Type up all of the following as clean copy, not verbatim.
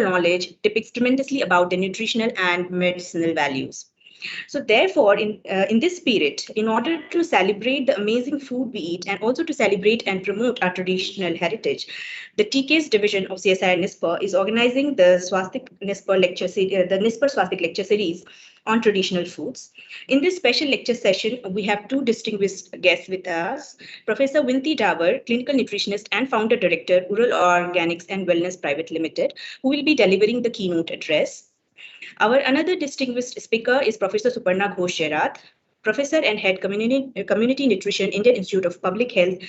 knowledge depicts tremendously about their nutritional and medicinal values. So therefore, in this spirit, in order to celebrate the amazing food we eat and also to celebrate and promote our traditional heritage, the TK's division of CSIR-NIScPR is organizing the SVASTIK-NIScPR lecture the NIScPR SVASTIK lecture series on traditional foods. In this special lecture session, we have two distinguished guests with us, Professor Vinti Davar, clinical nutritionist and founder director, Rural Organics and Wellness Private Limited, who will be delivering the keynote address. Our another distinguished speaker is Professor Suparna Ghosh Jairat, Professor and Head Community Nutrition, Indian Institute of Public Health,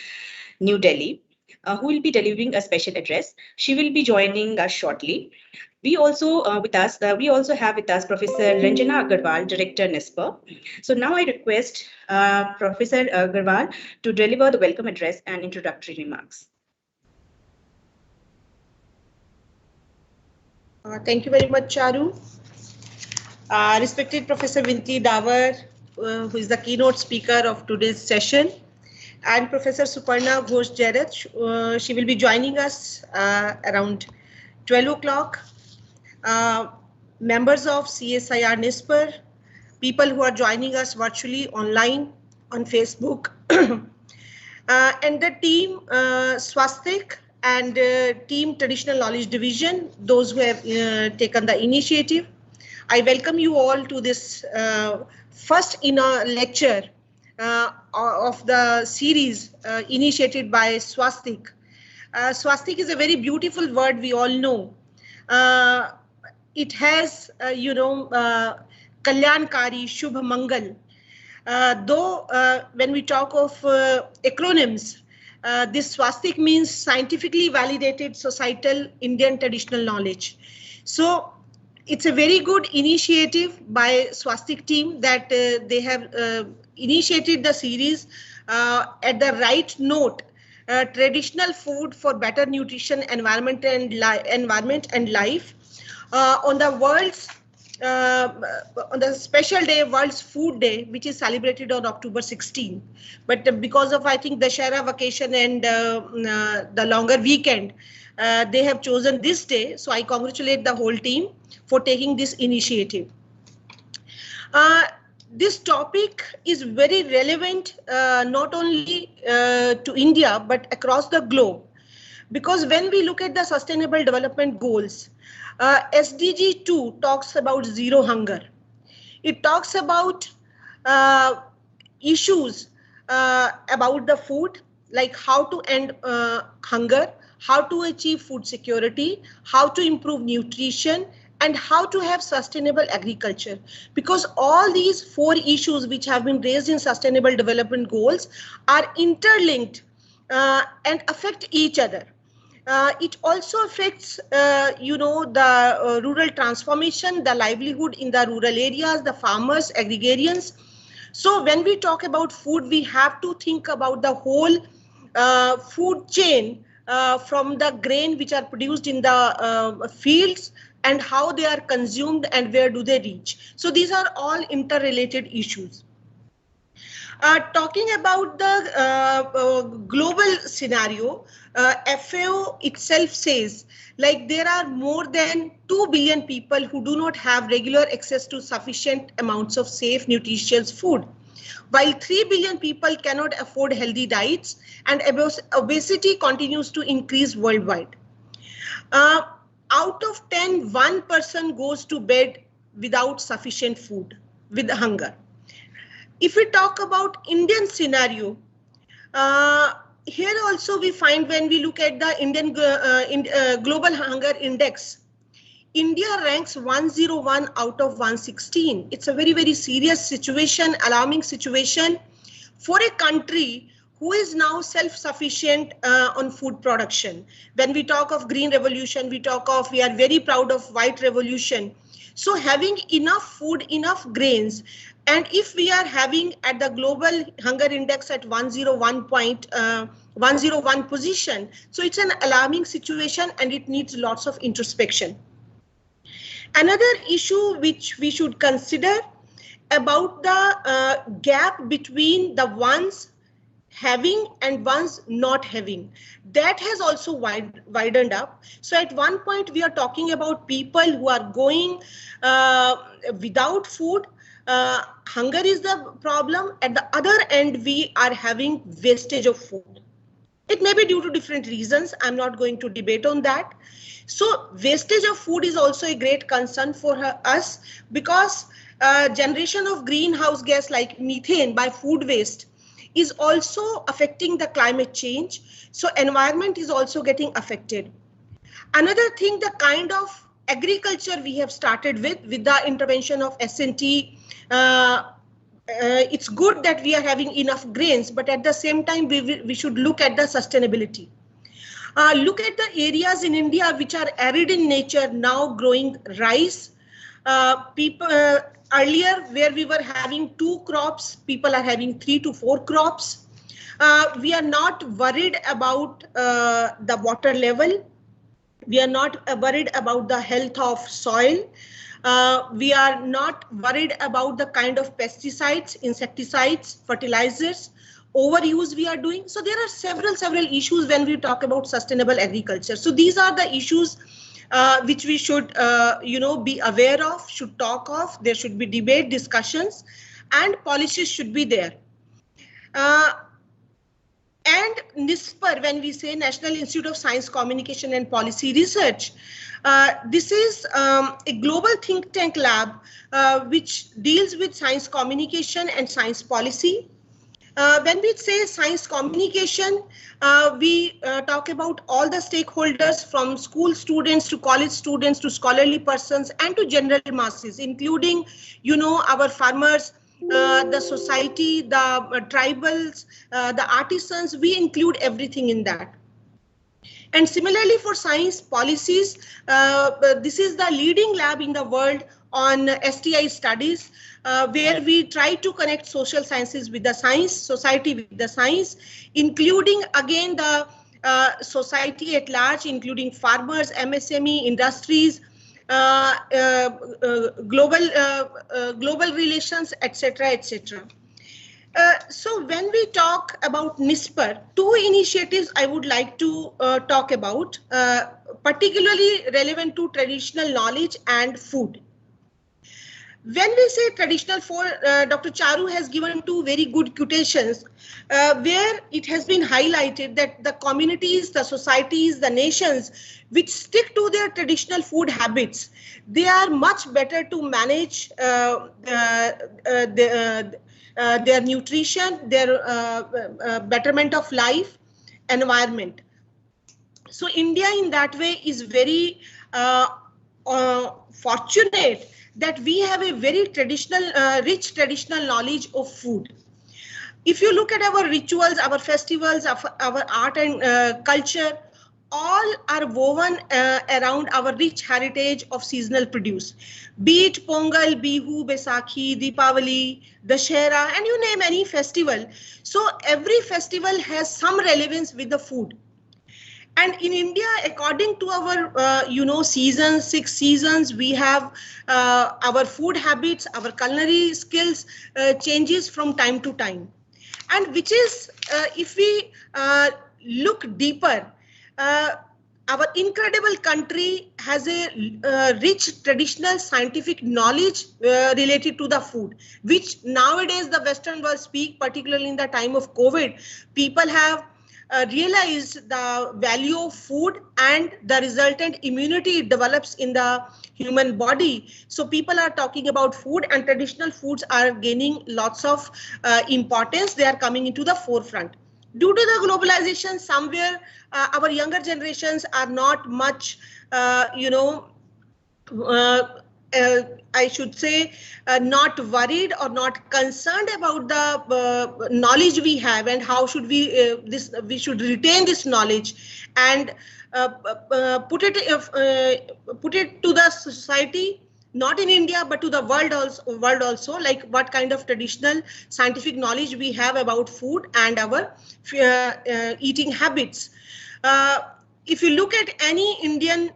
New Delhi, who will be delivering a special address. She will be joining us shortly. We also have with us Professor Ranjana Agarwal, Director NIScPR. So now I request Professor Agarwal to deliver the welcome address and introductory remarks. Thank you very much, Charu. Respected Professor Vinti Davar, who is the keynote speaker of today's session, and Professor Suparna Ghosh Jairat, she will be joining us around 12 o'clock. Members of CSIR-NIScPR, people who are joining us virtually online on Facebook, and the team SVASTIK and team Traditional Knowledge Division, those who have taken the initiative. I welcome you all to this first lecture of the series initiated by SVASTIK. SVASTIK is a very beautiful word, we all know. It has, Kalyankari, Shubh Mangal. Though when we talk of acronyms, this SVASTIK means scientifically validated societal Indian traditional knowledge. So it's a very good initiative by SVASTIK team that they have initiated the series at the right note. Traditional food for better nutrition, environment and life on the special day, World's Food Day, which is celebrated on October 16. But because of, I think, Dussehra vacation and the longer weekend, they have chosen this day. So I congratulate the whole team for taking this initiative. This topic is very relevant not only to India, but across the globe. Because when we look at the Sustainable Development Goals, SDG 2 talks about zero hunger. It talks about issues about the food, like how to end hunger, how to achieve food security, how to improve nutrition, and how to have sustainable agriculture. Because all these four issues which have been raised in Sustainable Development Goals are interlinked and affect each other. It also affects, the rural transformation, the livelihood in the rural areas, the farmers, agrarians. So when we talk about food, we have to think about the whole food chain from the grain which are produced in the fields and how they are consumed and where do they reach. So these are all interrelated issues. Talking about the global scenario, FAO itself says like there are more than 2 billion people who do not have regular access to sufficient amounts of safe, nutritious food, while 3 billion people cannot afford healthy diets, and obesity continues to increase worldwide. Out of 10, 1 person goes to bed without sufficient food, with hunger. If we talk about Indian scenario, here also we find when we look at the Indian Global Hunger Index, India ranks 101 out of 116. It's a very, very serious situation, alarming situation for a country who is now self-sufficient on food production. When we talk of green revolution, we are very proud of white revolution. So having enough food, enough grains, and if we are having at the global hunger index at 101 position, so it's an alarming situation and it needs lots of introspection. Another issue which we should consider about the gap between the ones having and ones not having. That has also widened up. So at one point we are talking about people who are going without food. Hunger is the problem. At the other end, we are having wastage of food. It may be due to different reasons. I'm not going to debate on that. So wastage of food is also a great concern for us, because generation of greenhouse gas like methane by food waste is also affecting the climate change. So environment is also getting affected. Another thing, the kind of agriculture we have started with the intervention of S&T, it's good that we are having enough grains, but at the same time, we should look at the sustainability. Look at the areas in India which are arid in nature, now growing rice. Earlier, where we were having 2 crops, people are having 3 to 4 crops. We are not worried about the water level. We are not worried about the health of soil. We are not worried about the kind of pesticides, insecticides, fertilizers, overuse we are doing. So there are several issues when we talk about sustainable agriculture. So these are the issues which we should be aware of, should talk of. There should be debate, discussions, and policies should be there. And NISPR, when we say National Institute of Science, Communication and Policy Research, this is a global think tank lab which deals with science communication and science policy. When we say science communication, we talk about all the stakeholders, from school students to college students to scholarly persons and to general masses, including, our farmers, the society, the tribals, the artisans. We include everything in that. And similarly for science policies, this is the leading lab in the world on STI studies, where we try to connect social sciences with the science, society with the science, including again the society at large, including farmers, MSME, industries, global relations, etc., etc. So when we talk about NISPR, 2 initiatives I would like to talk about, particularly relevant to traditional knowledge and food. When we say traditional food, Dr. Charu has given 2 very good quotations where it has been highlighted that the communities, the societies, the nations which stick to their traditional food habits, they are much better to manage their nutrition, their betterment of life, environment. So India in that way is very fortunate that we have a very traditional, rich traditional knowledge of food. If you look at our rituals, our festivals, our art and culture, all are woven around our rich heritage of seasonal produce. Be it Pongal, Bihu, Baisakhi, Deepavali, Dashera, and you name any festival. So every festival has some relevance with the food. And in India, according to our, seasons, 6 seasons, we have our food habits, our culinary skills changes from time to time. And which is, if we look deeper, our incredible country has a rich traditional scientific knowledge related to the food, which nowadays the Western world speak, particularly in the time of COVID, people have realized the value of food and the resultant immunity it develops in the human body. So people are talking about food, and traditional foods are gaining lots of importance. They are coming into the forefront. Due to the globalization, somewhere our younger generations are not much, I should say, not worried or not concerned about the knowledge we have, and how should we should retain this knowledge and put it to the society, not in India but to the world also, like what kind of traditional scientific knowledge we have about food and our eating habits. If you look at any Indian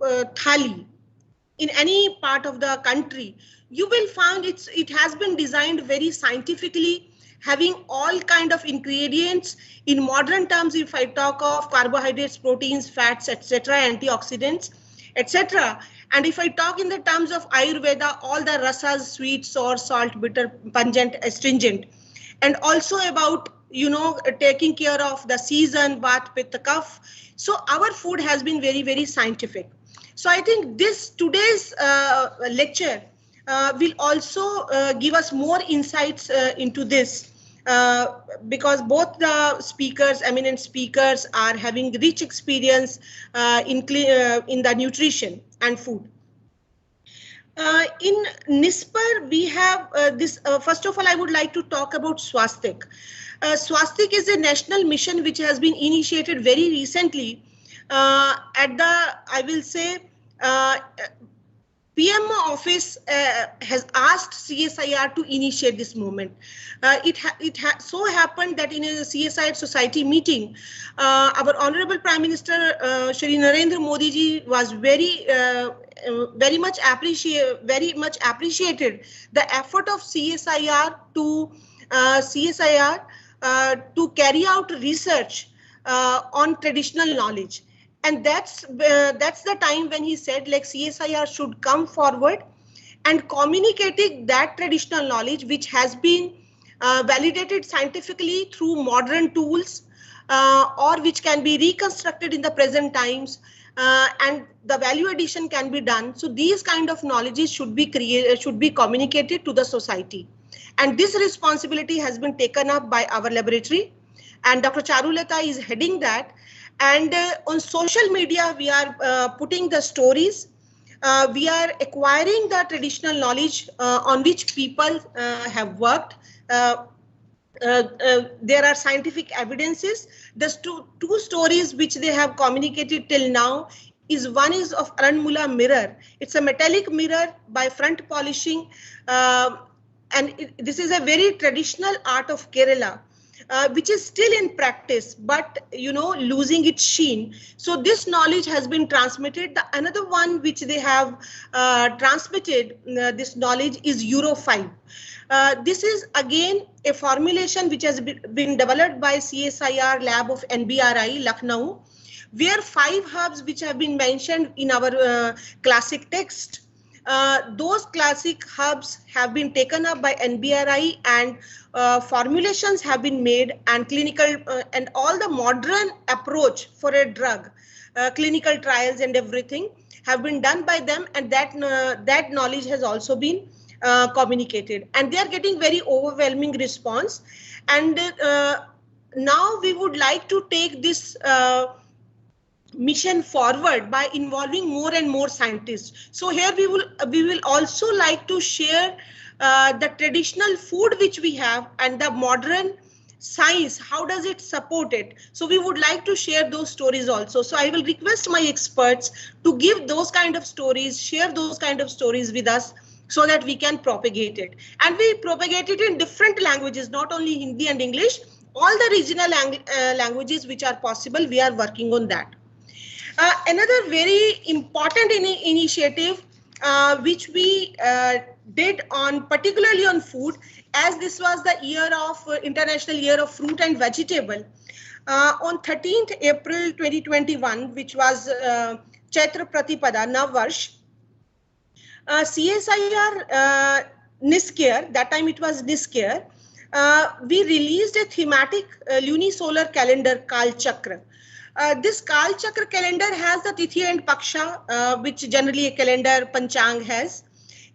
thali in any part of the country, you will find it has been designed very scientifically, having all kind of ingredients. In modern terms, if I talk of carbohydrates, proteins, fats, etc., antioxidants, etc. And if I talk in the terms of Ayurveda, all the rasas, sweet, sour, salt, bitter, pungent, astringent, and also about, taking care of the season, Vat, Pitta, Kapha. So our food has been very, very scientific. So I think today's lecture will also give us more insights into this, because both the eminent speakers, are having rich experience in the nutrition and food. In NISPR, we have this. First of all, I would like to talk about SVASTIK. SVASTIK is a national mission which has been initiated very recently at the, I will say, PM office has asked CSIR to initiate this movement. It so happened that in a CSIR society meeting, our Honorable Prime Minister Shri Narendra Modi ji was very much appreciated the effort of CSIR to carry out research on traditional knowledge. And that's the time when he said, like, CSIR should come forward and communicating that traditional knowledge which has been validated scientifically through modern tools, or which can be reconstructed in the present times, and the value addition can be done. So these kind of knowledges should be communicated to the society. And this responsibility has been taken up by our laboratory, and Dr. Charulata is heading that. And on social media, we are putting the stories. We are acquiring the traditional knowledge on which people have worked. There are scientific evidences. The two stories which they have communicated till now is, one is of Aranmula mirror. It's a metallic mirror by front polishing. And this is a very traditional art of Kerala. Which is still in practice, but losing its sheen. So this knowledge has been transmitted. The another one which they have transmitted this knowledge is Euro 5. This is again a formulation which has been developed by CSIR lab of NBRI Lucknow, where 5 herbs which have been mentioned in our classic text. Those classic herbs have been taken up by NBRI, and formulations have been made, and clinical and all the modern approach for a drug, clinical trials and everything have been done by them, and that knowledge has also been communicated, and they are getting very overwhelming response. And now we would like to take this mission forward by involving more and more scientists. So here we will also like to share the traditional food which we have and the modern science, how does it support it. So we would like to share those stories also. So I will request my experts to give those kind of stories, share those kind of stories with us, so that we can propagate it. And we propagate it in different languages, not only Hindi and English, all the regional languages which are possible, we are working on that. Another very important initiative which we did on, particularly on food, as this was the year of International Year of Fruit and Vegetable. On 13th April 2021, which was Chaitra Pratipada, Navvarsh, CSIR-NIScPR, that time it was NIScPR, we released a thematic lunisolar calendar, Kal Chakra. This Kal Chakra calendar has the Tithi and Paksha, which generally a calendar Panchang has.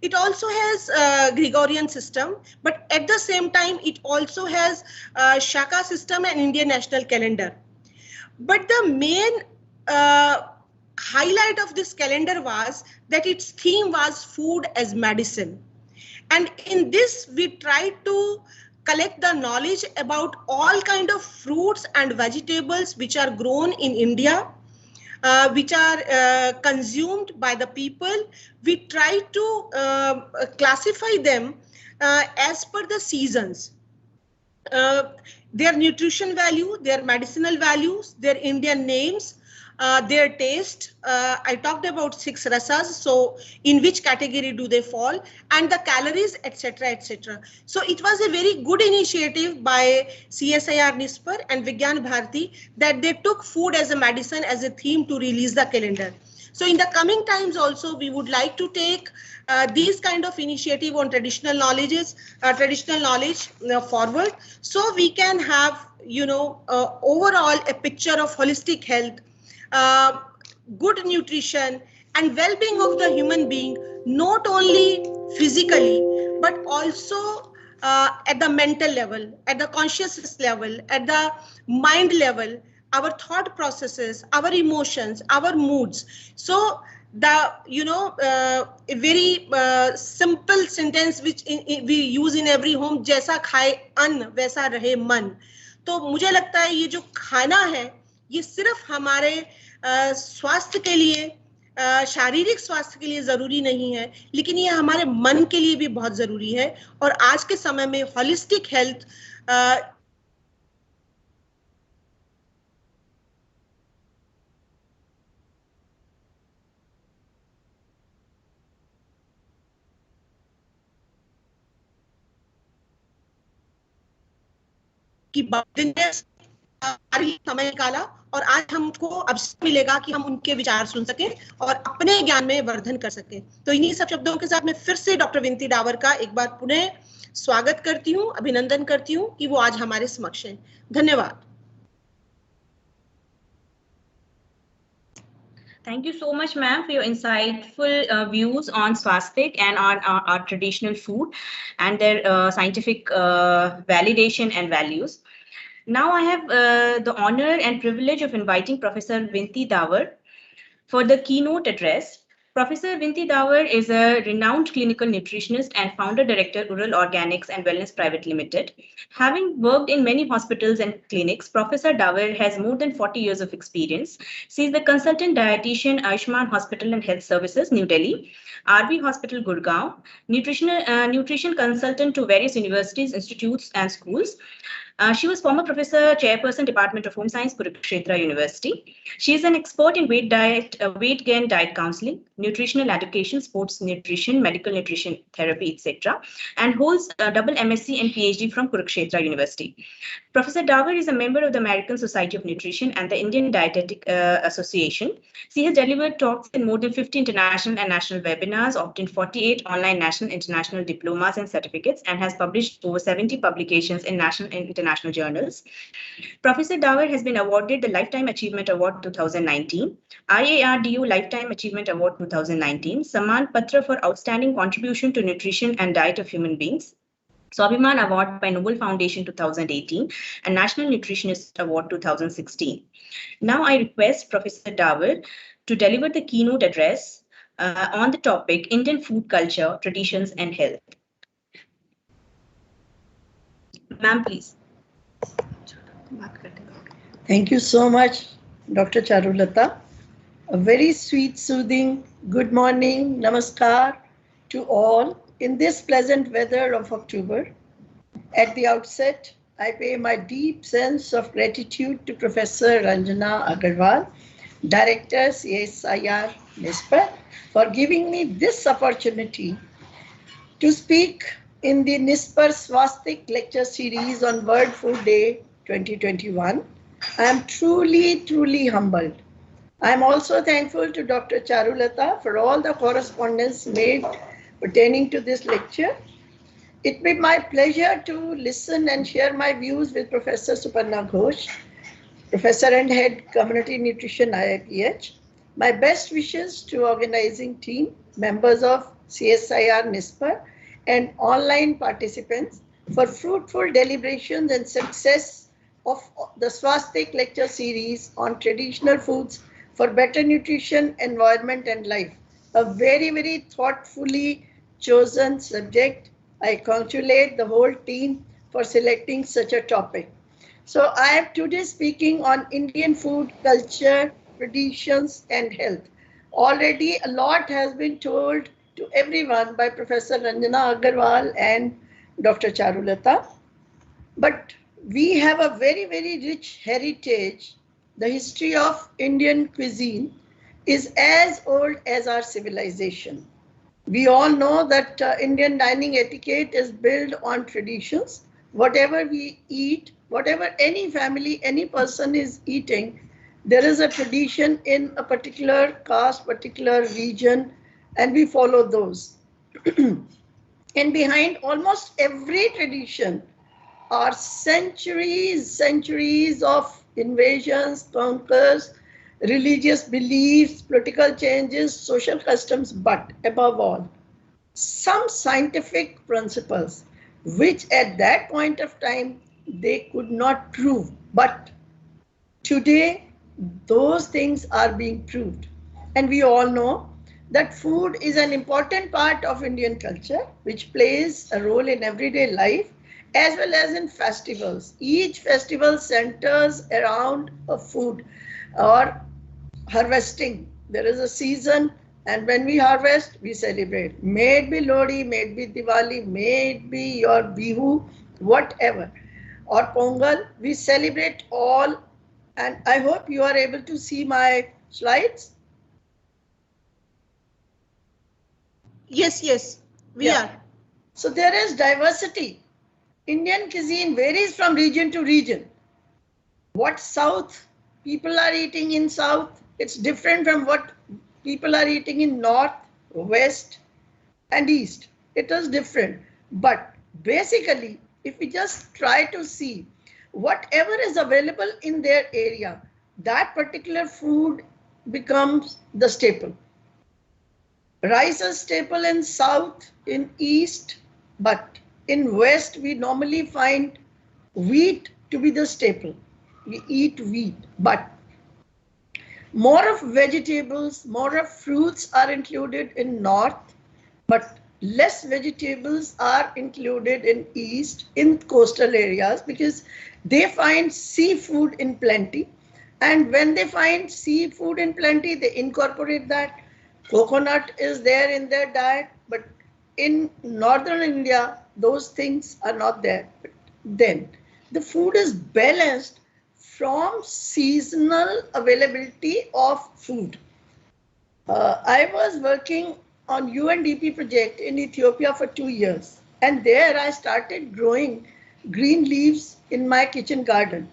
It also has Gregorian system, but at the same time, it also has Shaka system and Indian national calendar. But the main highlight of this calendar was that its theme was food as medicine. And in this, we tried to collect the knowledge about all kind of fruits and vegetables which are grown in India, which are consumed by the people. We try to classify them as per the seasons, their nutrition value, their medicinal values, their Indian names, their taste. I talked about 6 rasas, so in which category do they fall, and the calories, etc., etc. So it was a very good initiative by CSIR-NISpR and Vigyan Bharati that they took food as a medicine as a theme to release the calendar. So in the coming times also, we would like to take these kind of initiative on traditional knowledge forward, so we can have, overall a picture of holistic health, good nutrition and well-being of the human being, not only physically but also at the mental level, at the consciousness level, at the mind level, our thought processes, our emotions, our moods. So the a very simple sentence which we use in every home, जैसा खाए अन्न वैसा रहे मन. तो मुझे लगता है ये जो खाना है ये सिर्फ हमारे स्वास्थ्य के लिए, शारीरिक स्वास्थ्य के लिए जरूरी नहीं है, लेकिन ये हमारे मन के लिए भी बहुत जरूरी है. और आज के समय में होलिस्टिक हेल्थ की समय निकाला और आज हमको अवसर मिलेगा कि हम उनके विचार सुन सकें और अपने ज्ञान में वर्धन कर सकें. तो इन्हीं सब शब्दों के साथ मैं फिर से डॉक्टर विंती डावर का एक बार पुनः स्वागत करती हूँ, अभिनंदन करती हूँ कि वो आज हमारे समक्ष हैं. धन्यवाद. Thank you so much, ma'am, for your insightful views on SVASTik and on our traditional food and their scientific validation and values. Now I have the honor and privilege of inviting Professor Vinti Davar for the keynote address. Professor Vinti Davar is a renowned clinical nutritionist and founder director, Rural Organics and Wellness Private Limited. Having worked in many hospitals and clinics, Professor Davar has more than 40 years of experience. She is the consultant dietitian, Ayushman Hospital and Health Services, New Delhi, RB Hospital, Gurgaon, nutrition consultant to various universities, institutes, and schools. She was former professor, chairperson, Department of Home Science, Kurukshetra University. She is an expert in weight gain diet counseling, nutritional education, sports nutrition, medical nutrition therapy, etc., and holds a double MSc and PhD from Kurukshetra University. Professor Davar is a member of the American Society of Nutrition and the Indian Dietetic Association. She has delivered talks in more than 50 international and national webinars, obtained 48 online national international diplomas and certificates, and has published over 70 publications in national and international journals. Professor Davar has been awarded the Lifetime Achievement Award 2019, IARDO Lifetime Achievement Award 2019, Samman Patra for Outstanding Contribution to Nutrition and Diet of Human Beings, Swabhiman Award by Nobel Foundation 2018, and National Nutritionist Award 2016. Now I request Professor Davar to deliver the keynote address on the topic Indian food culture, traditions, and health. Ma'am, please. Thank you so much, Dr. Charulata. A very sweet, soothing good morning, namaskar to all in this pleasant weather of October. At the outset, I pay my deep sense of gratitude to Professor Ranjana Agarwal, Director CSIR-NIScPR, for giving me this opportunity to speak in the NIScPR SVASTik lecture series on World Food Day 2021. I am truly, truly humbled. I am also thankful to Dr. Charulata for all the correspondence made pertaining to this lecture. It will be my pleasure to listen and share my views with Professor Suparna Ghosh, Professor and Head Community Nutrition IIPH. My best wishes to organizing team, members of CSIR-NIScPR, and online participants for fruitful deliberations and success of the SVASTik lecture series on traditional foods for better nutrition, environment, and life. A very, very thoughtfully chosen subject. I congratulate the whole team for selecting such a topic. So I am today speaking on Indian food culture, traditions, and health. Already a lot has been told to everyone by Professor Ranjana Agarwal and Dr. Charulata. But we have a very, very rich heritage the history of Indian cuisine is as old as our civilization. We all know that Indian dining etiquette is built on traditions. Whatever we eat, whatever any family, any person is eating, there is a tradition in a particular caste, particular region, and we follow those. And behind almost every tradition are centuries of invasions, conquers, religious beliefs, political changes, social customs, but above all, some scientific principles, which at that point of time they could not prove. But today, those things are being proved. And we all know that food is an important part of Indian culture, which plays a role in everyday life as well as in festivals. Each festival centers around a food or harvesting. There is a season, and when we harvest, we celebrate. May it be Lodi, may it be Diwali, may it be your Bihu, whatever, or Pongal, we celebrate all. And I hope you are able to see my slides. Yes, we are. So there is diversity. Indian cuisine varies from region to region. What South people are eating in South, it's different from what people are eating in North, West, and East. It is different. But basically, if we just try to see whatever is available in their area, that particular food becomes the staple. Rice is staple in South, in East, but in West, we normally find wheat to be the staple. We eat wheat, but more of vegetables, more of fruits are included in North, but less vegetables are included in East, in coastal areas, because they find seafood in plenty. And when they find seafood in plenty, they incorporate that. Coconut is there in their diet, but in northern India, those things are not there. But then the food is balanced from seasonal availability of food. I was working on UNDP project in Ethiopia for 2 years, and there I started growing green leaves in my kitchen garden.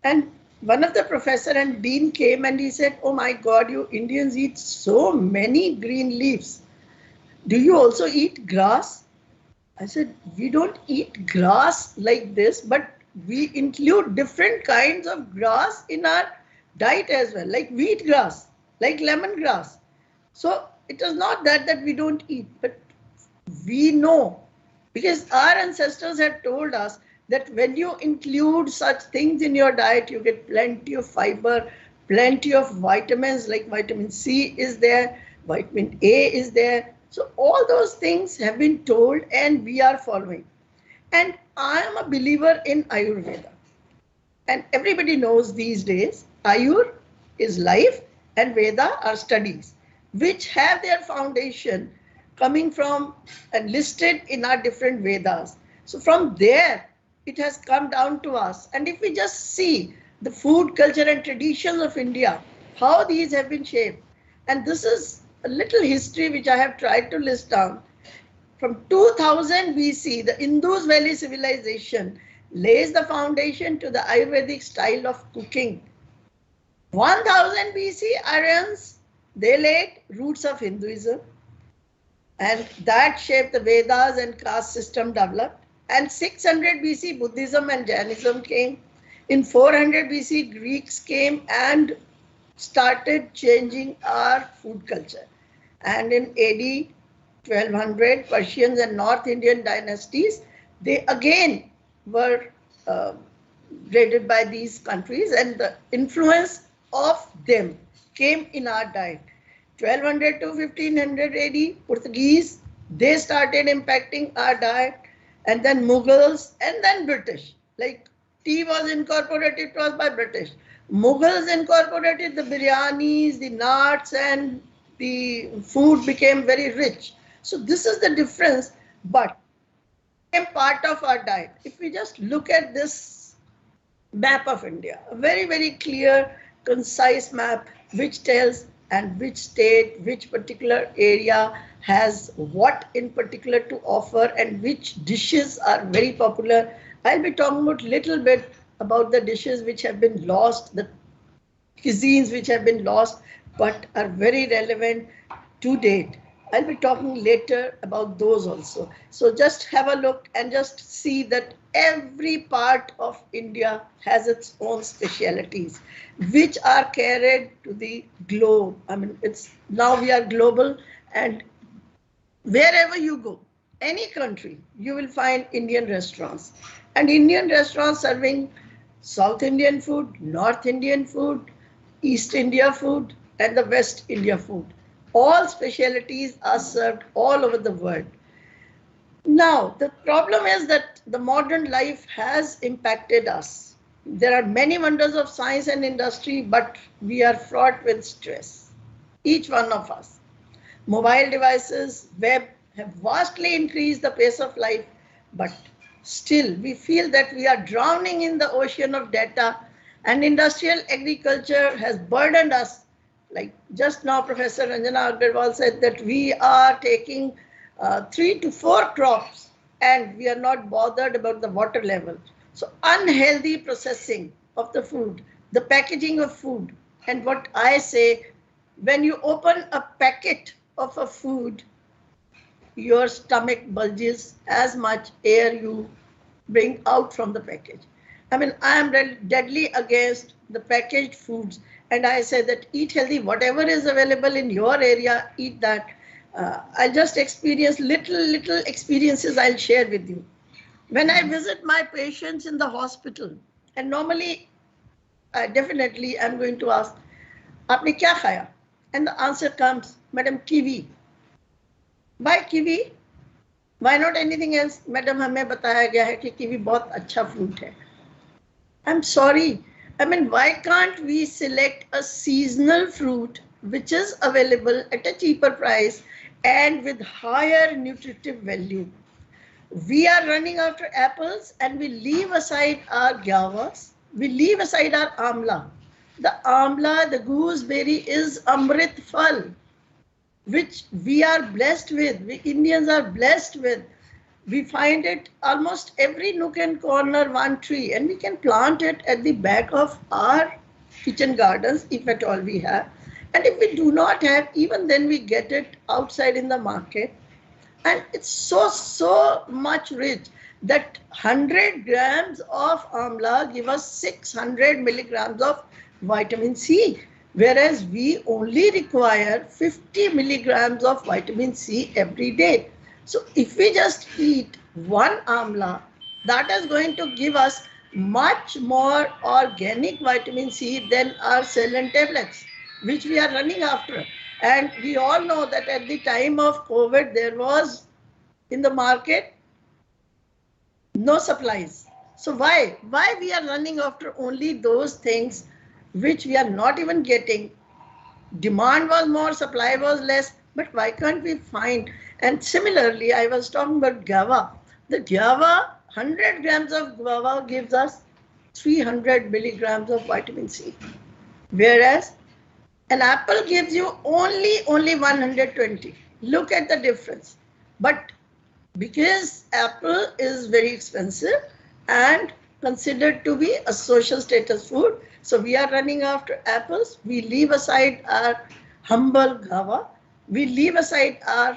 And one of the professor and dean came and he said, "Oh my God, you Indians eat so many green leaves. Do you also eat grass?" I said, "We don't eat grass like this, but we include different kinds of grass in our diet as well, like wheat grass, like lemongrass. So it is not that we don't eat, but we know, because our ancestors had told us that when you include such things in your diet, you get plenty of fiber, plenty of vitamins, like vitamin C is there, vitamin A is there. So all those things have been told and we are following. And I am a believer in Ayurveda. And everybody knows these days, Ayur is life and Veda are studies, which have their foundation coming from and listed in our different Vedas. So from there, it has come down to us. And if we just see the food culture and traditions of India, how these have been shaped. And this is a little history which I have tried to list down. From 2000 BC, the Indus Valley civilization lays the foundation to the Ayurvedic style of cooking. 1000 BC, Aryans, they laid roots of Hinduism, and that shaped the Vedas and caste system developed. And 600 BC, Buddhism and Jainism came. In 400 BC, Greeks came and started changing our food culture. And in AD 1200, Persians and North Indian dynasties, they again were raided by these countries, and the influence of them came in our diet. 1200 to 1500 AD, Portuguese, they started impacting our diet. And then Mughals, and then British. Like tea was incorporated, it was by British. Mughals incorporated the biryanis, the nuts, and the food became very rich. So this is the difference, but became part of our diet. If we just look at this map of India, a very, very clear concise map which tells and which state, which particular area has what in particular to offer and which dishes are very popular. I'll be talking about little bit about the dishes which have been lost, the cuisines which have been lost but are very relevant to date. I'll be talking later about those also. So just have a look and just see that every part of India has its own specialities, which are carried to the globe. I mean, it's now we are global, and wherever you go, any country, you will find Indian restaurants, and Indian restaurants serving South Indian food, North Indian food, East India food, and the West India food. All specialties are served all over the world. Now, the problem is that the modern life has impacted us. There are many wonders of science and industry, but we are fraught with stress, each one of us. Mobile devices, web have vastly increased the pace of life, but still we feel that we are drowning in the ocean of data, and industrial agriculture has burdened us. Like just now, Professor Ranjana Agarwal said that we are taking 3 to 4 crops and we are not bothered about the water level. So unhealthy processing of the food, the packaging of food, and what I say, when you open a packet of a food, your stomach bulges as much air you bring out from the package. I mean, I am deadly against the packaged foods, and I say that eat healthy, whatever is available in your area, eat that. I'll just experience little experiences I'll share with you. When I visit my patients in the hospital, and normally, definitely I'm going to ask, "Aapne kya khaya?" And the answer comes, "Madam, kiwi." Why kiwi? Why not anything else? Madam, हमें बताया गया है कि kiwi बहुत अच्छा fruit है. I'm sorry. I mean, why can't we select a seasonal fruit which is available at a cheaper price and with higher nutritive value? We are running after apples and we leave aside our guavas. We leave aside our amla. The amla, the gooseberry is amrit phal, which we are blessed with, we Indians are blessed with. We find it almost every nook and corner, one tree, and we can plant it at the back of our kitchen gardens, if at all we have. And if we do not have, even then we get it outside in the market. And it's so much rich that 100 grams of amla give us 600 milligrams of vitamin C. Whereas we only require 50 milligrams of vitamin C every day. So if we just eat one amla, that is going to give us much more organic vitamin C than our saline tablets, which we are running after. And we all know that at the time of COVID, there was in the market no supplies. So why we are running after only those things which we are not even getting? Demand was more, supply was less, but why can't we find? And similarly, I was talking about guava. The guava, 100 grams of guava gives us 300 milligrams of vitamin C. Whereas an apple gives you only 120. Look at the difference. But because apple is very expensive and considered to be a social status food, so we are running after apples. We leave aside our humble guava. We leave aside our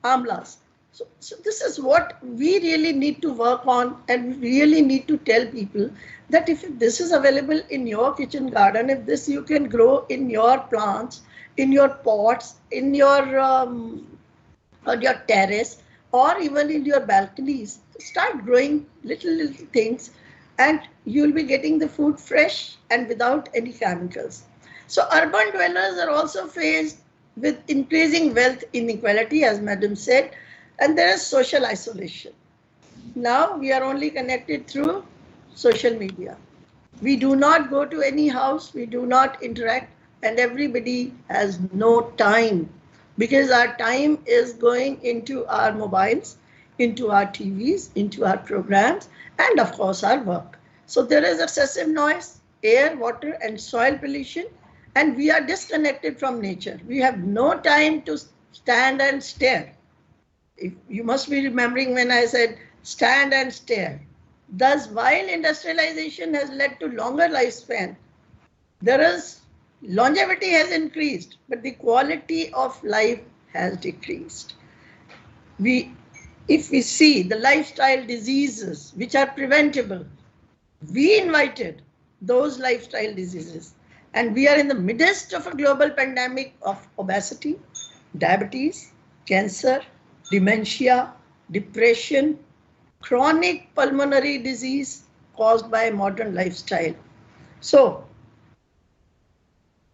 amlas. So this is what we really need to work on, and we really need to tell people that if this is available in your kitchen garden, if this you can grow in your plants, in your pots, in your on your terrace, or even in your balconies, start growing little things, and you'll be getting the food fresh and without any chemicals. So urban dwellers are also faced with increasing wealth inequality, as Madam said, and there is social isolation. Now we are only connected through social media. We do not go to any house, we do not interact, and everybody has no time because our time is going into our mobiles, into our TVs, into our programs, and of course our work. So there is excessive noise air, water, and soil pollution, and we are disconnected from nature. We have no time to stand and stare. You must be remembering when I said stand and stare. Thus, while industrialization has led to longer lifespan, longevity has increased, but the quality of life has decreased. If we see the lifestyle diseases which are preventable, we invited those lifestyle diseases, and we are in the midst of a global pandemic of obesity, diabetes, cancer, dementia, depression, chronic pulmonary disease caused by modern lifestyle. So,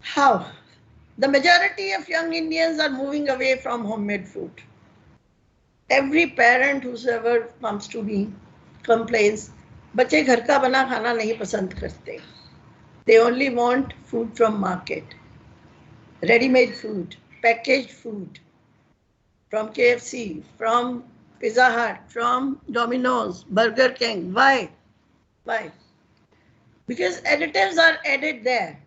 how? The majority of young Indians are moving away from homemade food. Every parent whoever comes to me complains, बच्चे घर का बना खाना नहीं पसंद करते. They only want food from market, ready-made food, packaged food, from KFC, from Pizza Hut, from Domino's, Burger King. Why? Why? Because additives are added there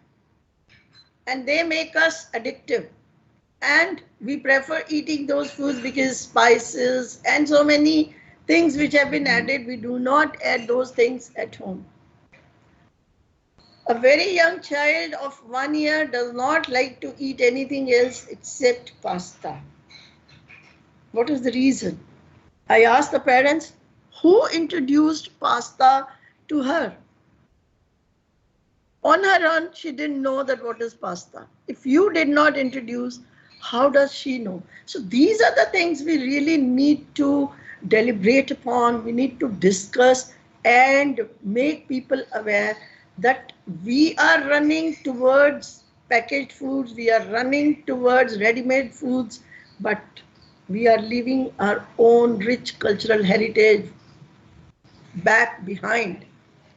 and they make us addictive. And we prefer eating those foods because spices and so many things which have been added, we do not add those things at home. A very young child of 1 year does not like to eat anything else except pasta. What is the reason? I asked the parents, who introduced pasta to her? On her own, she didn't know that what is pasta. If you did not introduce, how does she know? So these are the things we really need to deliberate upon. We need to discuss and make people aware that we are running towards packaged foods, we are running towards ready-made foods, but we are leaving our own rich cultural heritage back behind.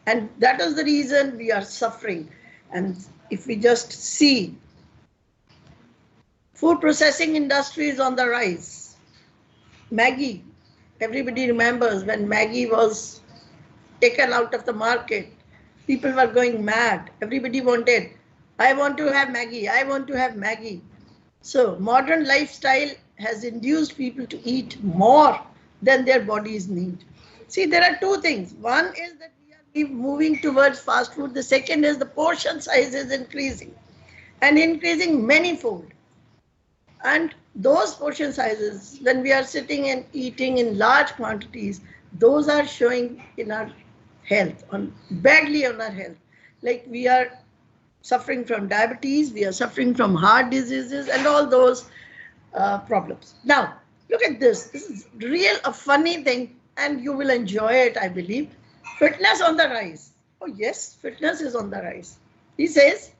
And that is the reason we are suffering. And if we just see, food processing industry is on the rise. Maggi, everybody remembers when Maggi was taken out of the market, people were going mad. Everybody wanted, I want to have Maggi, I want to have Maggi. So modern lifestyle has induced people to eat more than their bodies need. See, there are two things. One is that we are moving towards fast food. The second is the portion size is increasing and increasing manyfold. And those portion sizes, when we are sitting and eating in large quantities, those are showing in our health, badly on our health. Like we are suffering from diabetes, we are suffering from heart diseases and all those problems. Now, look at this. This is a funny thing and you will enjoy it, I believe. Fitness on the rise. Oh yes, fitness is on the rise. He says,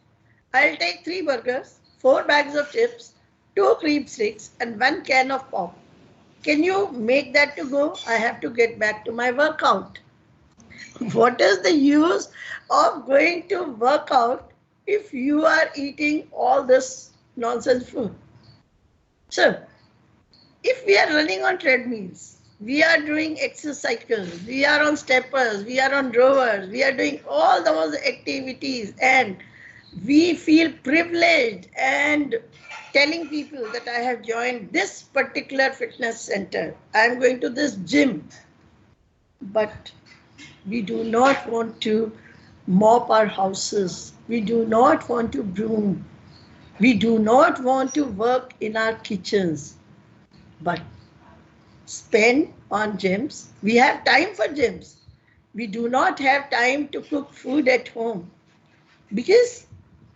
I'll take 3 burgers, 4 bags of chips, 2 cream sticks and 1 can of pop. Can you make that to go? I have to get back to my workout. What is the use of going to work out if you are eating all this nonsense food? So, if we are running on treadmills, we are doing exercise cycles, we are on steppers, we are on rowers, we are doing all those activities and we feel privileged and telling people that I have joined this particular fitness center, I am going to this gym, but we do not want to mop our houses. We do not want to broom. We do not want to work in our kitchens, but spend on gyms. We have time for gyms. We do not have time to cook food at home because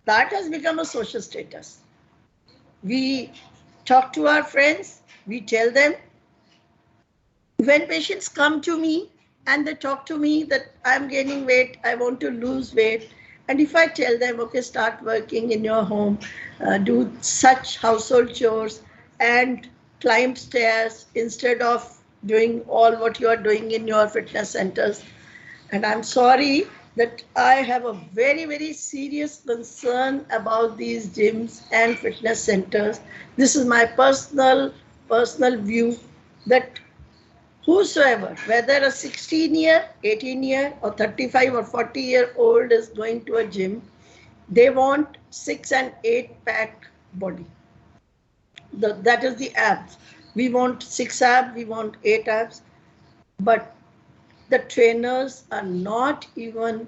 that has become a social status. We talk to our friends. We tell them. When patients come to me, and they talk to me that I'm gaining weight, I want to lose weight. And if I tell them, okay, start working in your home, do such household chores and climb stairs instead of doing all what you are doing in your fitness centers. And I'm sorry that I have a very, very serious concern about these gyms and fitness centers. This is my personal view that Whosoever, whether a 16-year, 18-year or 35 or 40-year-old is going to a gym, they want 6 and 8 pack body. That is the abs. We want 6 abs, we want 8 abs, but the trainers are not even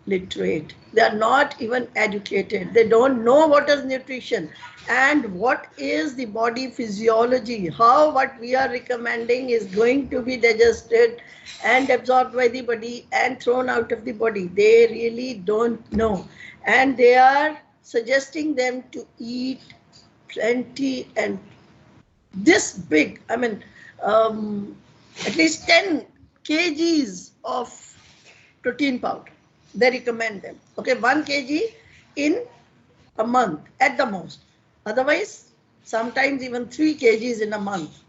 literate. They are not even educated. They don't know what is nutrition and what is the body physiology, how what we are recommending is going to be digested and absorbed by the body and thrown out of the body. They really don't know. And they are suggesting them to eat plenty and this big, I mean, at least 10 kgs of protein powder. They recommend them. Okay, 1 kg in a month at the most. Otherwise, sometimes even 3 kgs in a month.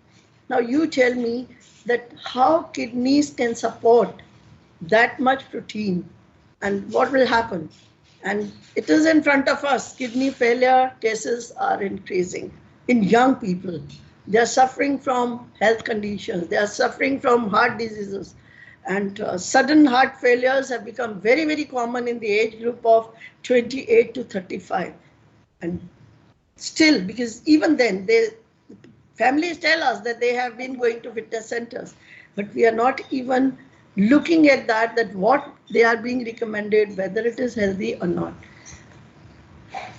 Now you tell me that how kidneys can support that much protein and what will happen? And it is in front of us. Kidney failure cases are increasing in young people. They are suffering from health conditions. They are suffering from heart diseases. And sudden heart failures have become very, very common in the age group of 28 to 35. And still, because even then, families tell us that they have been going to fitness centers, but we are not even looking at that what they are being recommended, whether it is healthy or not.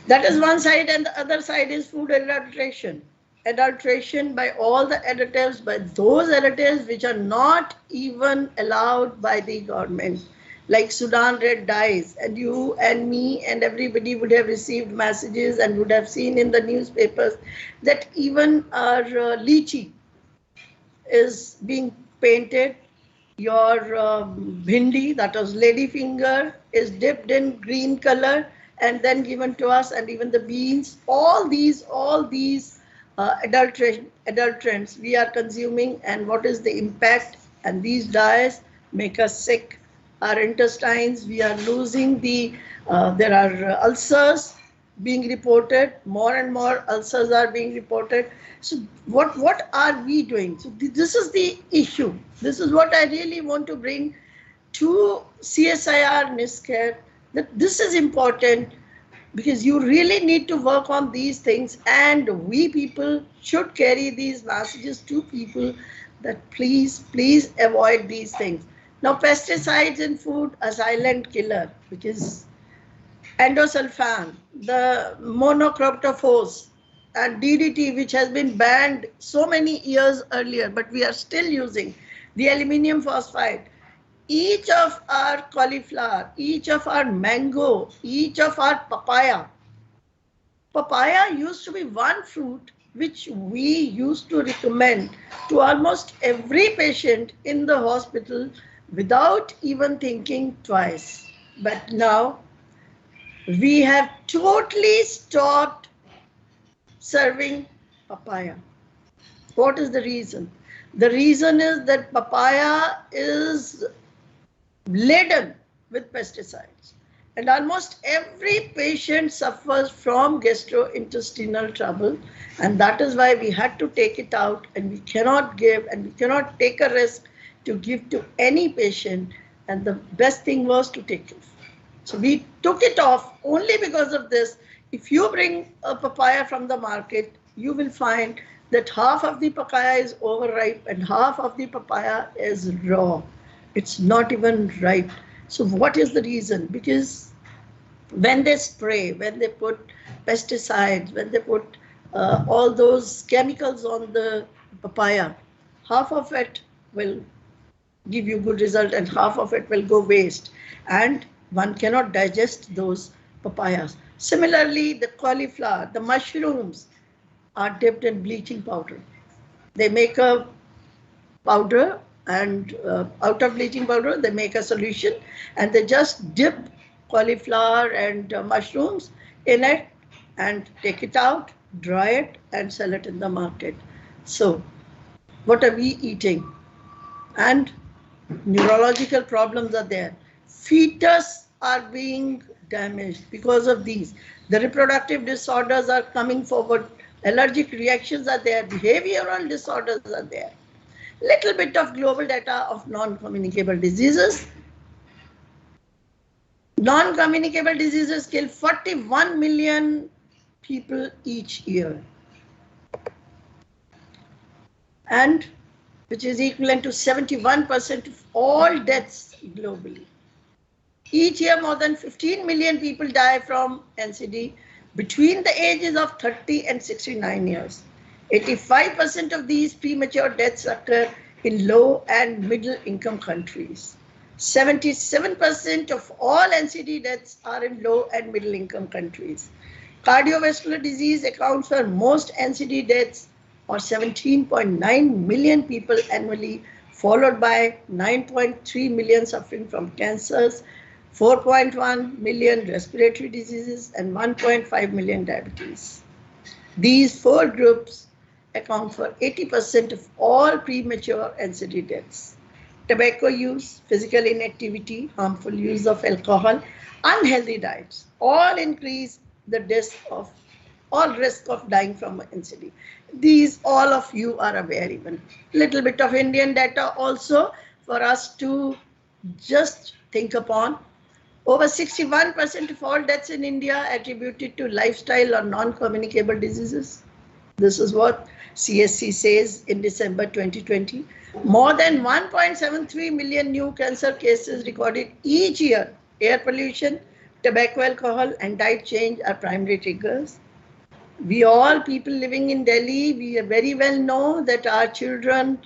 That is one side, and the other side is food adulteration. Adulteration by all the additives, by those additives which are not even allowed by the government, like Sudan red dyes, and you and me and everybody would have received messages and would have seen in the newspapers that even our lychee is being painted. Your bhindi, that was ladyfinger, is dipped in green color and then given to us, and even the beans, all these adulterants we are consuming, and what is the impact? And these dyes make us sick. Our intestines, we are losing there are ulcers being reported, more and more ulcers are being reported. So what are we doing? So this is the issue. This is what I really want to bring to CSIR-NIScPR, that this is important, because you really need to work on these things, and we people should carry these messages to people that please avoid these things. Now, pesticides in food, a silent killer, because endosulfan, the monocrotophos, and DDT, which has been banned so many years earlier, but we are still using the aluminium phosphide. Each of our cauliflower, each of our mango, each of our papaya. Papaya used to be one fruit which we used to recommend to almost every patient in the hospital without even thinking twice. But now we have totally stopped serving papaya. What is the reason? The reason is that papaya is laden with pesticides, and almost every patient suffers from gastrointestinal trouble, and that is why we had to take it out, and we cannot give, and we cannot take a risk to give to any patient, and the best thing was to take it. So we took it off only because of this. If you bring a papaya from the market, you will find that half of the papaya is overripe and half of the papaya is raw. It's not even ripe. So what is the reason? Because when they spray, when they put pesticides, when they put all those chemicals on the papaya, half of it will give you good result and half of it will go waste, and one cannot digest those papayas. Similarly, the cauliflower, the mushrooms are dipped in bleaching powder. They make a powder, and out of bleaching powder they make a solution, and they just dip cauliflower and mushrooms in it and take it out, dry it and sell it in the market. So what are we eating? And neurological problems are there. Fetus are being damaged because of these. The reproductive disorders are coming forward. Allergic reactions are there. Behavioral disorders are there. Little bit of global data of non-communicable diseases. Non-communicable diseases kill 41 million people each year, and which is equivalent to 71% of all deaths globally. Each year, more than 15 million people die from NCD between the ages of 30 and 69 years. 85% of these premature deaths occur in low and middle income countries. 77% of all NCD deaths are in low and middle income countries. Cardiovascular disease accounts for most NCD deaths, or 17.9 million people annually, followed by 9.3 million suffering from cancers, 4.1 million respiratory diseases, and 1.5 million diabetes. These four groups account for 80% of all premature NCD deaths. Tobacco use, physical inactivity, harmful use of alcohol, unhealthy diets, all increase the risk of dying from NCD. These all of you are aware. Even little bit of Indian data also for us to just think upon. Over 61% of all deaths in India attributed to lifestyle or non-communicable diseases. This is what CSC says in December 2020. More than 1.73 million new cancer cases recorded each year. Air pollution, tobacco, alcohol, and diet change are primary triggers. We all, people living in Delhi, we very well know that our children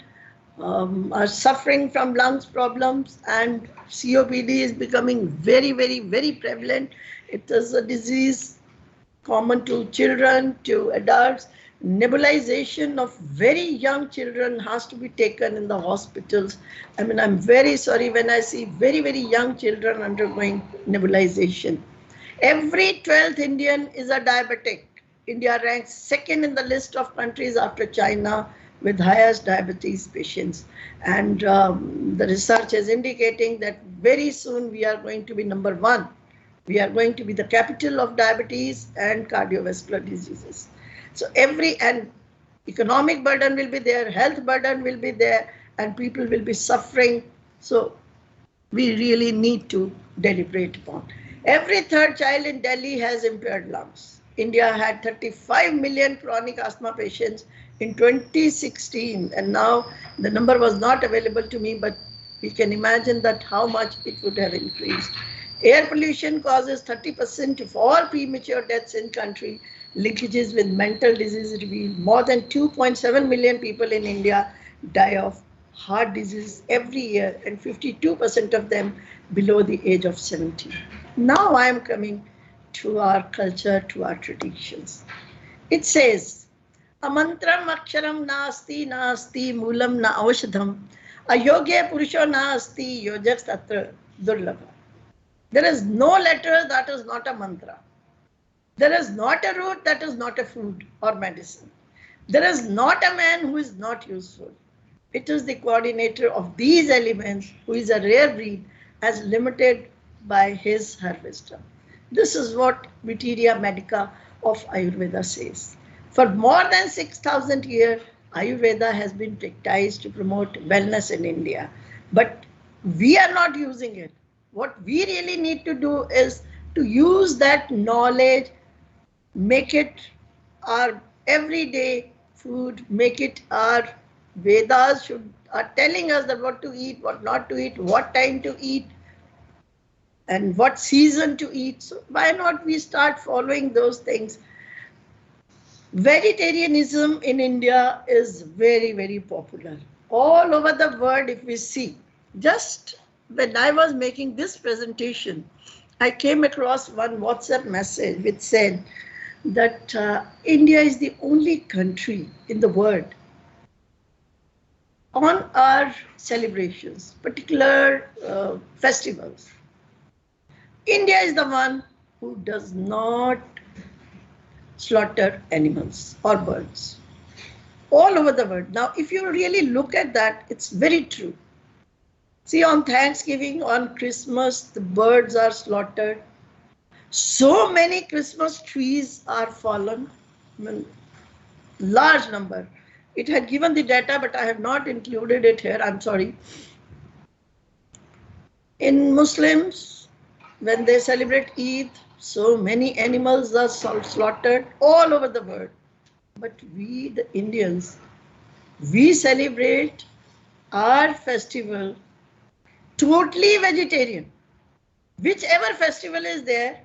are suffering from lungs problems, and COPD is becoming very, very, very prevalent. It is a disease common to children, to adults. Nebulization of very young children has to be taken in the hospitals. I mean, I'm very sorry when I see very, very young children undergoing nebulization. Every 12th Indian is a diabetic. India ranks second in the list of countries after China with highest diabetes patients. And the research is indicating that very soon we are going to be number one. We are going to be the capital of diabetes and cardiovascular diseases. So and economic burden will be there, health burden will be there, and people will be suffering. So we really need to deliberate upon. Every third child in Delhi has impaired lungs. India had 35 million chronic asthma patients in 2016, and now the number was not available to me, but we can imagine that how much it would have increased. Air pollution causes 30% of all premature deaths in country. Linkages with mental disease reveal more than 2.7 million people in India die of heart disease every year, and 52% of them below the age of 70. Now I am coming to our culture, to our traditions. It says, Amantram aksharam nasti nasti moolam na avashadham ayogya purusho nasti yojak tatra durlabha. There is no letter that is not a mantra. There is not a root that is not a food or medicine. There is not a man who is not useful. It is the coordinator of these elements who is a rare breed as limited by his her wisdom. This is what Viteria Medica of Ayurveda says. For more than 6,000 years, Ayurveda has been practiced to promote wellness in India, but we are not using it. What we really need to do is to use that knowledge, make it our everyday food, make it our Vedas are telling us that what to eat, what not to eat, what time to eat, and what season to eat. So why not we start following those things? Vegetarianism in India is very, very popular. All over the world, if we see, just when I was making this presentation, I came across one WhatsApp message which said that India is the only country in the world on our celebrations, particular festivals. India is the one who does not slaughter animals or birds all over the world. Now, if you really look at that, it's very true. See, on Thanksgiving, on Christmas, the birds are slaughtered. So many Christmas trees are fallen, I mean, large number. It had given the data, but I have not included it here. I'm sorry. In Muslims, when they celebrate Eid, so many animals are slaughtered all over the world. But we, the Indians, we celebrate our festival totally vegetarian. Whichever festival is there,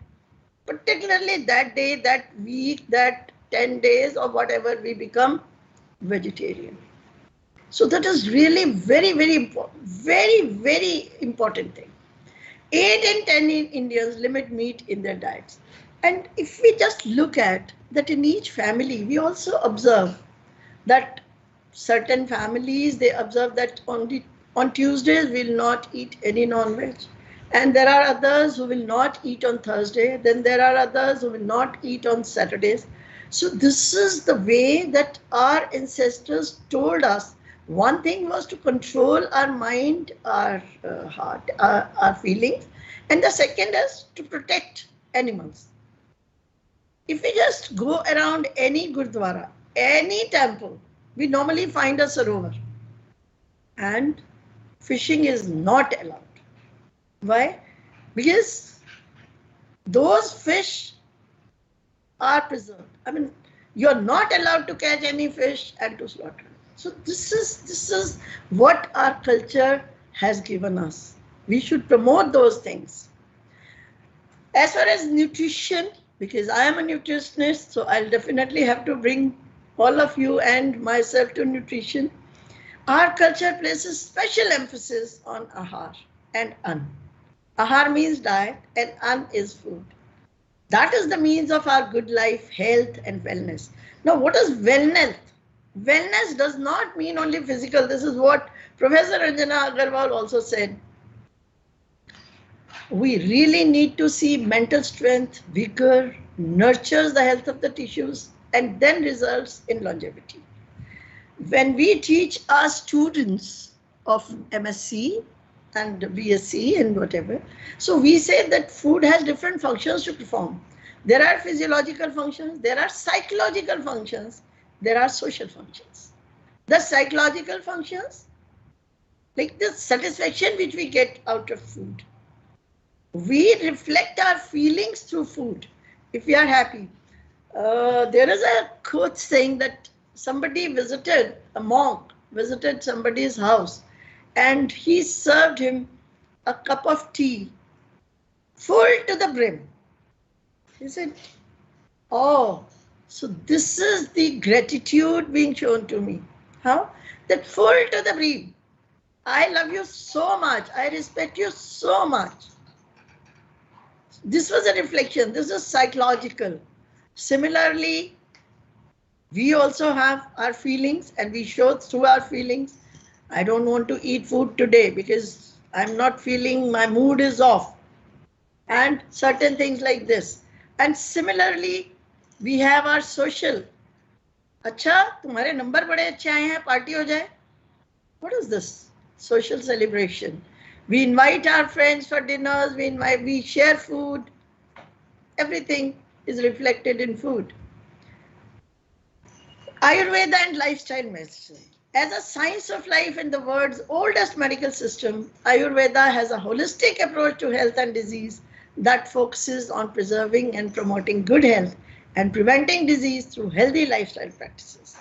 particularly that day, that week, that 10 days or whatever, we become vegetarian. So that is really very, very important, very important thing. 8 in 10 Indians limit meat in their diets. And if we just look at that in each family, we also observe that certain families, they observe that only on Tuesdays will not eat any non-veg. And there are others who will not eat on Thursday. Then there are others who will not eat on Saturdays. So this is the way that our ancestors told us. One thing was to control our mind, our heart, our feelings. And the second is to protect animals. If we just go around any Gurdwara, any temple, we normally find a sarovar. And fishing is not allowed. Why? Because those fish are preserved. I mean, you're not allowed to catch any fish and to slaughter. So this is what our culture has given us. We should promote those things. As far as nutrition, because I am a nutritionist, so I'll definitely have to bring all of you and myself to nutrition. Our culture places special emphasis on ahar and an. Ahar means diet and an is food. That is the means of our good life, health and wellness. Now, what is wellness? Wellness does not mean only physical. This is what Professor Ranjana Agarwal also said. We really need to see mental strength, vigor, nurtures the health of the tissues, and then results in longevity. When we teach our students of MSc and BSc and whatever, so we say that food has different functions to perform. There are physiological functions, there are psychological functions, there are social functions. The psychological functions, like the satisfaction which we get out of food. We reflect our feelings through food. If we are happy, there is a quote saying that somebody visited, a monk visited somebody's house and he served him a cup of tea full to the brim. He said, oh, so this is the gratitude being shown to me. How? That full to the brim. I love you so much. I respect you so much. This was a reflection. This is psychological. Similarly, we also have our feelings and we show through our feelings. I don't want to eat food today because I'm not feeling, my mood is off. And certain things like this. And similarly, we have our social. Acha, tumhare number bade achhe aaye hain, party ho jaye. What is this? Social celebration. We invite our friends for dinners, we share food. Everything is reflected in food. Ayurveda and lifestyle medicine. As a science of life in the world's oldest medical system, Ayurveda has a holistic approach to health and disease that focuses on preserving and promoting good health and preventing disease through healthy lifestyle practices.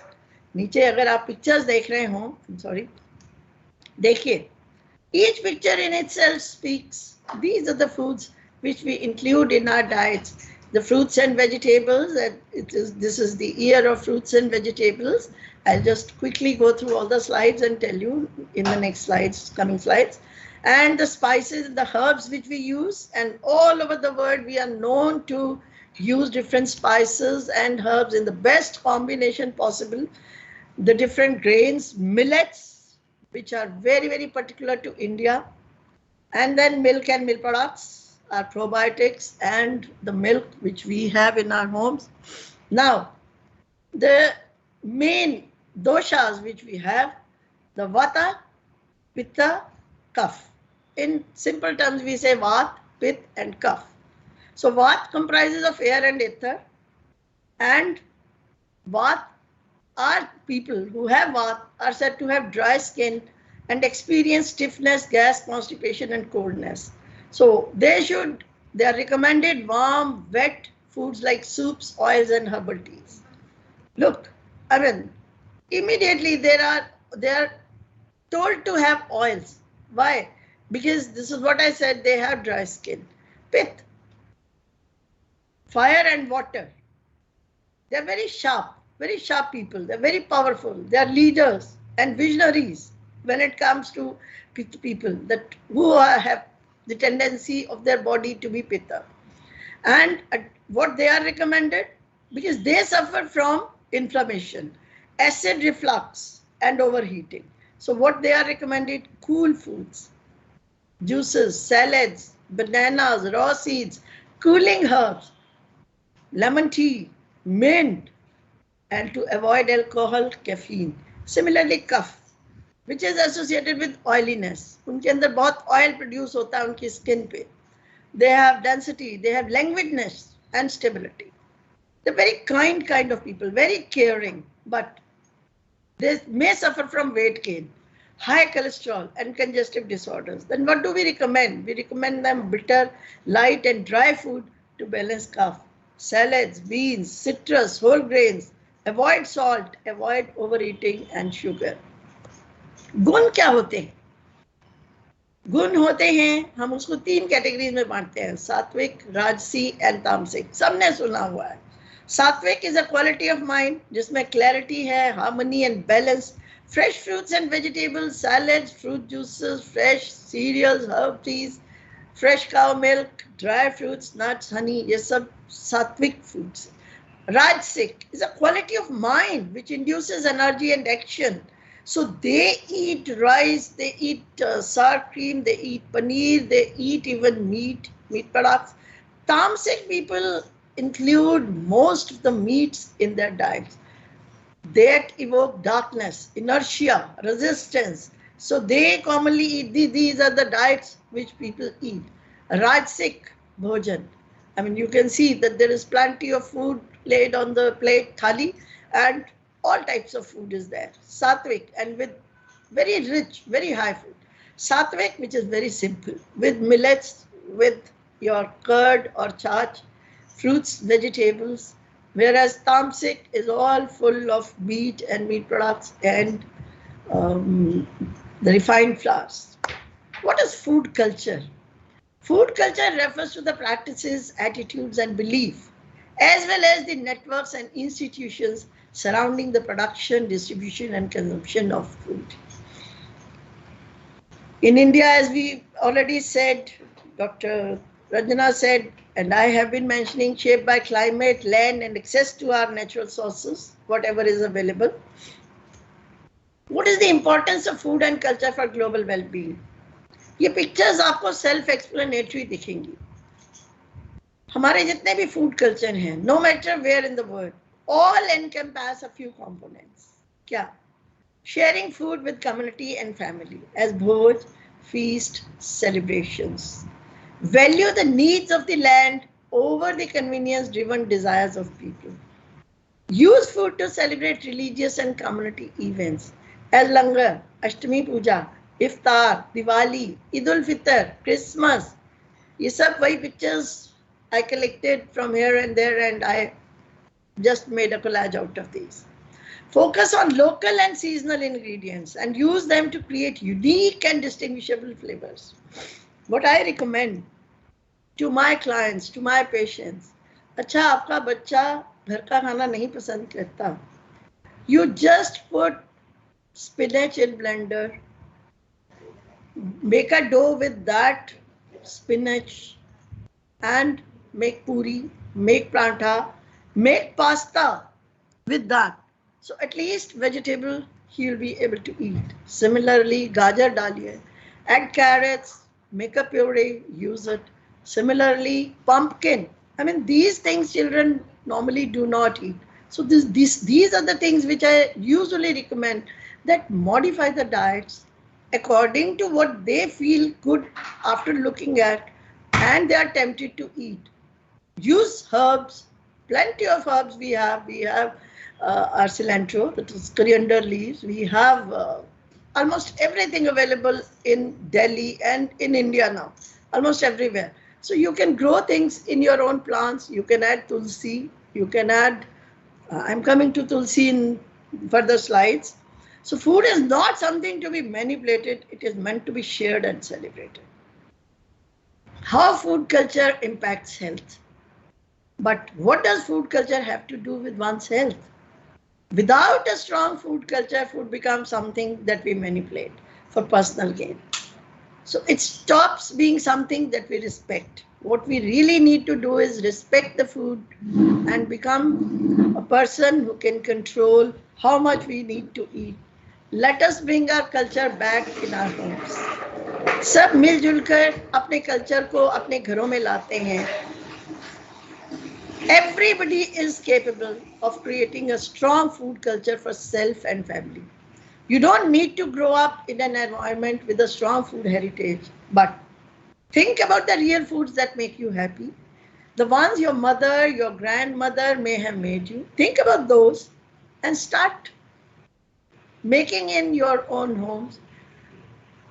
नीचे अगर आप pictures देख रहे हो, I'm sorry, देखिए. Each picture in itself speaks. These are the foods which we include in our diets. The fruits and vegetables, and this is the year of fruits and vegetables. I'll just quickly go through all the slides and tell you in the next slides, coming slides. And the spices, the herbs which we use, and all over the world we are known to use different spices and herbs in the best combination possible. The different grains, millets, which are very, very particular to India. And then milk and milk products, our probiotics and the milk which we have in our homes. Now, the main doshas which we have, the Vata, Pitta, Kapha. In simple terms, we say Vat, Pitta and Kapha. So Vat comprises of air and ether, and Vat our people who have Vata are said to have dry skin and experience stiffness, gas, constipation, and coldness. So they are recommended warm, wet foods like soups, oils, and herbal teas. Look, I mean, immediately they are told to have oils. Why? Because this is what I said, they have dry skin. Pith, fire and water. They're very sharp people. They're very powerful. They're leaders and visionaries when it comes to people that who have the tendency of their body to be pitta. And what they are recommended, because they suffer from inflammation, acid reflux, and overheating. So what they are recommended, cool foods, juices, salads, bananas, raw seeds, cooling herbs, lemon tea, mint, and to avoid alcohol, caffeine. Similarly, cough, which is associated with oiliness. उनके अंदर बहुत oil produce होता है उनकी skin पे. They have density, they have languidness and stability. They're very kind of people, very caring, but they may suffer from weight gain, high cholesterol, and congestive disorders. Then what do we recommend? We recommend them bitter, light, and dry food to balance cough. Salads, beans, citrus, whole grains. Avoid salt, avoid overeating and sugar. गुण क्या होते हैं? गुण होते हैं, हम उसको 3 categories में बांटते हैं, सात्विक, राजसी एंड तामसिक. सबने सुना हुआ है. Sattvic is a quality of mind जिसमें क्लैरिटी है, harmony and balance. Fresh fruits and vegetables, salads, fruit juices, fresh cereals, herb teas, fresh cow milk, dry fruits, nuts, honey, ये सब सात्विक foods. Rajasic is a quality of mind which induces energy and action. So they eat rice, they eat sour cream, they eat paneer, they eat even meat products. Tamasic people include most of the meats in their diets. That evoke darkness, inertia, resistance. So they commonly eat, these are the diets which people eat. Rajasic bhojan. I mean, you can see that there is plenty of food laid on the plate, thali, and all types of food is there. Sattvic, and with very rich, very high food. Sattvic, which is very simple, with millets, with your curd or chaach, fruits, vegetables, whereas tamasic is all full of meat and meat products and the refined flours. What is food culture? Food culture refers to the practices, attitudes, and belief, as well as the networks and institutions surrounding the production, distribution, and consumption of food. In India, as we already said, Dr. Ranjana said, and I have been mentioning, shaped by climate, land, and access to our natural sources, whatever is available. What is the importance of food and culture for global well-being? ये pictures आपको self explanatory दिखेंगी. हमारे जितने भी food culture हैं, no matter where in the world, all encompass a few components. क्या? Sharing food with community and family as bhoj, feast, celebrations. Value the needs of the land over the convenience-driven desires of people. Use food to celebrate religious and community events as langar, Ashtami Puja, Iftar, Diwali, Eid ul-Fitr, Christmas. ये सब वही pictures I collected from here and there, and I just made a collage out of these. Focus on local and seasonal ingredients and use them to create unique and distinguishable flavors. What I recommend to my clients, to my patients, अच्छा आपका बच्चा घर का खाना नहीं पसंद करता, you just put spinach in blender, make a dough with that spinach and make puri, make prantha, make pasta with that. So at least vegetable he will be able to eat. Similarly, gajar daliye, add carrots, make a puree, use it. Similarly, pumpkin. I mean, these things children normally do not eat. So these are the things which I usually recommend, that modify the diets according to what they feel good after looking at and they are tempted to eat. Use herbs, plenty of herbs we have. We have our cilantro, that is coriander leaves. We have almost everything available in Delhi and in India now, almost everywhere. So you can grow things in your own plants. You can add tulsi. You can add, I'm coming to tulsi in further slides. So food is not something to be manipulated. It is meant to be shared and celebrated. How food culture impacts health. But what does food culture have to do with one's health? Without a strong food culture, food becomes something that we manipulate for personal gain. So it stops being something that we respect. What we really need to do is respect the food and become a person who can control how much we need to eat. Let us bring our culture back in our homes. सब मिलजुल कर अपने culture को अपने घरों में लाते हैं. Everybody is capable of creating a strong food culture for self and family. You don't need to grow up in an environment with a strong food heritage, but think about the real foods that make you happy. The ones your mother, your grandmother may have made you. Think about those and start making in your own homes,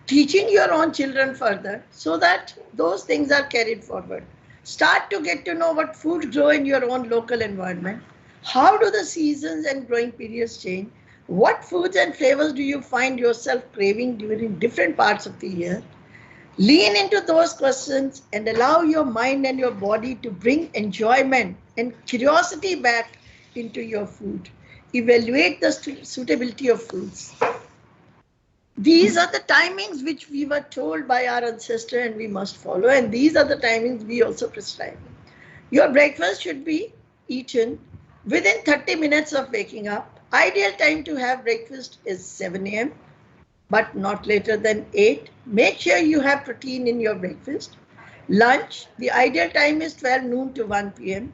teaching your own children further so that those things are carried forward. Start to get to know what foods grow in your own local environment. How do the seasons and growing periods change? What foods and flavors do you find yourself craving during different parts of the year? Lean into those questions and allow your mind and your body to bring enjoyment and curiosity back into your food. Evaluate the suitability of foods. These are the timings which we were told by our ancestor and we must follow, and these are the timings we also prescribe. Your breakfast should be eaten within 30 minutes of waking up. Ideal time to have breakfast is 7 a.m. but not later than 8. Make sure you have protein in your breakfast. Lunch, the ideal time is 12 noon to 1 p.m.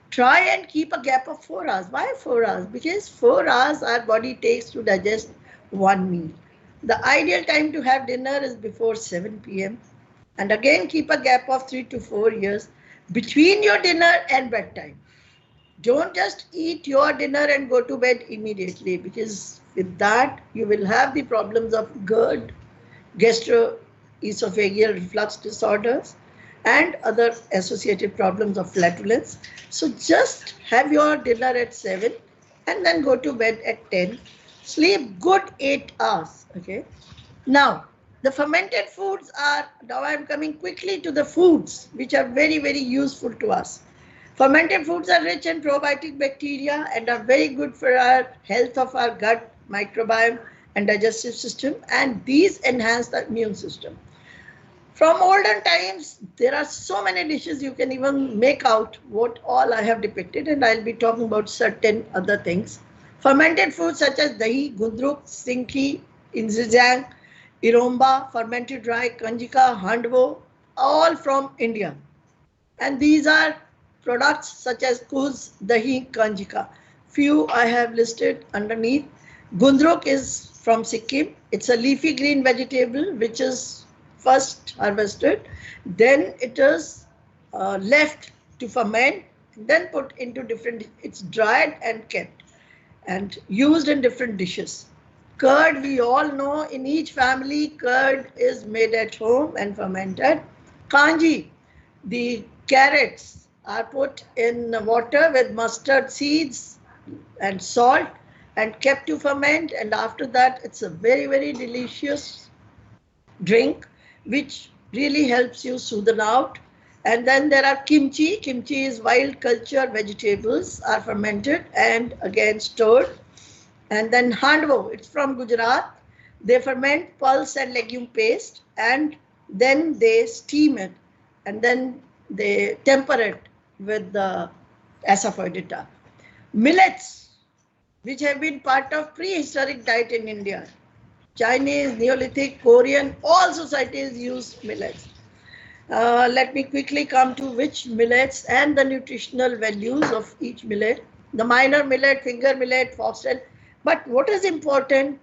Try and keep a gap of 4 hours. Why 4 hours? Because 4 hours our body takes to digest one meal. The ideal time to have dinner is before 7 p.m. And again, keep a gap of 3 to 4 years between your dinner and bedtime. Don't just eat your dinner and go to bed immediately, because with that, you will have the problems of GERD, gastroesophageal reflux disorders, and other associated problems of flatulence. So just have your dinner at 7 and then go to bed at 10. Sleep good 8 hours. Okay. Now, the fermented foods are, now I'm coming quickly to the foods which are very, very useful to us. Fermented foods are rich in probiotic bacteria and are very good for our health of our gut microbiome and digestive system, and these enhance the immune system. From olden times, there are so many dishes you can even make out what all I have depicted, and I'll be talking about certain other things. Fermented foods such as dahi, gundruk, sinki, inzijang, iromba, fermented rye, kanjika, handvo, all from India. And these are products such as kuz, dahi, kanjika. Few I have listed underneath. Gundruk is from Sikkim. It's a leafy green vegetable which is first harvested, then it is left to ferment, then put into different, it's dried and kept and used in different dishes. Curd, we all know in each family, curd is made at home and fermented. Kanji, the carrots are put in water with mustard seeds and salt and kept to ferment, and after that it's a very, very delicious drink which really helps you soothe out. And then there are kimchi. Kimchi is wild culture vegetables are fermented and again stored. And then handvo, it's from Gujarat. They ferment pulse and legume paste and then they steam it and then they temper it with the asafoetida. Millets, which have been part of prehistoric diet in India. Chinese, Neolithic, Korean, all societies use millets. Let me quickly come to which millets and the nutritional values of each millet. The minor millet, finger millet, foxtail. But what is important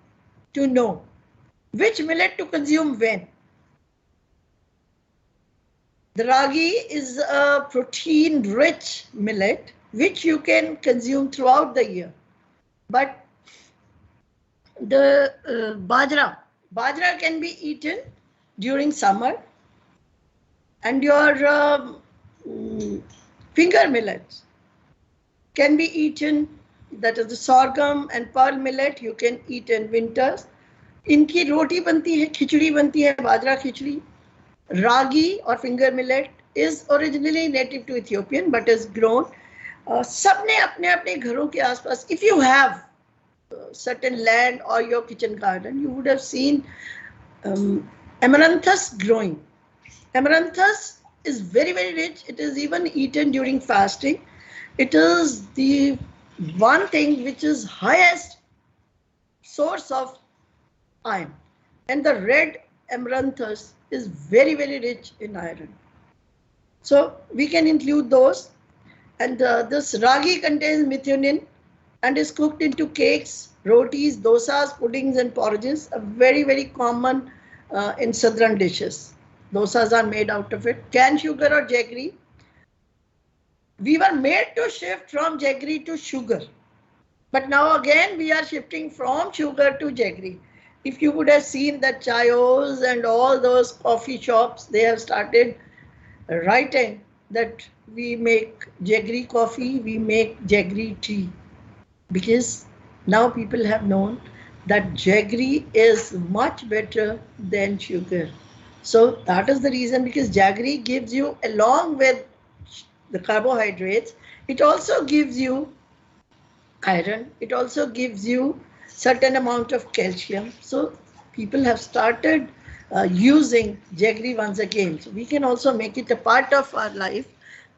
to know? Which millet to consume when? The ragi is a protein-rich millet which you can consume throughout the year. But the bajra can be eaten during summer, and your finger millets can be eaten, that is the sorghum and pearl millet you can eat in winters. इनकी रोटी बनती है, खिचड़ी बनती है, बाजरा खिचड़ी. Ragi or finger millet is originally native to Ethiopian but is grown. सबने अपने अपने घरों के आसपास, if you have certain land or your kitchen garden, you would have seen amaranthus growing. Amaranthus is very, very rich. It is even eaten during fasting. It is the one thing which is highest source of iron. And the red amaranthus is very, very rich in iron. So we can include those. And this ragi contains methionine and is cooked into cakes, rotis, dosas, puddings, and porridges, a very, very common in southern dishes. Dosas are made out of it. Canned sugar or jaggery. We were made to shift from jaggery to sugar. But now again, we are shifting from sugar to jaggery. If you would have seen the chayos and all those coffee shops, they have started writing that we make jaggery coffee, we make jaggery tea. Because now people have known that jaggery is much better than sugar. So that is the reason, because jaggery gives you, along with the carbohydrates, it also gives you iron, it also gives you certain amount of calcium. So people have started using jaggery once again. So we can also make it a part of our life.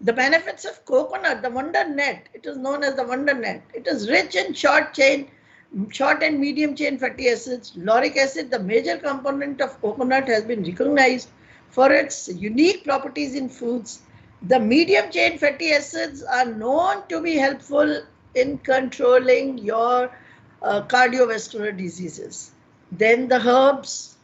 The benefits of coconut, the wonder net, it is known as the wonder net. It is rich in short and medium chain fatty acids. Lauric acid, the major component of coconut, has been recognized for its unique properties in foods. The medium chain fatty acids are known to be helpful in controlling your cardiovascular diseases. Then the herbs.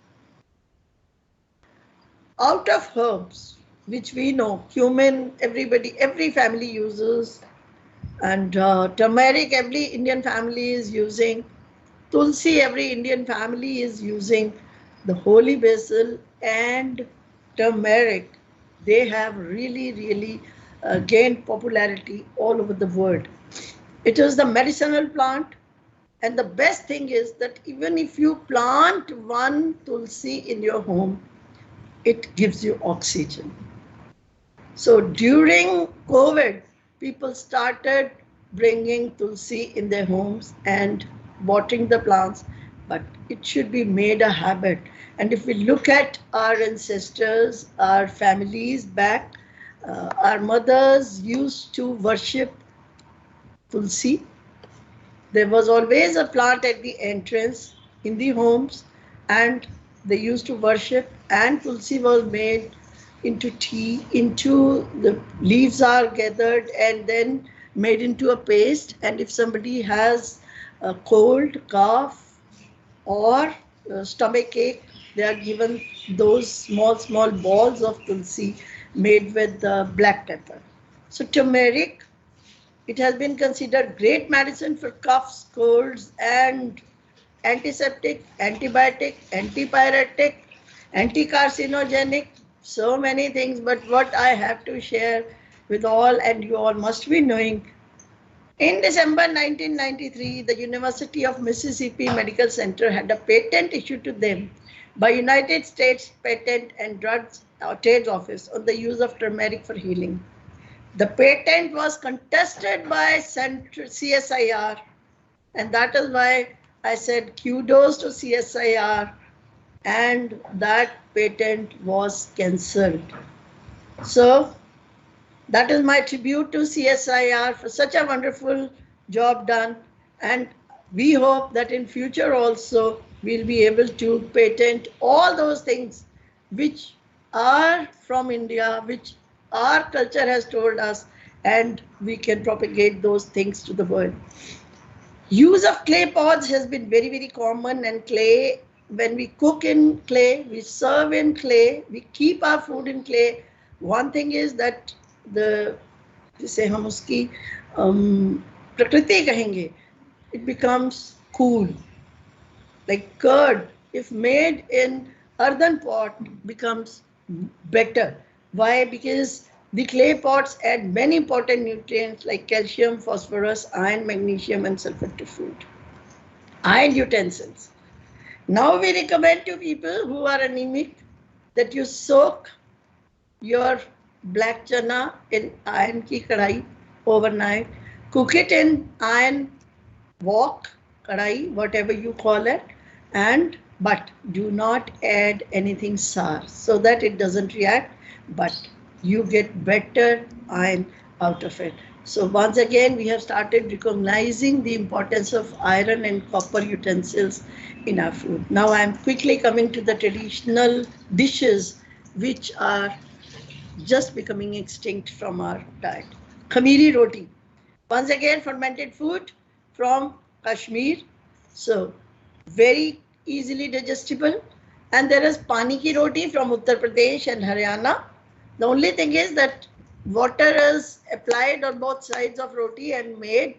Out of herbs, which we know, cumin, every family uses, and turmeric, every Indian family is using, tulsi, every Indian family is using, the holy basil and turmeric, they have really, really gained popularity all over the world. It is the medicinal plant, and the best thing is that even if you plant one tulsi in your home, it gives you oxygen. So during COVID, people started bringing tulsi in their homes and watering the plants, but it should be made a habit. And if we look at our ancestors, our families back, our mothers used to worship tulsi. There was always a plant at the entrance in the homes, and they used to worship, and tulsi was made into tea, the leaves are gathered and then made into a paste. And if somebody has a cold, cough, or stomach ache, they are given those small balls of tulsi made with black pepper. So turmeric, it has been considered great medicine for coughs, colds, and antiseptic, antibiotic, antipyretic, anti-carcinogenic, so many things. But what I have to share with all, and you all must be knowing, in December 1993, the University of Mississippi Medical Center had a patent issued to them by United States Patent and Drugs Trade Office on the use of turmeric for healing. The patent was contested by CSIR, and that is why I said kudos to CSIR, and that patent was cancelled. So that is my tribute to CSIR for such a wonderful job done, and we hope that in future also we'll be able to patent all those things which are from India, which our culture has told us, and we can propagate those things to the world. Use of clay pots has been very, very common, and clay, when we cook in clay, we serve in clay, we keep our food in clay. One thing is that जिसे हम उसकी प्रकृति कहेंगे, it becomes cool. Like curd, if made in earthen pot, becomes better. Why? Because the clay pots add many important nutrients like calcium, phosphorus, iron, magnesium, and sulfur to food. Iron utensils. Now we recommend to people who are anemic that you soak your black chana in iron ki kadai overnight, cook it in iron wok, kadai, whatever you call it, but do not add anything sour so that it doesn't react, but you get better iron out of it. So once again, we have started recognizing the importance of iron and copper utensils in our food. Now I am quickly coming to the traditional dishes which are just becoming extinct from our diet. Kamili Roti. Once again, fermented food from Kashmir. So very easily digestible. And there is Pani Ki Roti from Uttar Pradesh and Haryana. The only thing is that water is applied on both sides of roti and made,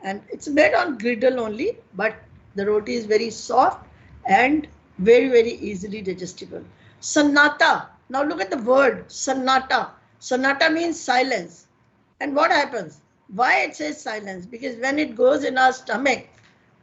and it's made on griddle only, but the roti is very soft and very, very easily digestible. Sannata. Now look at the word sannata. Sannata means silence. And what happens? Why it says silence? Because when it goes in our stomach,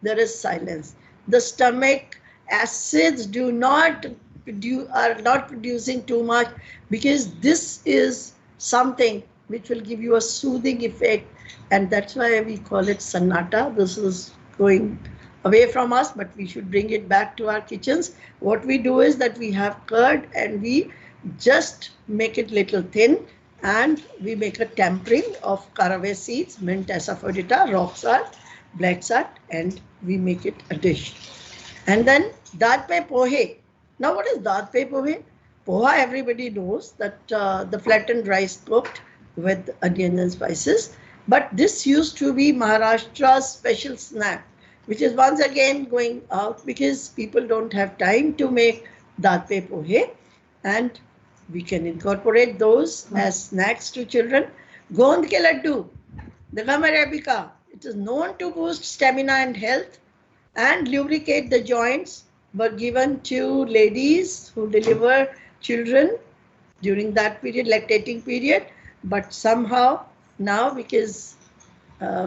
there is silence. The stomach acids are not producing too much, because this is something which will give you a soothing effect, and that's why we call it sannata. This is going away from us, but we should bring it back to our kitchens. What we do is that we have curd and we just make it little thin, and we make a tempering of caraway seeds, mint asafoetida, rock salt, black salt, and we make it a dish. And then Darth pe pohe. Now what is Darth pe pohe? Poha, everybody knows that the flattened rice cooked with onions and spices. But this used to be Maharashtra's special snack, which is once again going out because people don't have time to make Darth pe pohe, and we can incorporate those as snacks to children. Gond ke laddu, the gum arabica, it is known to boost stamina and health and lubricate the joints, were given to ladies who deliver children during that period, lactating period. But somehow now, because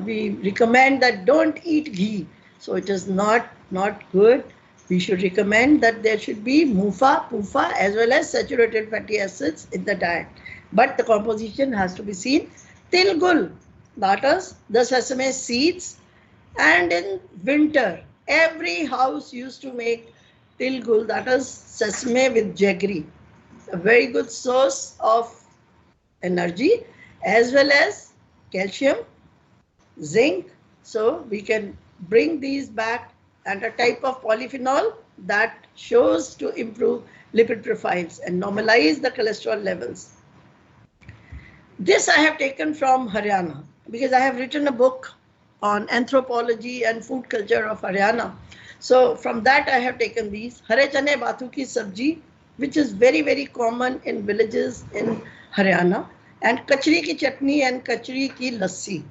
we recommend that don't eat ghee, so it is not good. We should recommend that there should be mufa, pufa, as well as saturated fatty acids in the diet. But the composition has to be seen. Til gul, that is the sesame seeds. And in winter, every house used to make til gul, that is sesame with jaggery. A very good source of energy as well as calcium, zinc. So we can bring these back, and a type of polyphenol that shows to improve lipid profiles and normalize the cholesterol levels. This I have taken from Haryana because I have written a book on anthropology and food culture of Haryana. So from that I have taken these. Hare chane bathu ki sabji, which is very, very common in villages in Haryana, and Kachori Chutney and Kachori ki lassi.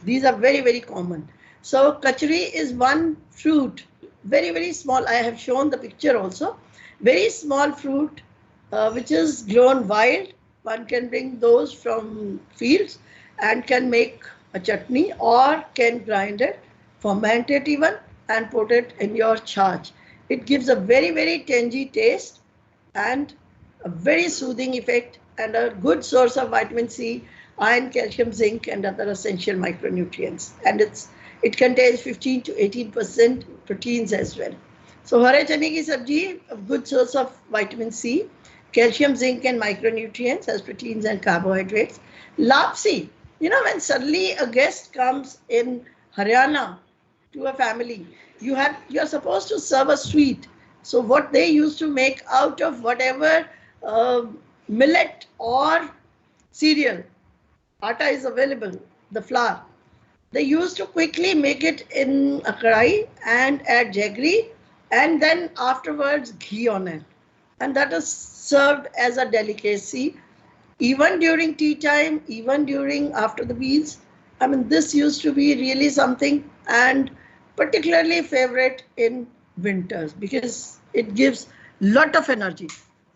These are very, very common. So kachori is one fruit, very, very small. I have shown the picture also. Very small fruit which is grown wild. One can bring those from fields and can make a chutney, or can grind it, ferment it even, and put it in your charge. It gives a very, very tangy taste and a very soothing effect, and a good source of vitamin C, iron, calcium, zinc, and other essential micronutrients. And it contains 15 to 18% proteins as well. So hare chane ki sabji, a good source of vitamin C, calcium, zinc, and micronutrients as proteins and carbohydrates. Lapsi, when suddenly a guest comes in Haryana to a family, you are supposed to serve a sweet. So what they used to make out of whatever millet or cereal, atta is available, the flour, they used to quickly make it in a kadai and add jaggery, and then afterwards ghee on it. And that is served as a delicacy, even during tea time, even during after the meals. I mean, this used to be really something, and particularly favorite in winters because it gives lot of energy.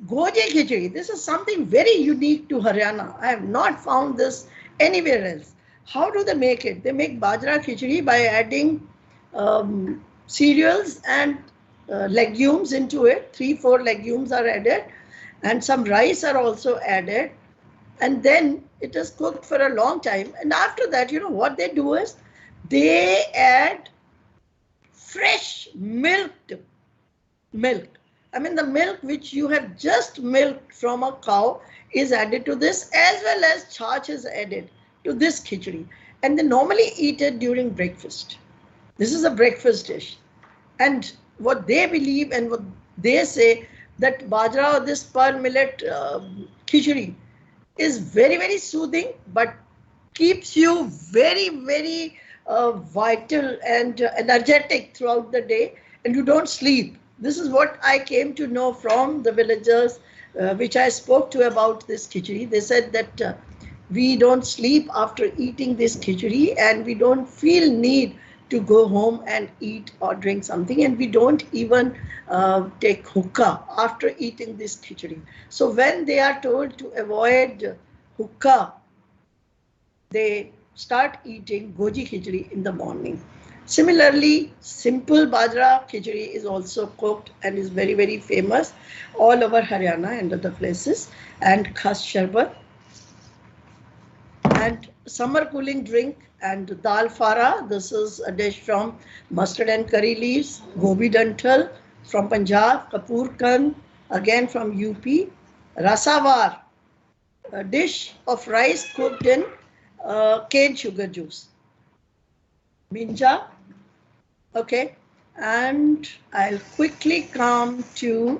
Goji khichdi, this is something very unique to Haryana. I have not found this anywhere else. How do they make it? They make bajra khichdi by adding cereals and legumes into it. 3-4 legumes are added and some rice are also added. And then it is cooked for a long time. And after that, you know what they do is they add fresh milk. I mean, the milk which you have just milked from a cow is added to this, as well as chach is added to this khichdi. And they normally eat it during breakfast. This is a breakfast dish. And what they believe and what they say that bajra or this pearl millet khichdi is very, very soothing, but keeps you very, very vital and energetic throughout the day, and you don't sleep. This is what I came to know from the villagers which I spoke to about this khichdi. They said that we don't sleep after eating this khichdi and we don't feel need to go home and eat or drink something, and we don't even take hookah after eating this khichdi. So when they are told to avoid hookah, they start eating goji khichdi in the morning. Similarly, simple bajra khichdi is also cooked and is very, very famous all over Haryana and other places. And khas sharbat and summer cooling drink and dal fara. This is a dish from mustard and curry leaves. Gobi dantal from Punjab. Kapoor kan again from UP. Rasavar, a dish of rice cooked in cane sugar juice. Minja, okay, and I'll quickly come to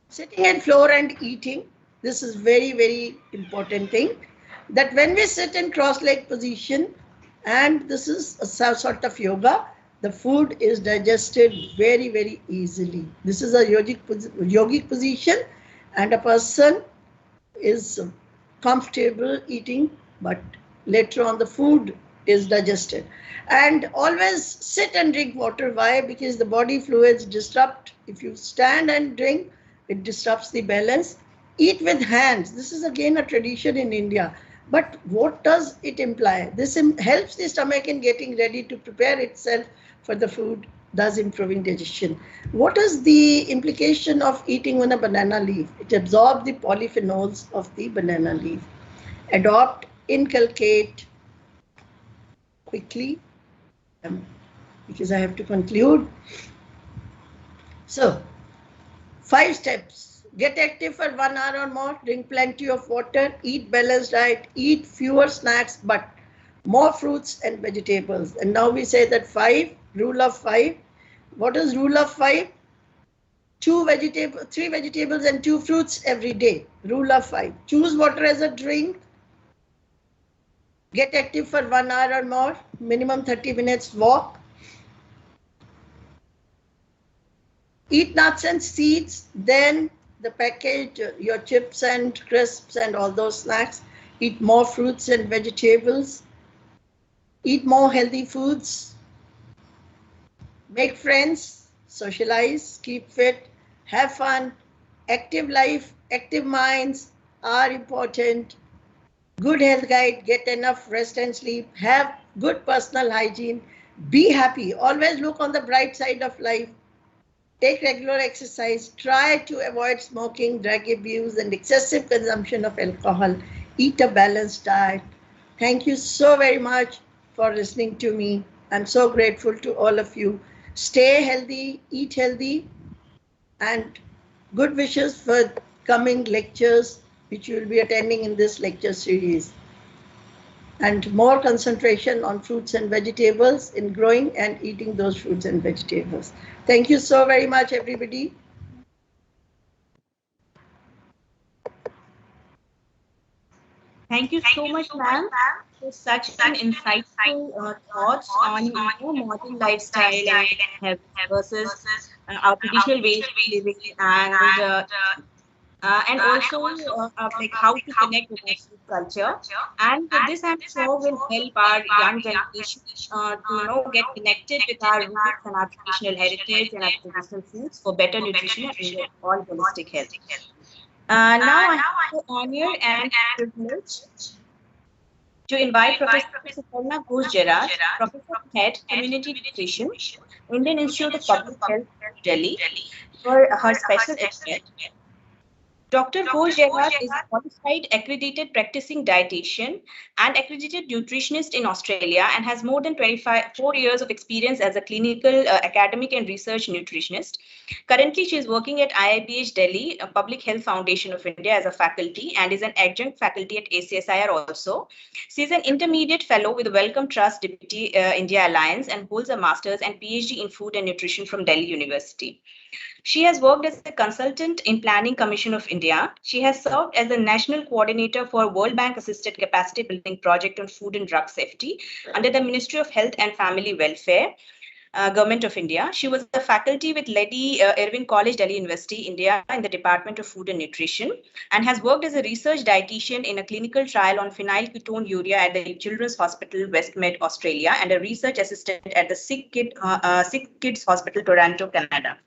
sitting on floor and eating. This is very, very important thing, that when we sit in cross-leg position, and this is a sort of yoga, the food is digested very, very easily. This is a yogic position, and a person is comfortable eating, but later on the food is digested. And always sit and drink water. Why? Because the body fluids disrupt. If you stand and drink, it disrupts the balance. Eat with hands. This is again a tradition in India. But what does it imply? This helps the stomach in getting ready to prepare itself for the food, thus improving digestion. What is the implication of eating on a banana leaf? It absorbs the polyphenols of the banana leaf. Adopt, inculcate quickly, because I have to conclude. So, 5 steps. Get active for 1 hour or more, drink plenty of water, eat balanced diet, eat fewer snacks, but more fruits and vegetables. And now we say that 5, rule of 5. What is rule of 5? 3 vegetables and 2 fruits every day. Rule of 5. Choose water as a drink. Get active for 1 hour or more, minimum 30 minutes walk. Eat nuts and seeds, then the package, your chips and crisps and all those snacks. Eat more fruits and vegetables. Eat more healthy foods. Make friends, socialize, keep fit, have fun. Active life, active minds are important. Good health guide, get enough rest and sleep, have good personal hygiene, be happy, always look on the bright side of life, take regular exercise, try to avoid smoking, drug abuse and excessive consumption of alcohol, eat a balanced diet. Thank you so very much for listening to me. I'm so grateful to all of you. Stay healthy, eat healthy, and good wishes for coming lectures which you will be attending in this lecture series. And more concentration on fruits and vegetables in growing and eating those fruits and vegetables. Thank you so very much, everybody. Thank you so much, ma'am, for such an insightful thoughts on modern lifestyle and health versus artificial ways of living and and also like how to connect with our food culture. And this, I'm sure, will help our young generation to get connected with our roots and our traditional heritage and our traditional foods for better nutrition and all holistic health. Now I have the honor and privilege to invite Professor Suparna Ghosh-Gerard, Professor Head, Community Nutrition, Indian Institute of Public Health, Delhi, for her special address. Dr. Ghosh-Gerard is a qualified accredited practicing dietitian and accredited nutritionist in Australia and has more than 4 years of experience as a clinical, academic and research nutritionist. Currently, she is working at IIPH Delhi, a Public Health Foundation of India, as a faculty and is an adjunct faculty at ACSIR also. She is an intermediate fellow with the Wellcome Trust Deputy India Alliance and holds a master's and PhD in food and nutrition from Delhi University. She has worked as a consultant in Planning Commission of India. She has served as a national coordinator for World Bank Assisted Capacity Building Project on Food and Drug Safety under the Ministry of Health and Family Welfare, Government of India. She was a faculty with Lady Irving College, Delhi University, India, in the Department of Food and Nutrition, and has worked as a research dietitian in a clinical trial on phenylketone urea at the Children's Hospital, Westmead, Australia, and a research assistant at the Sick Kids Hospital, Toronto, Canada.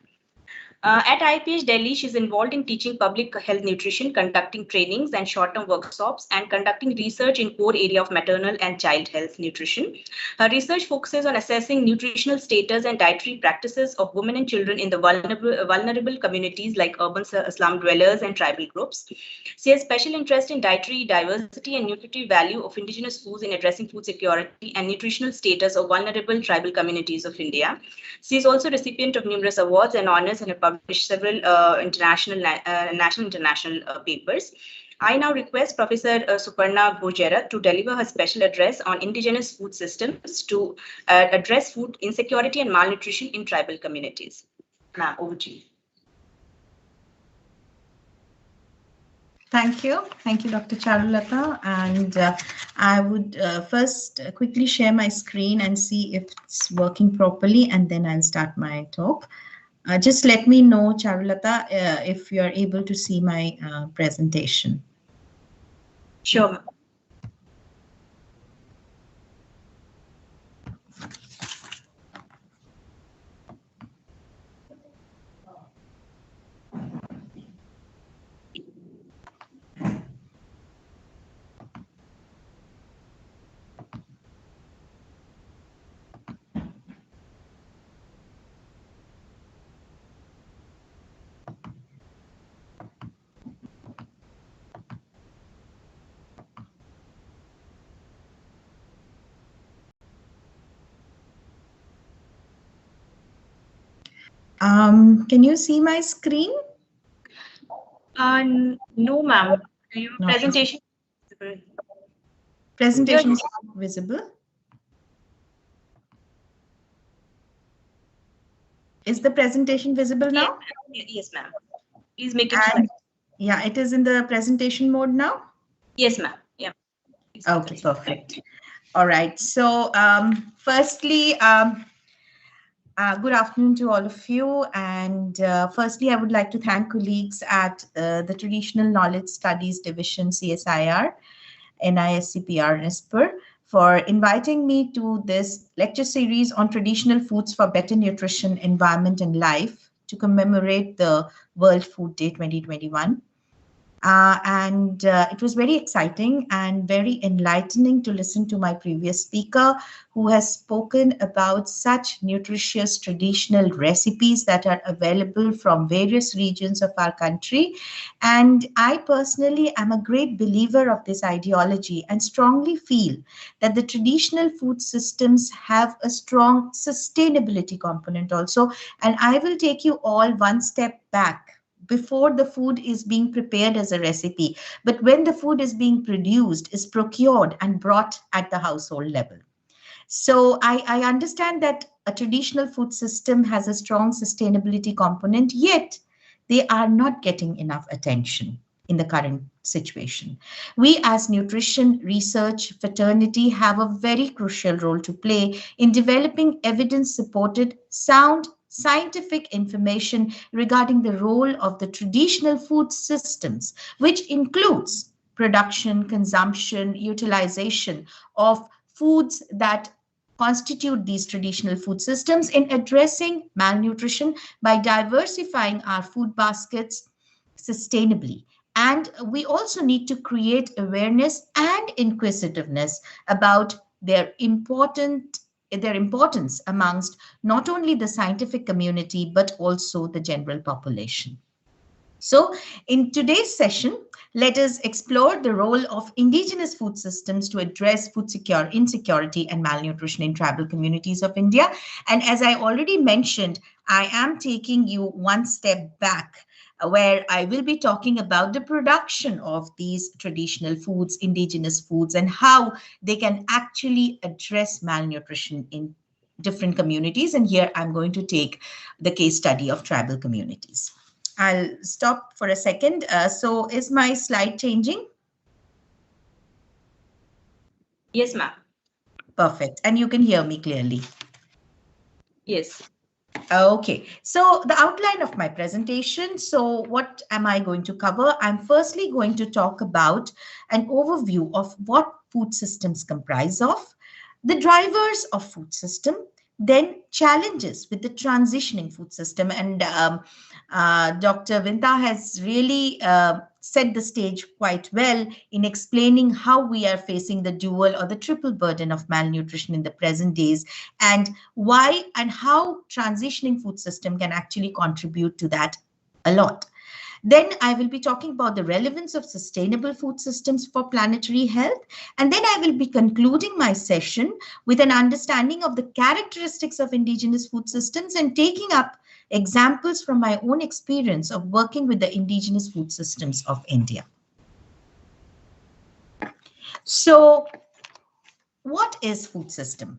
At IPH Delhi, she's involved in teaching public health nutrition, conducting trainings and short-term workshops, and conducting research in core area of maternal and child health nutrition. Her research focuses on assessing nutritional status and dietary practices of women and children in the vulnerable communities like urban slum dwellers and tribal groups. She has special interest in dietary diversity and nutritive value of indigenous foods in addressing food security and nutritional status of vulnerable tribal communities of India. She is also recipient of numerous awards and honors and has published several national international papers. I now request Professor Suparna Ghosh-Gerard to deliver her special address on indigenous food systems to address food insecurity and malnutrition in tribal communities. Ma'am, over to you. Thank you. Thank you, Dr. Charulata. And I would first quickly share my screen and see if it's working properly, and then I'll start my talk. Just let me know, Charulata, if you're able to see my presentation. Sure. Can you see my screen? No, ma'am. Your presentation is not visible. Is the presentation visible now? Yes, ma'am. Please make it sure. Yeah, it is in the presentation mode now? Yes, ma'am. Yeah. Okay, perfect. All right. So firstly, good afternoon to all of you. And firstly, I would like to thank colleagues at the Traditional Knowledge Studies Division, CSIR, NIScPR, for inviting me to this lecture series on traditional foods for better nutrition, environment, and life to commemorate the World Food Day 2021. It was very exciting and very enlightening to listen to my previous speaker, who has spoken about such nutritious traditional recipes that are available from various regions of our country. And I personally am a great believer of this ideology and strongly feel that the traditional food systems have a strong sustainability component also. And I will take you all one step back before the food is being prepared as a recipe, but when the food is being produced, is procured and brought at the household level. So I understand that a traditional food system has a strong sustainability component, yet they are not getting enough attention in the current situation. We as nutrition research fraternity have a very crucial role to play in developing evidence-supported, sound, scientific information regarding the role of the traditional food systems, which includes production, consumption, utilization of foods that constitute these traditional food systems in addressing malnutrition by diversifying our food baskets sustainably. And we also need to create awareness and inquisitiveness about their importance amongst not only the scientific community, but also the general population. So in today's session, let us explore the role of indigenous food systems to address food insecurity and malnutrition in tribal communities of India. And as I already mentioned, I am taking you one step back, where I will be talking about the production of these traditional foods, indigenous foods, and how they can actually address malnutrition in different communities. And here I'm going to take the case study of tribal communities. I'll stop for a second. So is my slide changing? Yes, ma'am. Perfect. And you can hear me clearly. Yes. Okay, so the outline of my presentation. So what am I going to cover? I'm firstly going to talk about an overview of what food systems comprise of, the drivers of food system, then challenges with the transitioning food system. And Dr. Vinta has really set the stage quite well in explaining how we are facing the dual or the triple burden of malnutrition in the present days, and why and how transitioning food system can actually contribute to that a lot. Then I will be talking about the relevance of sustainable food systems for planetary health. And then I will be concluding my session with an understanding of the characteristics of indigenous food systems and taking up examples from my own experience of working with the indigenous food systems of India. So, what is food system?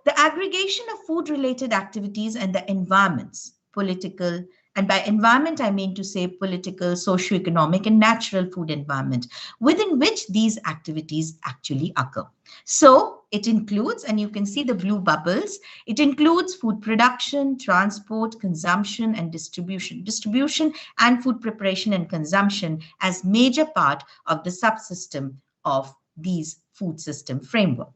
The aggregation of food-related activities and the environments, political, and by environment, I mean to say political, socio-economic, and natural food environment within which these activities actually occur. So it includes, and you can see the blue bubbles, it includes food production, transport, consumption, and distribution. Distribution and food preparation and consumption as major part of the subsystem of these food system framework.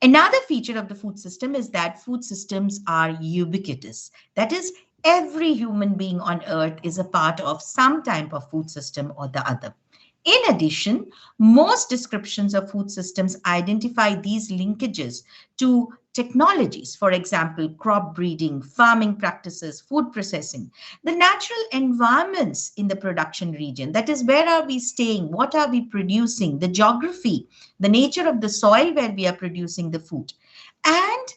Another feature of the food system is that food systems are ubiquitous. That is, every human being on earth is a part of some type of food system or the other. In addition, most descriptions of food systems identify these linkages to technologies, for example, crop breeding, farming practices, food processing, the natural environments in the production region, that is, where are we staying, what are we producing, the geography, the nature of the soil where we are producing the food, and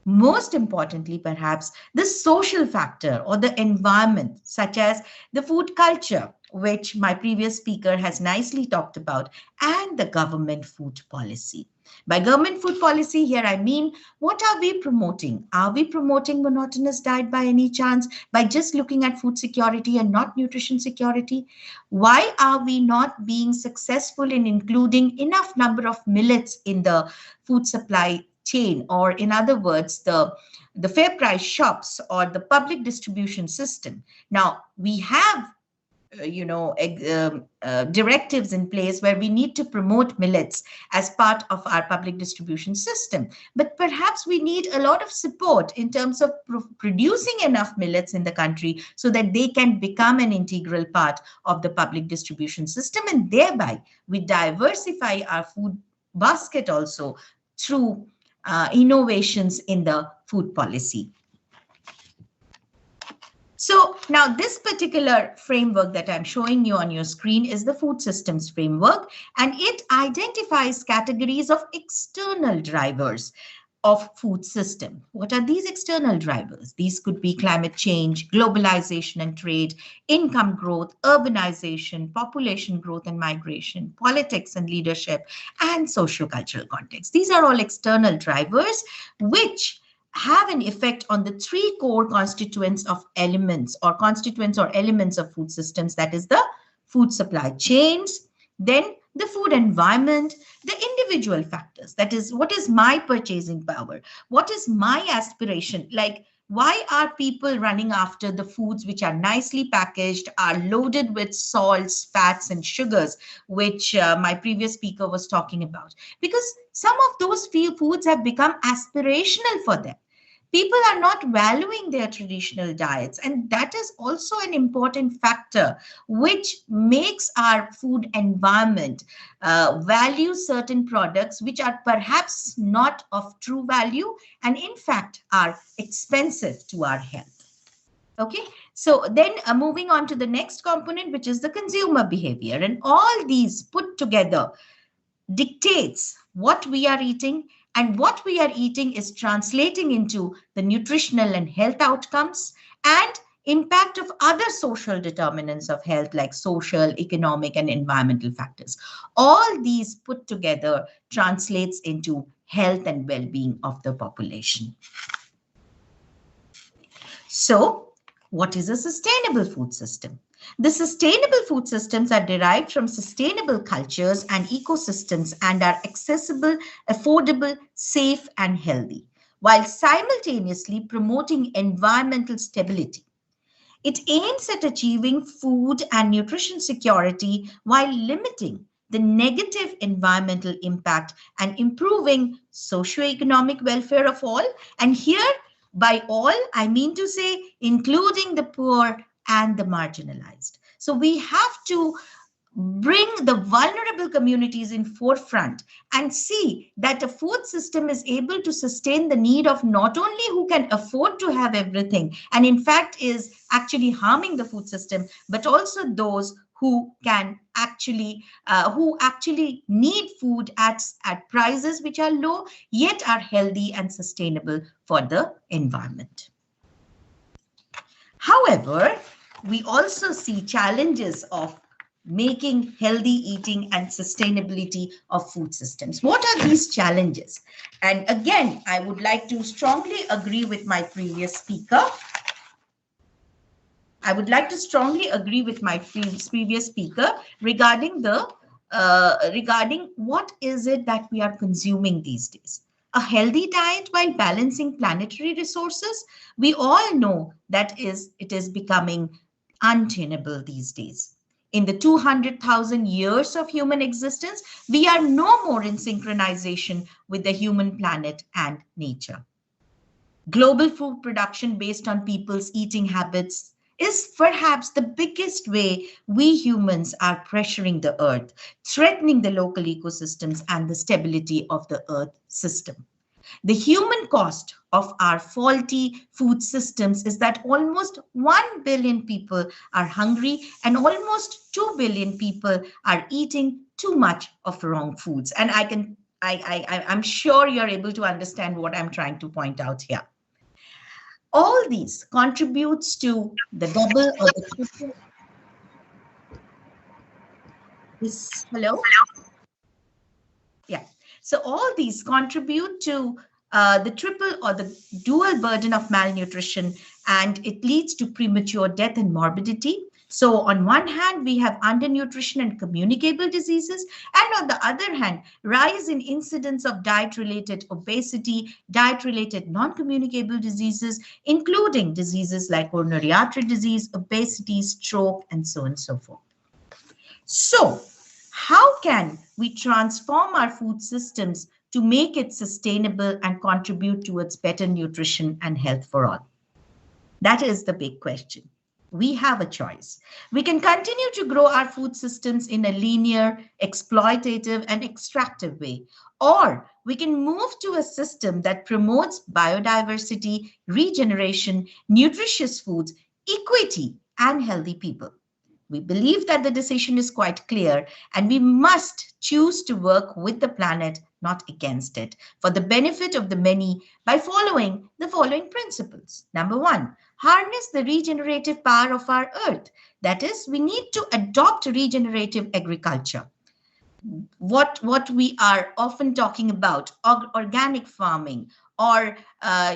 most importantly, perhaps, the social factor or the environment, such as the food culture, which my previous speaker has nicely talked about, and the government food policy. By government food policy, here I mean, what are we promoting? Are we promoting monotonous diet by any chance, by just looking at food security and not nutrition security? Why are we not being successful in including enough number of millets in the food supply chain, or in other words, the fair price shops or the public distribution system? Now, we have directives in place where we need to promote millets as part of our public distribution system. But perhaps we need a lot of support in terms of producing enough millets in the country so that they can become an integral part of the public distribution system, and thereby we diversify our food basket also through innovations in the food policy. So now this particular framework that I'm showing you on your screen is the food systems framework, and it identifies categories of external drivers of food system. What are these external drivers? These could be climate change, globalization and trade, income growth, urbanization, population growth and migration, politics and leadership, and socio-cultural context. These are all external drivers which have an effect on the three core constituents of elements or elements of food systems, that is the food supply chains, then the food environment, the individual factors, that is, what is my purchasing power, what is my aspiration, like Why are people running after the foods which are nicely packaged, are loaded with salts, fats, and sugars, which my previous speaker was talking about? Because some of those foods have become aspirational for them. People are not valuing their traditional diets, and that is also an important factor which makes our food environment value certain products which are perhaps not of true value and in fact are expensive to our health. Okay, so then moving on to the next component, which is the consumer behavior, and all these put together dictates what we are eating, and what we are eating is translating into the nutritional and health outcomes and impact of other social determinants of health like social, economic, and environmental factors. All these put together translates into health and well-being of the population. So, what is a sustainable food system? The sustainable food systems are derived from sustainable cultures and ecosystems and are accessible, affordable, safe, and healthy, while simultaneously promoting environmental stability. It aims at achieving food and nutrition security while limiting the negative environmental impact and improving socioeconomic welfare of all. And here, by all, I mean to say, including the poor and the marginalized. So we have to bring the vulnerable communities in forefront and see that a food system is able to sustain the need of not only who can afford to have everything and in fact is actually harming the food system, but also those who can actually need food at prices which are low yet are healthy and sustainable for the environment. However, we also see challenges of making healthy eating and sustainability of food systems. What are these challenges? And again, I would like to strongly agree with my previous speaker. Regarding regarding what is it that we are consuming these days. A healthy diet while balancing planetary resources, we all know that it is becoming untenable these days. In the 200,000 years of human existence, we are no more in synchronization with the human planet and nature. Global food production based on people's eating habits is perhaps the biggest way we humans are pressuring the earth, threatening the local ecosystems and the stability of the earth system. The human cost of our faulty food systems is that almost 1 billion people are hungry and almost 2 billion people are eating too much of wrong foods. And I'm sure you're able to understand what I'm trying to point out here. All these contributes to the double or the triple. Hello? Yeah. So all these contribute to the triple or the dual burden of malnutrition, and it leads to premature death and morbidity. So on one hand, we have undernutrition and communicable diseases, and on the other hand, rise in incidence of diet-related obesity, diet-related non-communicable diseases, including diseases like coronary artery disease, obesity, stroke, and so on and so forth. So how can we transform our food systems to make it sustainable and contribute towards better nutrition and health for all? That is the big question. We have a choice. We can continue to grow our food systems in a linear, exploitative, and extractive way, or we can move to a system that promotes biodiversity, regeneration, nutritious foods, equity, and healthy people. We believe that the decision is quite clear, and we must choose to work with the planet, not against it, for the benefit of the many by following the following principles. Number one, harness the regenerative power of our earth. That is, we need to adopt regenerative agriculture. What we are often talking about, organic farming, or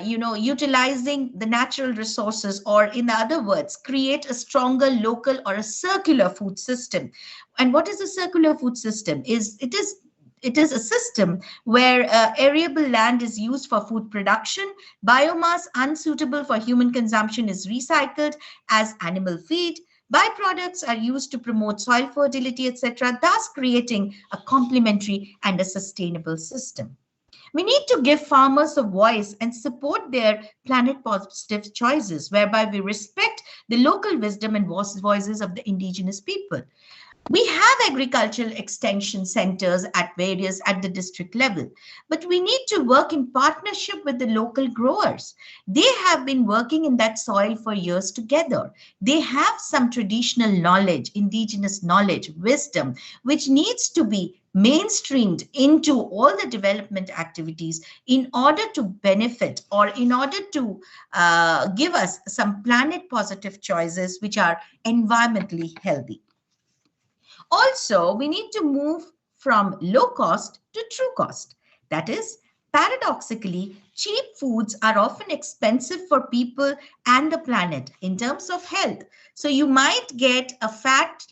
utilizing the natural resources, or in other words, create a stronger local or a circular food system. And what is a circular food system? It is it is a system where arable land is used for food production, biomass unsuitable for human consumption is recycled as animal feed, byproducts are used to promote soil fertility, etc., thus creating a complementary and a sustainable system. We need to give farmers a voice and support their planet positive choices, whereby we respect the local wisdom and voices of the indigenous people. We have agricultural extension centers at the district level, but we need to work in partnership with the local growers. They have been working in that soil for years together. They have some traditional knowledge, indigenous knowledge, wisdom, which needs to be mainstreamed into all the development activities in order to benefit or in order to give us some planet positive choices which are environmentally healthy. Also, we need to move from low cost to true cost. That is, paradoxically, cheap foods are often expensive for people and the planet in terms of health. So you might get a fat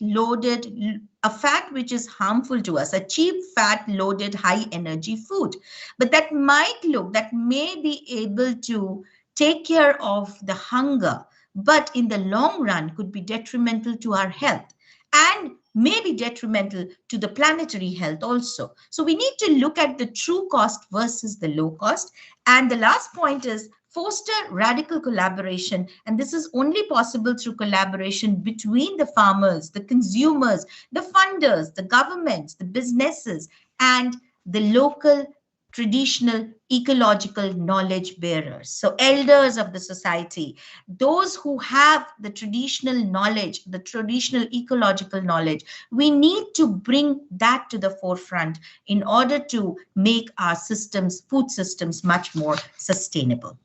which is harmful to us, a cheap fat loaded high energy food, but that may be able to take care of the hunger, but in the long run could be detrimental to our health and may be detrimental to the planetary health also. So we need to look at the true cost versus the low cost. And the last point is foster radical collaboration. And this is only possible through collaboration between the farmers, the consumers, the funders, the governments, the businesses, and the local traditional ecological knowledge bearers. So elders of the society, those who have the traditional knowledge, the traditional ecological knowledge, we need to bring that to the forefront in order to make our systems, food systems, much more sustainable.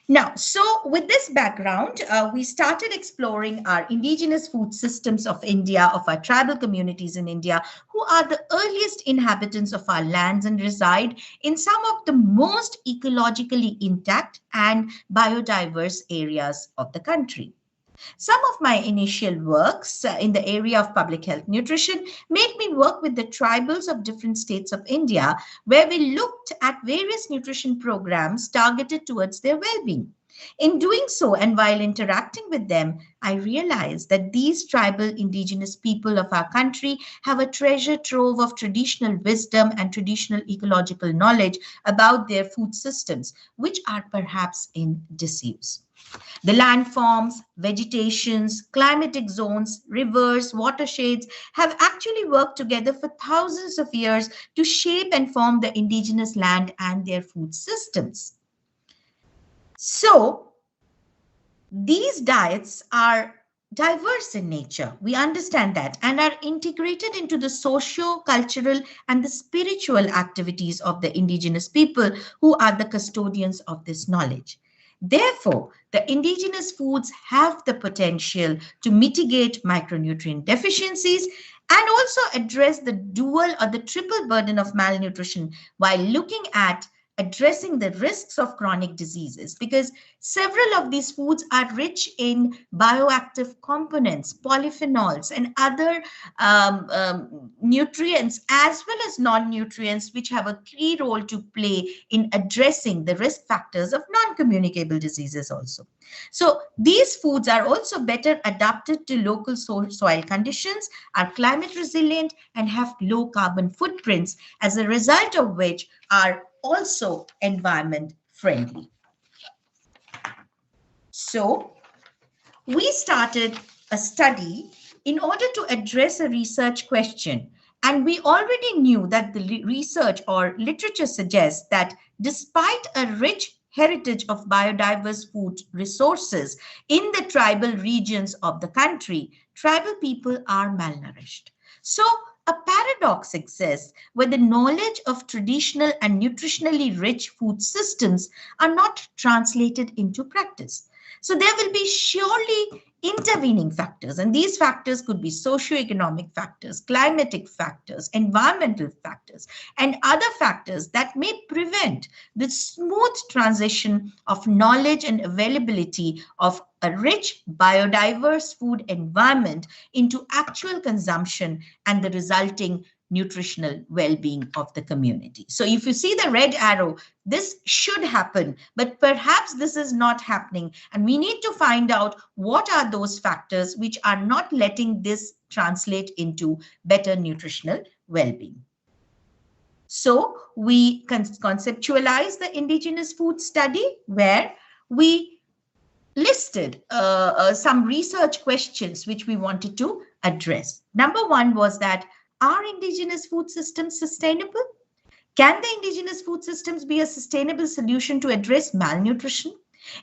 Now, so with this background, we started exploring our indigenous food systems of India, of our tribal communities in India, who are the earliest inhabitants of our lands and reside in some of the most ecologically intact and biodiverse areas of the country. Some of my initial works in the area of public health nutrition made me work with the tribals of different states of India, where we looked at various nutrition programs targeted towards their well-being. In doing so, and while interacting with them, I realized that these tribal indigenous people of our country have a treasure trove of traditional wisdom and traditional ecological knowledge about their food systems, which are perhaps in disuse. The landforms, vegetations, climatic zones, rivers, watersheds have actually worked together for thousands of years to shape and form the indigenous land and their food systems. So, these diets are diverse in nature. We understand that, and are integrated into the socio-cultural and the spiritual activities of the indigenous people who are the custodians of this knowledge. Therefore, the indigenous foods have the potential to mitigate micronutrient deficiencies and also address the dual or the triple burden of malnutrition while looking at addressing the risks of chronic diseases, because several of these foods are rich in bioactive components, polyphenols, and other nutrients as well as non-nutrients, which have a key role to play in addressing the risk factors of non-communicable diseases also. So these foods are also better adapted to local soil conditions, are climate resilient, and have low carbon footprints, as a result of which are also environment friendly. So we started a study in order to address a research question. And we already knew that the research or literature suggests that despite a rich heritage of biodiverse food resources in the tribal regions of the country, tribal people are malnourished. So a paradox exists where the knowledge of traditional and nutritionally rich food systems are not translated into practice. So there will be surely intervening factors, and these factors could be socioeconomic factors, climatic factors, environmental factors, and other factors that may prevent the smooth transition of knowledge and availability of a rich biodiverse food environment into actual consumption and the resulting nutritional well-being of the community. So if you see the red arrow, this should happen, but perhaps this is not happening. And we need to find out what are those factors which are not letting this translate into better nutritional well-being. So we conceptualize the indigenous food study, where we listed some research questions which we wanted to address. Number one was that, are indigenous food systems sustainable? Can the indigenous food systems be a sustainable solution to address malnutrition?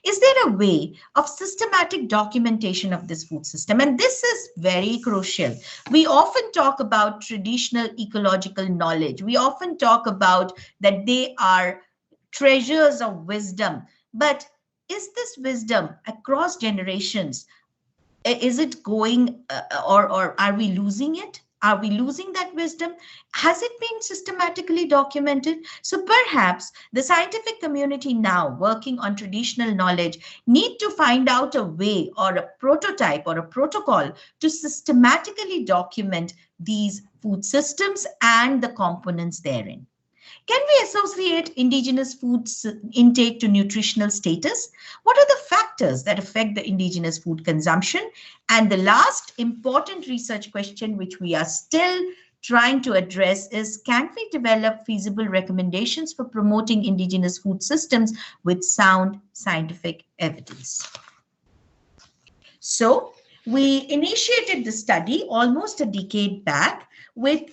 Is there a way of systematic documentation of this food system? And this is very crucial. We often talk about traditional ecological knowledge. We often talk about that they are treasures of wisdom. But is this wisdom across generations? Is it going or are we losing it? Are we losing that wisdom? Has it been systematically documented? So perhaps the scientific community now working on traditional knowledge need to find out a way or a prototype or a protocol to systematically document these food systems and the components therein. Can we associate indigenous foods intake to nutritional status? What are the factors that affect the indigenous food consumption? And the last important research question, which we are still trying to address, is can we develop feasible recommendations for promoting indigenous food systems with sound scientific evidence? So we initiated the study almost a decade back. We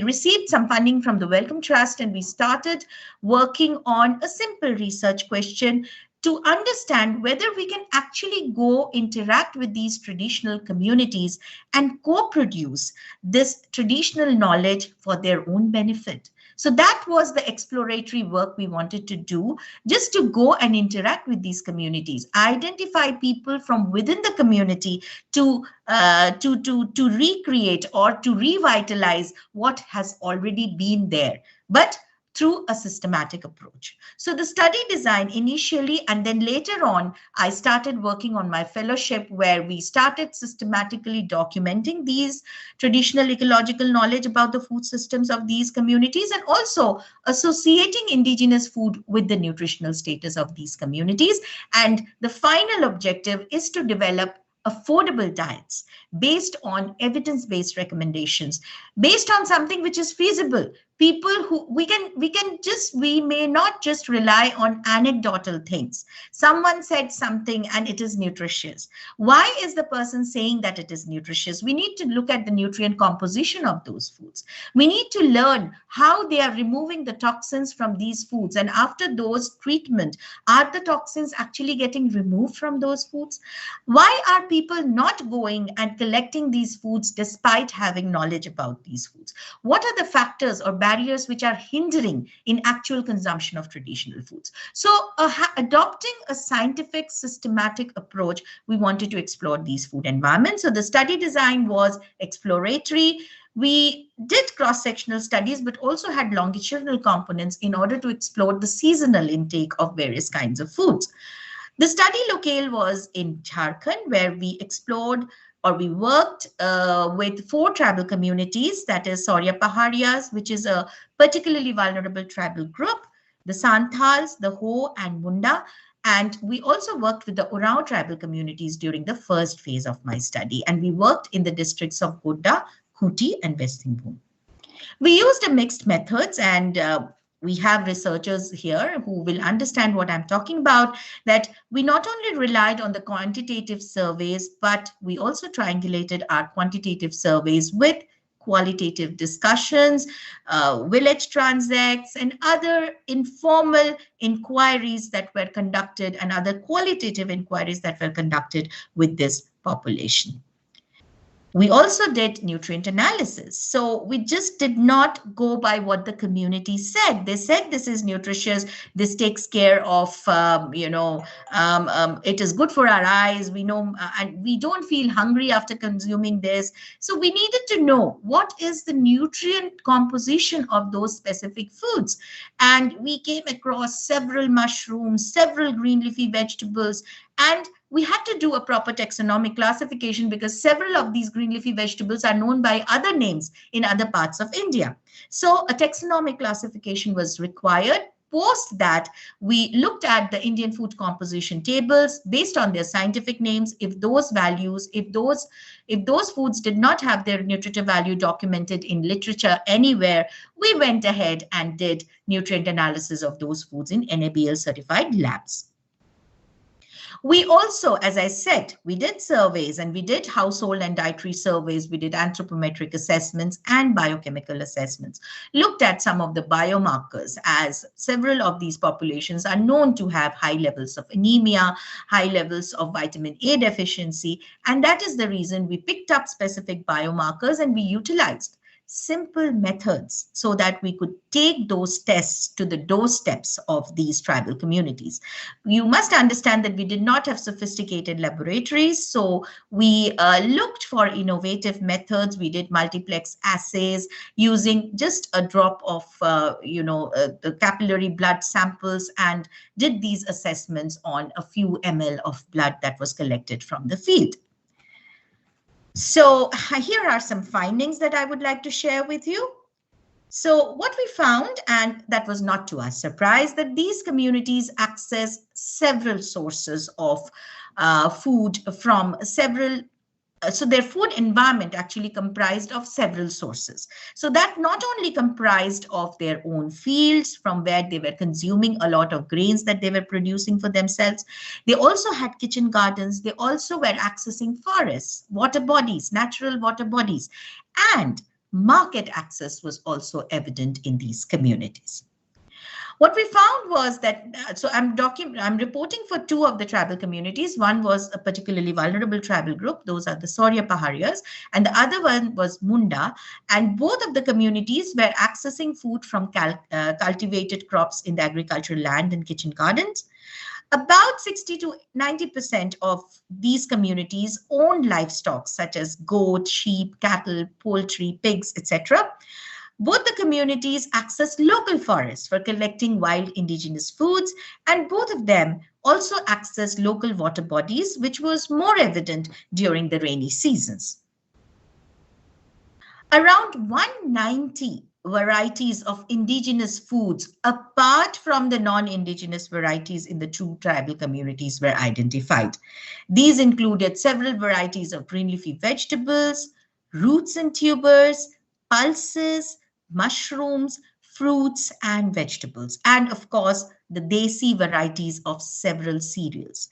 received some funding from the Wellcome Trust, and we started working on a simple research question to understand whether we can actually go interact with these traditional communities and co-produce this traditional knowledge for their own benefit. So that was the exploratory work we wanted to do, just to go and interact with these communities, identify people from within the community to recreate or to revitalize what has already been there, but through a systematic approach. So the study design initially, and then later on, I started working on my fellowship, where we started systematically documenting these traditional ecological knowledge about the food systems of these communities, and also associating indigenous food with the nutritional status of these communities. And the final objective is to develop affordable diets based on evidence-based recommendations, based on something which is feasible. People who we may not just rely on anecdotal things. Someone said something and it is nutritious. Why is the person saying that it is nutritious? We need to look at the nutrient composition of those foods. We need to learn how they are removing the toxins from these foods. And after those treatment, are the toxins actually getting removed from those foods? Why are people not going and collecting these foods despite having knowledge about these foods? What are the factors or barriers which are hindering in actual consumption of traditional foods? So adopting a scientific, systematic approach, we wanted to explore these food environments. So the study design was exploratory. We did cross-sectional studies, but also had longitudinal components in order to explore the seasonal intake of various kinds of foods. The study locale was in Jharkhand, where we explored or we worked with 4 tribal communities, that is Saurya Paharias, which is a particularly vulnerable tribal group, the Santals, the Ho and Munda, and we also worked with the Orao tribal communities during the first phase of my study, and we worked in the districts of Godda, Khuti and West Singhbum. We used a mixed methods, and we have researchers here who will understand what I'm talking about, that we not only relied on the quantitative surveys, but we also triangulated our quantitative surveys with qualitative discussions, village transacts, and other informal inquiries that were conducted, and other qualitative inquiries that were conducted with this population. We also did nutrient analysis. So we just did not go by what the community said. They said this is nutritious, this takes care of, it is good for our eyes, we know, and we don't feel hungry after consuming this. So we needed to know what is the nutrient composition of those specific foods. And we came across several mushrooms, several green leafy vegetables, and we had to do a proper taxonomic classification because several of these green leafy vegetables are known by other names in other parts of India. So a taxonomic classification was required. Post that, we looked at the Indian food composition tables based on their scientific names. If those values, if those foods did not have their nutritive value documented in literature anywhere, we went ahead and did nutrient analysis of those foods in NABL certified labs. We also, as I said, we did surveys and we did household and dietary surveys. We did anthropometric assessments and biochemical assessments. Looked at some of the biomarkers, as several of these populations are known to have high levels of anemia, high levels of vitamin A deficiency. And that is the reason we picked up specific biomarkers and we utilized simple methods so that we could take those tests to the doorsteps of these tribal communities. You must understand that we did not have sophisticated laboratories, so we looked for innovative methods. We did multiplex assays using just a drop of, the capillary blood samples and did these assessments on a few ml of blood that was collected from the field. So here are some findings that I would like to share with you. So what we found, and that was not to our surprise, that these communities access several sources of food from several. So their food environment actually comprised of several sources. So that not only comprised of their own fields from where they were consuming a lot of grains that they were producing for themselves. They also had kitchen gardens. They also were accessing forests, water bodies, natural water bodies, and market access was also evident in these communities. What we found was that, so I'm reporting for two of the tribal communities. One was a particularly vulnerable tribal group. Those are the Saurya Paharias, and the other one was Munda. And both of the communities were accessing food from cultivated crops in the agricultural land and kitchen gardens. About 60 to 90% of these communities own livestock such as goat, sheep, cattle, poultry, pigs, etc. Both the communities access local forests for collecting wild indigenous foods, and both of them also access local water bodies, which was more evident during the rainy seasons. Around 190 varieties of indigenous foods, apart from the non-indigenous varieties in the two tribal communities, were identified. These included several varieties of green leafy vegetables, roots and tubers, pulses, mushrooms, fruits, and vegetables, and of course, the desi varieties of several cereals.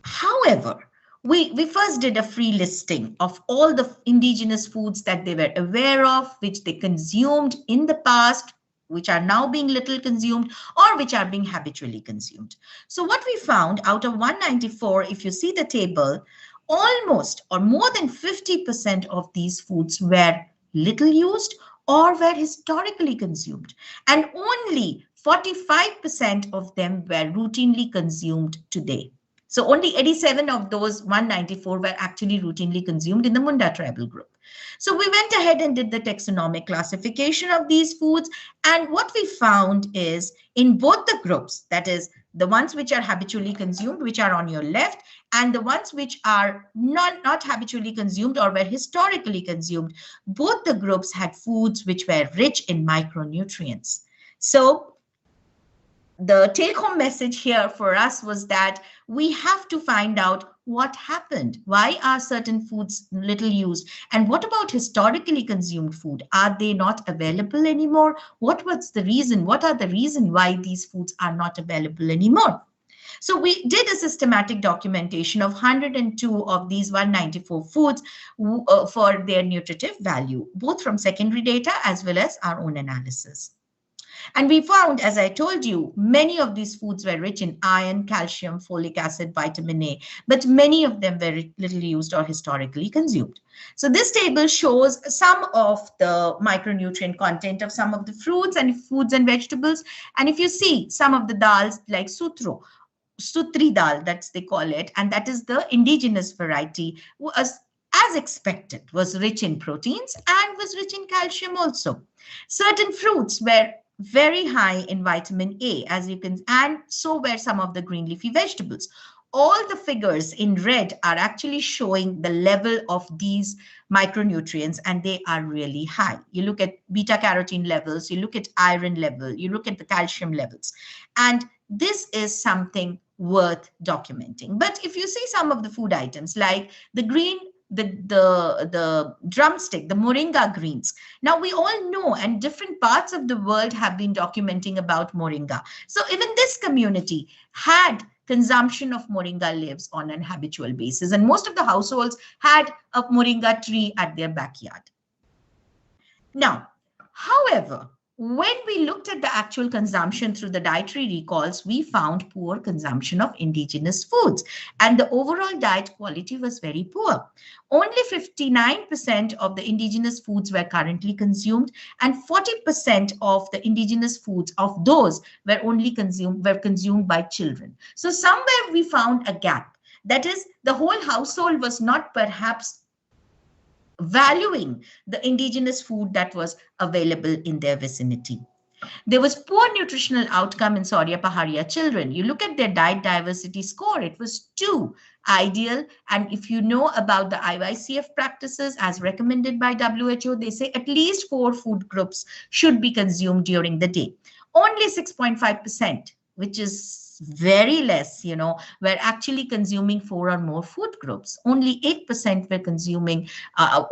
However, we first did a free listing of all the indigenous foods that they were aware of, which they consumed in the past, which are now being little consumed, or which are being habitually consumed. So what we found out of 194, if you see the table, almost or more than 50% of these foods were little used or were historically consumed, and only 45% of them were routinely consumed today. So only 87 of those 194 were actually routinely consumed in the Munda tribal group. So we went ahead and did the taxonomic classification of these foods, and what we found is in both the groups, that is the ones which are habitually consumed, which are on your left, and the ones which are not habitually consumed or were historically consumed, both the groups had foods which were rich in micronutrients. So the take-home message here for us was that we have to find out what happened. Why are certain foods little used? And what about historically consumed food? Are they not available anymore? What was the reason? What are the reasons why these foods are not available anymore? So we did a systematic documentation of 102 of these 194 foods for their nutritive value, both from secondary data as well as our own analysis. And we found, as I told you, many of these foods were rich in iron, calcium, folic acid, vitamin A, but many of them were little used or historically consumed. So this table shows some of the micronutrient content of some of the fruits and foods and vegetables. And if you see some of the dals like Sutri dal, that's they call it, and that is the indigenous variety, was, as expected, was rich in proteins and was rich in calcium also. Certain fruits were very high in vitamin A, as you can, and so were some of the green leafy vegetables. all the figures in red are actually showing the level of these micronutrients, and they are really high. You look at beta carotene levels, you look at iron level, you look at the calcium levels, and this is something worth documenting. But if you see some of the food items like the green, the drumstick, the moringa greens. Now we all know, and different parts of the world have been documenting about moringa. So even this community had consumption of moringa leaves on an habitual basis, and most of the households had a moringa tree at their backyard. Now, however, when we looked at the actual consumption through the dietary recalls, we found poor consumption of indigenous foods, and the overall diet quality was very poor. Only 59% of the indigenous foods were currently consumed, and 40% of the indigenous foods of those were consumed by children. So somewhere we found a gap. That is, the whole household was not perhaps valuing the indigenous food that was available in their vicinity. There was poor nutritional outcome in Saurya Paharia children. You look at their diet diversity score, it was 2, ideal. And if you know about the IYCF practices as recommended by WHO, they say at least 4 food groups should be consumed during the day. Only 6.5%, which is very less, were actually consuming 4 or more food groups. Only 8% were consuming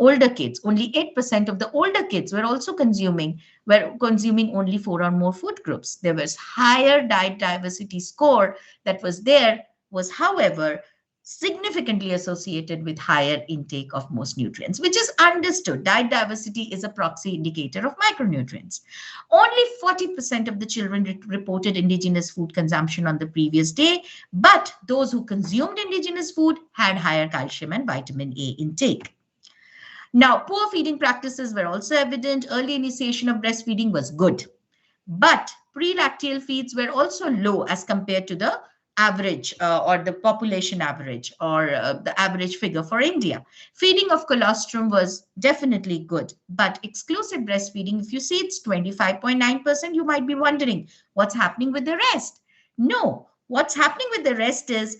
older kids. Only 8% of the older kids were also consuming only 4 or more food groups. There was higher diet diversity score that was there, was however significantly associated with higher intake of most nutrients, which is understood. Diet diversity is a proxy indicator of micronutrients. Only 40% of the children reported indigenous food consumption on the previous day, but those who consumed indigenous food had higher calcium and vitamin A intake. Now, poor feeding practices were also evident. Early initiation of breastfeeding was good, but pre-lacteal feeds were also low as compared to the average or the population average or the average figure for India. Feeding of colostrum was definitely good, but exclusive breastfeeding, if you see it's 25.9%, you might be wondering what's happening with the rest. No, what's happening with the rest is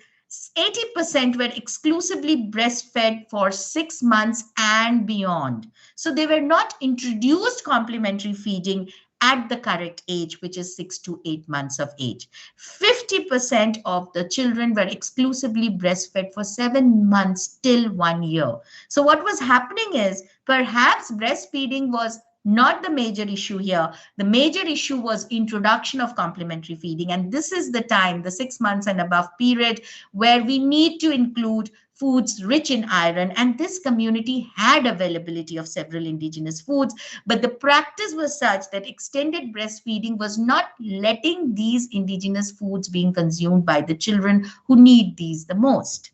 80% were exclusively breastfed for 6 months and beyond. So they were not introduced complementary feeding at the correct age, which is 6 to 8 months of age. 50% of the children were exclusively breastfed for 7 months till 1 year. So what was happening is perhaps breastfeeding was not the major issue here. The major issue was introduction of complementary feeding. And this is the time, the 6 months and above period, where we need to include foods rich in iron. And this community had availability of several indigenous foods, but the practice was such that extended breastfeeding was not letting these indigenous foods being consumed by the children who need these the most.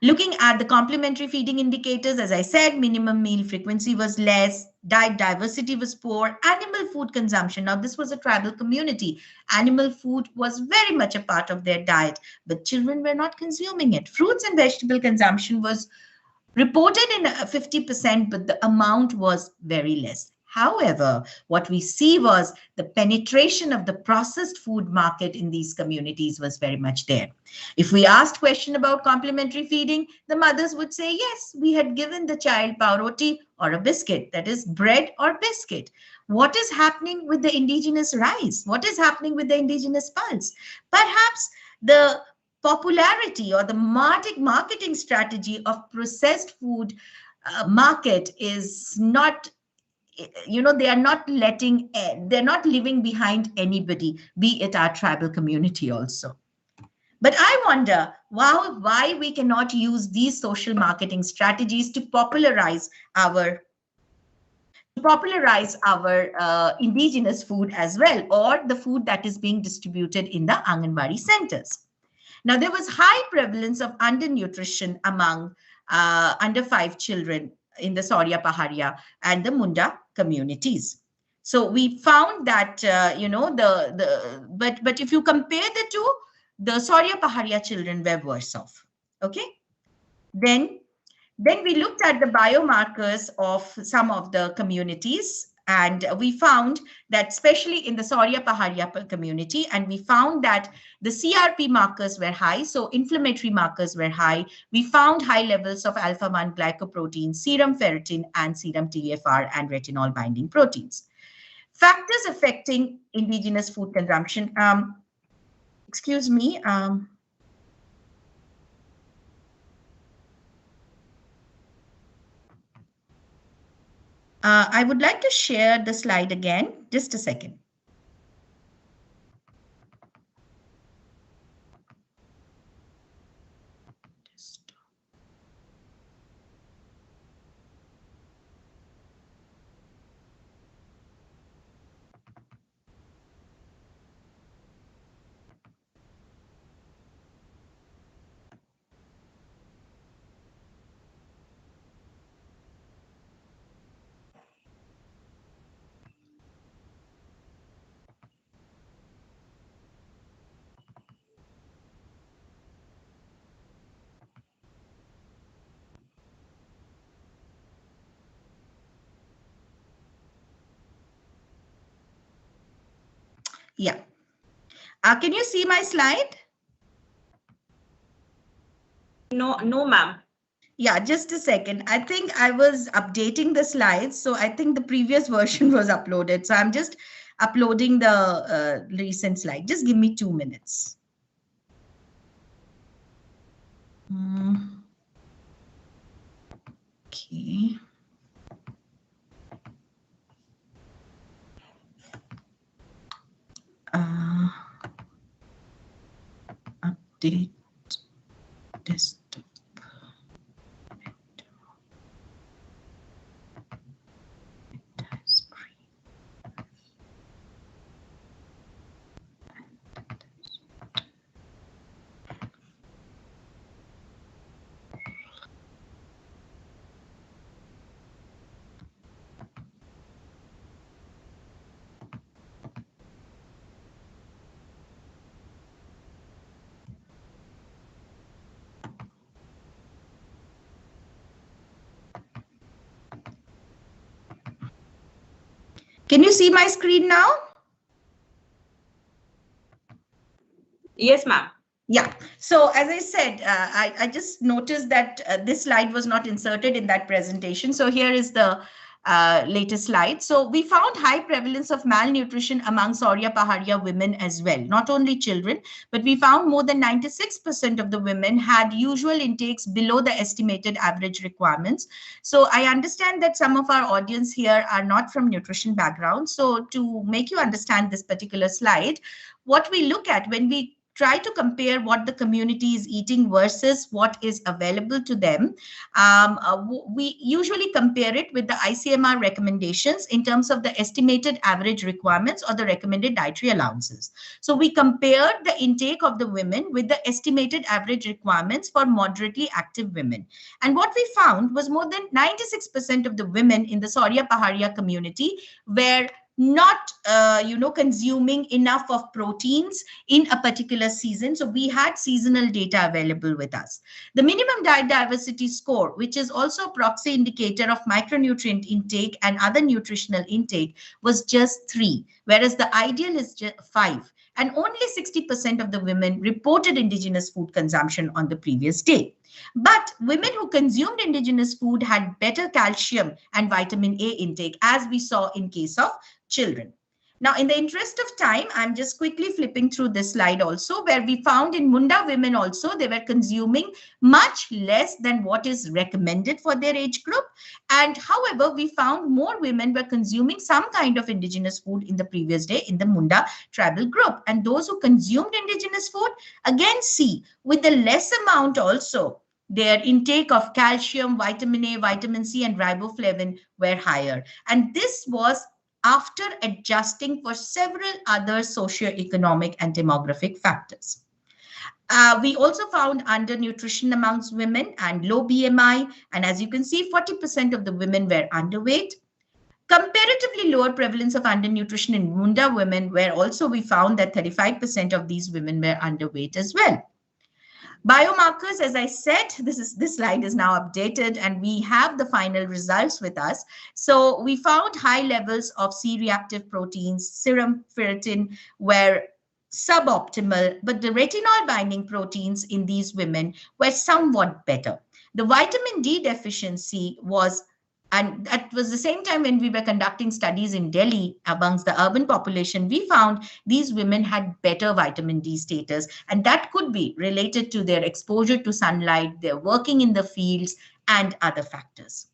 Looking at the complementary feeding indicators, as I said, minimum meal frequency was less, diet diversity was poor, animal food consumption. Now, this was a tribal community. Animal food was very much a part of their diet, but children were not consuming it. Fruits and vegetable consumption was reported in 50%, but the amount was very less. However, what we see was the penetration of the processed food market in these communities was very much there. If we asked question about complementary feeding, the mothers would say, yes, we had given the child roti or a biscuit, that is bread or biscuit. What is happening with the indigenous rice? What is happening with the indigenous pulse? Perhaps the popularity or the marketing strategy of processed food market is not, they are not they're not leaving behind anybody, be it our tribal community also. But I wonder why we cannot use these social marketing strategies to popularize our indigenous food as well, or the food that is being distributed in the Anganwadi centers. Now, there was high prevalence of undernutrition among under 5 children in the Saurya Paharia and the Munda communities. So we found that, but if you compare the two, the Saurya Paharia children were worse off. Okay. Then we looked at the biomarkers of some of the communities And we found that especially in the Saurya-Paharia community, and we found that the CRP markers were high, so inflammatory markers were high. We found high levels of alpha-1 glycoprotein, serum ferritin, and serum TFR and retinol binding proteins. Factors affecting indigenous food consumption. Excuse me. I would like to share the slide again. Just a second. Yeah. Can you see my slide? No, ma'am. Yeah, just a second. I think I was updating the slides. So I think the previous version was uploaded. So I'm just uploading the recent slide. Just give me 2 minutes. Okay. Update desktop. Can you see my screen now? Yes, ma'am. Yeah. So as I said, I just noticed that this slide was not inserted in that presentation. So here is the latest slide. So we found high prevalence of malnutrition among Saurya-Paharia women as well, not only children, but we found more than 96% of the women had usual intakes below the estimated average requirements. So I understand that some of our audience here are not from nutrition background. So to make you understand this particular slide, what we look at when we try to compare what the community is eating versus what is available to them. We usually compare it with the ICMR recommendations in terms of the estimated average requirements or the recommended dietary allowances. So we compared the intake of the women with the estimated average requirements for moderately active women. And what we found was more than 96% of the women in the Saurya-Paharia community were not consuming enough of proteins in a particular season. So we had seasonal data available with us. The minimum diet diversity score, which is also a proxy indicator of micronutrient intake and other nutritional intake, was just 3, whereas the ideal is just 5. And only 60% of the women reported indigenous food consumption on the previous day. But women who consumed indigenous food had better calcium and vitamin A intake, as we saw in case of children. Now, in the interest of time, I'm just quickly flipping through this slide also, where we found in Munda women also, they were consuming much less than what is recommended for their age group. And however, we found more women were consuming some kind of indigenous food in the previous day in the Munda tribal group. And those who consumed indigenous food, again, see, with the less amount also, their intake of calcium, vitamin A, vitamin C, and riboflavin were higher. And this was after adjusting for several other socioeconomic and demographic factors. We also found undernutrition amongst women and low BMI. And as you can see, 40% of the women were underweight. Comparatively lower prevalence of undernutrition in Munda women, where also we found that 35% of these women were underweight as well. Biomarkers, as I said, this slide is now updated and we have the final results with us. So we found high levels of C-reactive proteins, serum ferritin were suboptimal, but the retinol binding proteins in these women were somewhat better. The vitamin D deficiency was, and that was the same time when we were conducting studies in Delhi amongst the urban population, we found these women had better vitamin D status, and that could be related to their exposure to sunlight, their working in the fields, and other factors.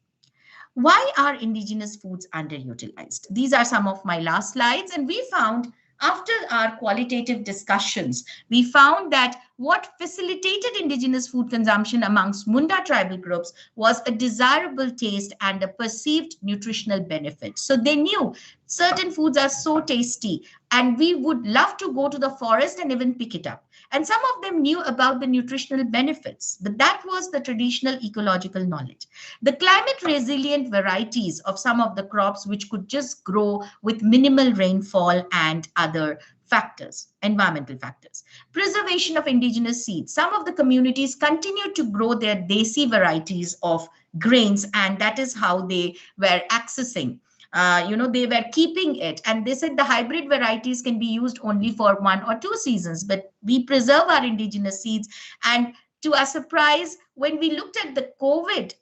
Why are indigenous foods underutilized? These are some of my last slides, and we found after our qualitative discussions, we found that what facilitated indigenous food consumption amongst Munda tribal groups was a desirable taste and a perceived nutritional benefit. So they knew certain foods are so tasty and we would love to go to the forest and even pick it up. And some of them knew about the nutritional benefits, but that was the traditional ecological knowledge. The climate resilient varieties of some of the crops which could just grow with minimal rainfall and other factors, environmental factors. Preservation of indigenous seeds. Some of the communities continued to grow their desi varieties of grains, and that is how they were accessing. They were keeping it, and they said the hybrid varieties can be used only for 1 or 2 seasons, but we preserve our indigenous seeds. And to our surprise, when we looked at the COVID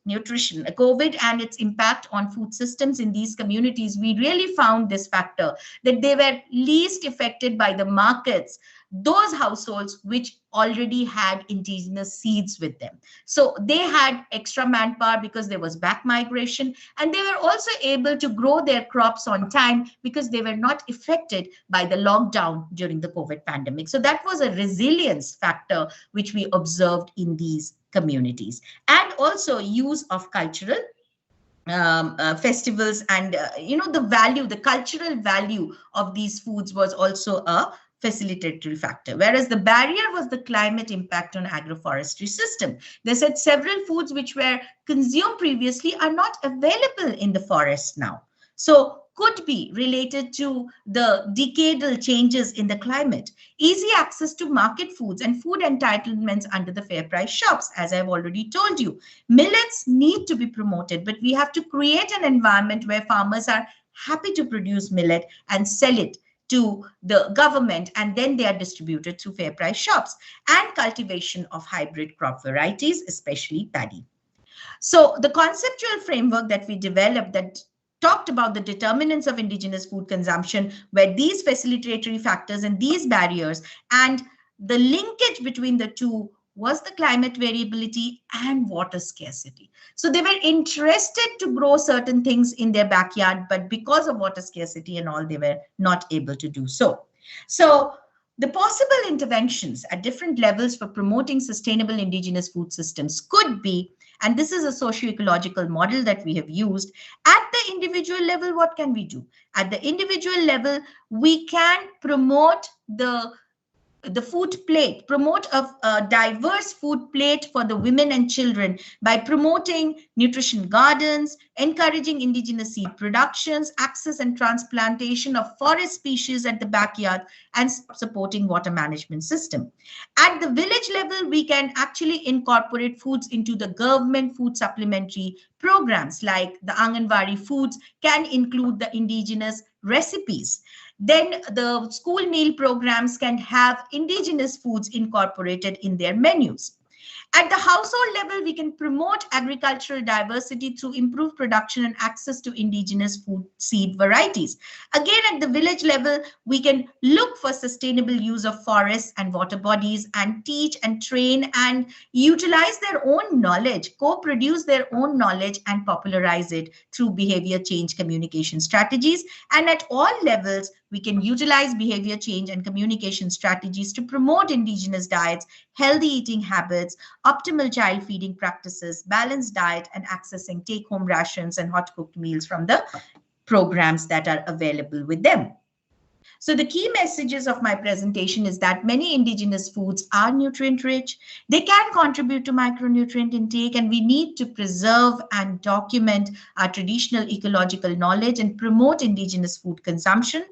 and its impact on food systems in these communities, we really found this factor that they were least affected by the markets, those households which already had indigenous seeds with them. So they had extra manpower because there was back migration, and they were also able to grow their crops on time because they were not affected by the lockdown during the COVID pandemic. So that was a resilience factor which we observed in these communities. And also use of cultural festivals and the cultural value of these foods was also a facilitatory factor, whereas the barrier was the climate impact on agroforestry system. They said several foods which were consumed previously are not available in the forest now. So could be related to the decadal changes in the climate. Easy access to market foods and food entitlements under the fair price shops, as I've already told you. Millets need to be promoted, but we have to create an environment where farmers are happy to produce millet and sell it to the government, and then they are distributed through fair price shops, and cultivation of hybrid crop varieties, especially paddy. So the conceptual framework that we developed that talked about the determinants of indigenous food consumption were these facilitatory factors and these barriers, and the linkage between the two was the climate variability and water scarcity. So they were interested to grow certain things in their backyard, but because of water scarcity and all, they were not able to do so. So the possible interventions at different levels for promoting sustainable indigenous food systems could be, and this is a socio-ecological model that we have used, at the individual level, what can we do? At the individual level, we can promote the food plate, promote a diverse food plate for the women and children by promoting nutrition gardens, encouraging indigenous seed productions, access and transplantation of forest species at the backyard, and supporting water management system. At the village level, we can actually incorporate foods into the government food supplementary programs, like the Anganwadi foods can include the indigenous recipes. Then the school meal programs can have indigenous foods incorporated in their menus. At the household level, we can promote agricultural diversity through improved production and access to indigenous food seed varieties. Again, at the village level, we can look for sustainable use of forests and water bodies and teach and train and utilize their own knowledge, co-produce their own knowledge and popularize it through behavior change communication strategies. And at all levels, we can utilize behavior change and communication strategies to promote indigenous diets, healthy eating habits, optimal child feeding practices, balanced diet, and accessing take-home rations and hot-cooked meals from the programs that are available with them. So the key messages of my presentation is that many indigenous foods are nutrient rich. They can contribute to micronutrient intake, and we need to preserve and document our traditional ecological knowledge and promote indigenous food consumption.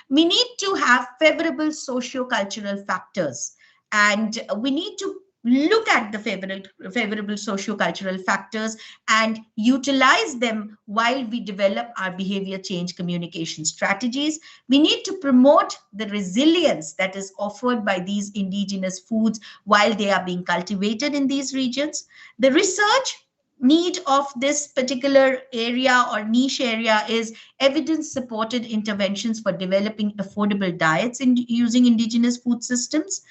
We need to have favorable socio-cultural factors, and we need to look at the favorable socio-cultural factors and utilize them while we develop our behavior change communication strategies. We need to promote the resilience that is offered by these indigenous foods while they are being cultivated in these regions. The research need of this particular area or niche area is evidence-supported interventions for developing affordable diets using indigenous food systems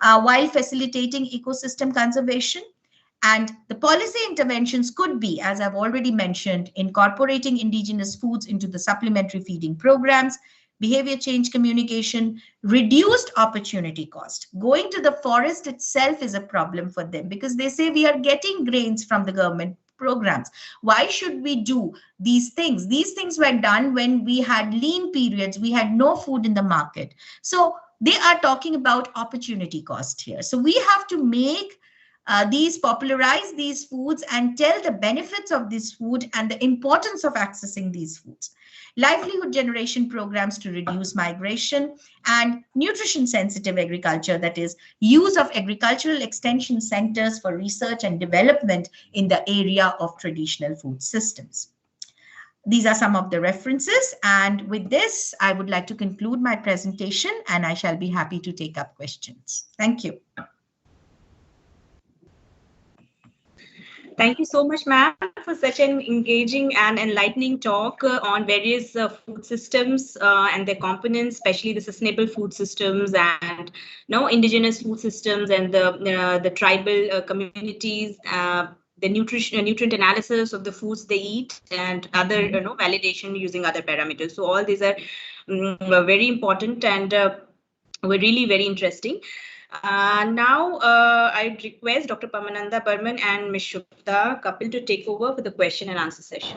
while facilitating ecosystem conservation. And the policy interventions could be, as I've already mentioned, incorporating indigenous foods into the supplementary feeding programs, behavior change communication, reduced opportunity cost. Going to the forest itself is a problem for them because they say we are getting grains from the government programs. Why should we do these things? These things were done when we had lean periods, we had no food in the market. So they are talking about opportunity cost here. So we have to make popularize these foods and tell the benefits of this food and the importance of accessing these foods. Livelihood generation programs to reduce migration and nutrition sensitive agriculture, that is use of agricultural extension centers for research and development in the area of traditional food systems. These are some of the references, and with this I would like to conclude my presentation and I shall be happy to take up questions. Thank you. Thank you so much, ma'am, for such an engaging and enlightening talk on various food systems and their components, especially the sustainable food systems and indigenous food systems and the tribal communities, the nutrient analysis of the foods they eat, and other validation using other parameters. So all these are very important and were really very interesting. Now, I'd request Dr. Pamananda Burman and Ms. Shubhda Kapil to take over for the question and answer session.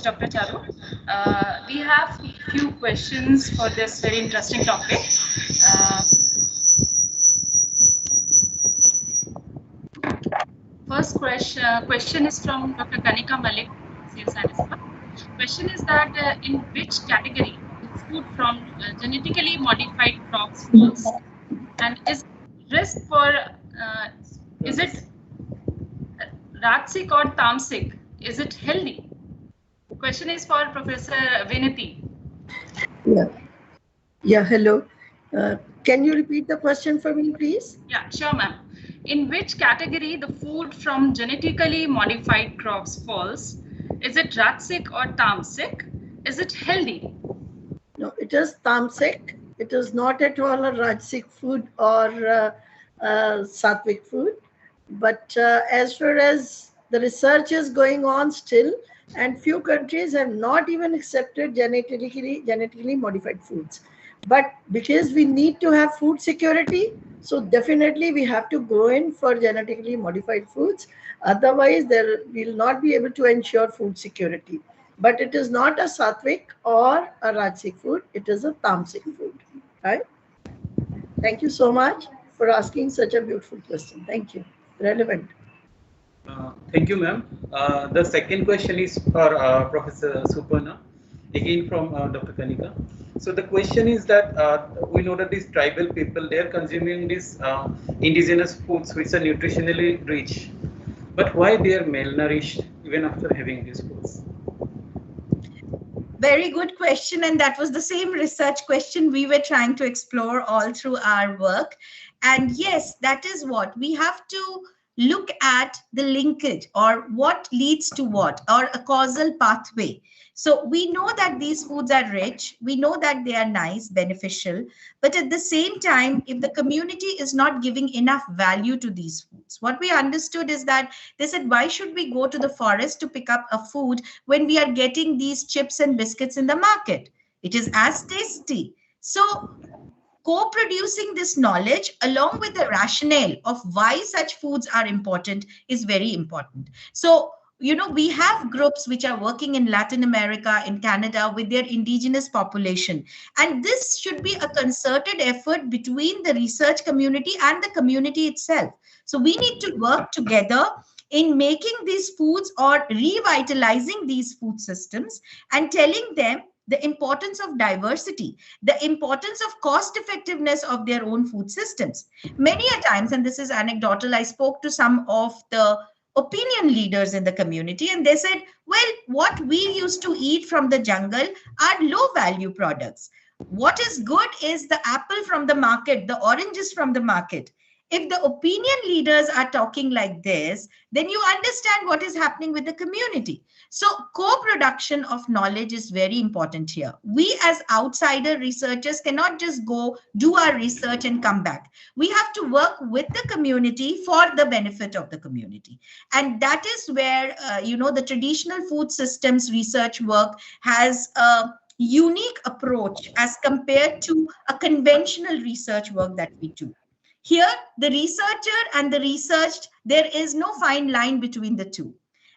Dr. Charu. We have a few questions for this very interesting topic. First question is from Dr. Kanika Malik, CSIR-NIScPR. Question is that in which category food from genetically modified crops falls, and is risk for is it Ratsic or Tamasic? Is it healthy? Question is for Professor Vinti. Yeah. Hello. Can you repeat the question for me, please? Yeah, sure, ma'am. In which category the food from genetically modified crops falls? Is it Ratsic or Tamasic? Is it healthy? No, it is Tamasic. It is not at all a Rajasic food or Sattvic food. But as far as the research is going on still, and few countries have not even accepted genetically modified foods. But because we need to have food security, so definitely we have to go in for genetically modified foods. Otherwise, we'll not be able to ensure food security. But it is not a Sattvic or a Rajasic food. It is a Tamasic food. Right? Thank you so much for asking such a beautiful question. Thank you. Relevant. Thank you, ma'am. The second question is for Professor Suparna, again from Dr. Kanika. So the question is that we know that these tribal people, they are consuming these indigenous foods which are nutritionally rich, but why they are malnourished even after having these foods? Very good question, and that was the same research question we were trying to explore all through our work. And yes, that is what we have to look at, the linkage or what leads to what, or a causal pathway. So we know that these foods are rich, we know that they are nice, beneficial, but at the same time, if the community is not giving enough value to these foods, what we understood is that they said, why should we go to the forest to pick up a food when we are getting these chips and biscuits in the market? It is as tasty. So co-producing this knowledge along with the rationale of why such foods are important is very important. So, we have groups which are working in Latin America, in Canada, with their indigenous population. And this should be a concerted effort between the research community and the community itself. So we need to work together in making these foods or revitalizing these food systems and telling them the importance of diversity, the importance of cost effectiveness of their own food systems. Many a times, and this is anecdotal, I spoke to some of the opinion leaders in the community, and they said, well, what we used to eat from the jungle are low value products. What is good is the apple from the market, the oranges from the market. If the opinion leaders are talking like this, then you understand what is happening with the community. So co-production of knowledge is very important here. We as outsider researchers cannot just go do our research and come back. We have to work with the community for the benefit of the community. And that is where, the traditional food systems research work has a unique approach as compared to a conventional research work that we do. Here, the researcher and the researched, there is no fine line between the two.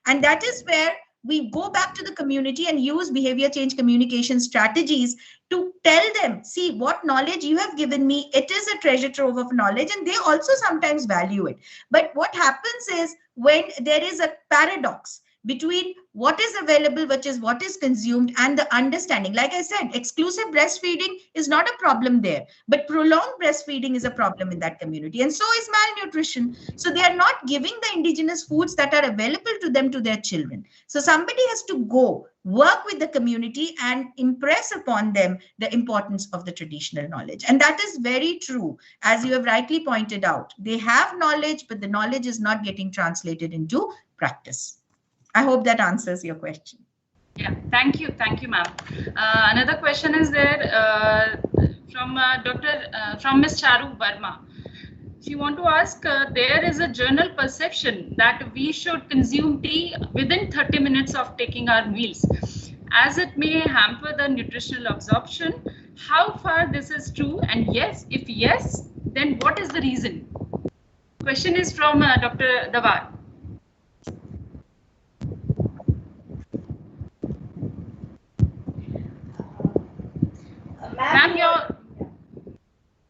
And that is where we go back to the community and use behavior change communication strategies to tell them, see, what knowledge you have given me, it is a treasure trove of knowledge, and they also sometimes value it. But what happens is when there is a paradox between what is available, which is what is consumed, and the understanding. Like I said, exclusive breastfeeding is not a problem there, but prolonged breastfeeding is a problem in that community. And so is malnutrition. So they are not giving the indigenous foods that are available to them to their children. So somebody has to go work with the community and impress upon them the importance of the traditional knowledge. And that is very true. As you have rightly pointed out, they have knowledge, but the knowledge is not getting translated into practice. I hope that answers your question. Yeah, thank you, ma'am. Another question is there from Ms. Charu Verma. She want to ask, there is a general perception that we should consume tea within 30 minutes of taking our meals, as it may hamper the nutritional absorption. How far this is true? And yes, if yes, then what is the reason? Question is from Dr. Davar. Ma'am,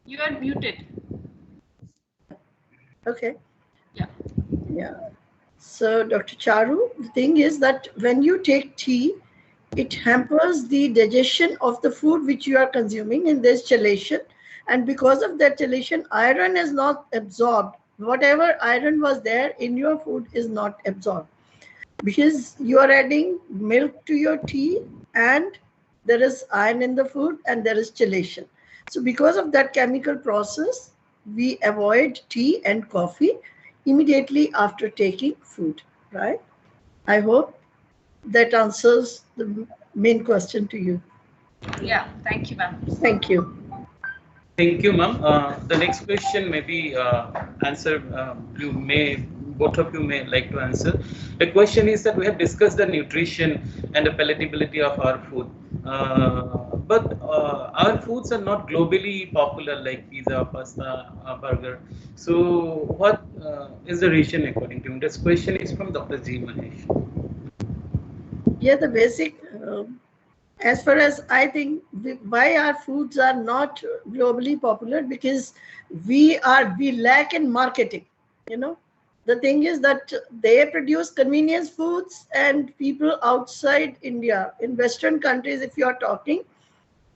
you are muted. Okay. Yeah. So, Dr. Charu, the thing is that when you take tea, it hampers the digestion of the food which you are consuming, and there's chelation. And because of that chelation, iron is not absorbed. Whatever iron was there in your food is not absorbed, because you are adding milk to your tea, and there is iron in the food, and there is chelation. So because of that chemical process, we avoid tea and coffee immediately after taking food, right? I hope that answers the main question to you. Yeah, thank you, ma'am. Thank you. Thank you, ma'am. The next question may be answered. Both of you may like to answer. The question is that we have discussed the nutrition and the palatability of our food, but our foods are not globally popular like pizza, pasta, burger. So what is the reason according to you? This question is from Dr. G. Mahesh. Yeah, the basic, as far as I think, why our foods are not globally popular, because we lack in marketing, The thing is that they produce convenience foods, and people outside India, in Western countries, if you are talking,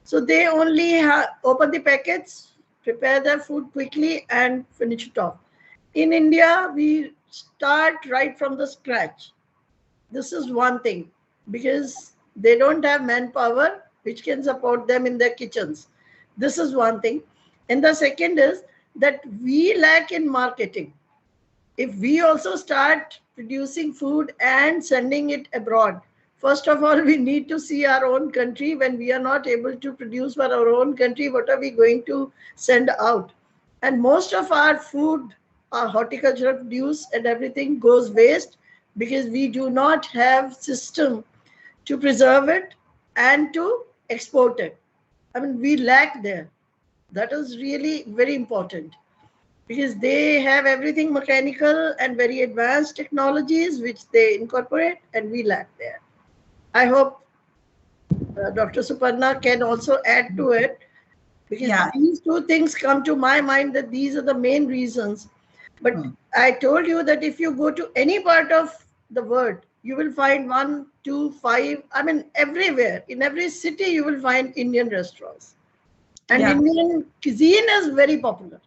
so they only open the packets, prepare their food quickly, and finish it off. In India, we start right from the scratch. This is one thing, because they don't have manpower which can support them in their kitchens. This is one thing. And the second is that we lack in marketing. If we also start producing food and sending it abroad, first of all, we need to see our own country. When we are not able to produce for our own country, what are we going to send out? And most of our food, our horticultural produce and everything goes waste, because we do not have system to preserve it and to export it. I mean, we lack there. That is really very important, because they have everything mechanical and very advanced technologies which they incorporate, and we lack there. I hope Dr. Suparna can also add to it, because these two things come to my mind, that these are the main reasons. But I told you that if you go to any part of the world, you will find 1, 2, 5. I mean, everywhere. In every city, you will find Indian restaurants. And Indian cuisine is very popular.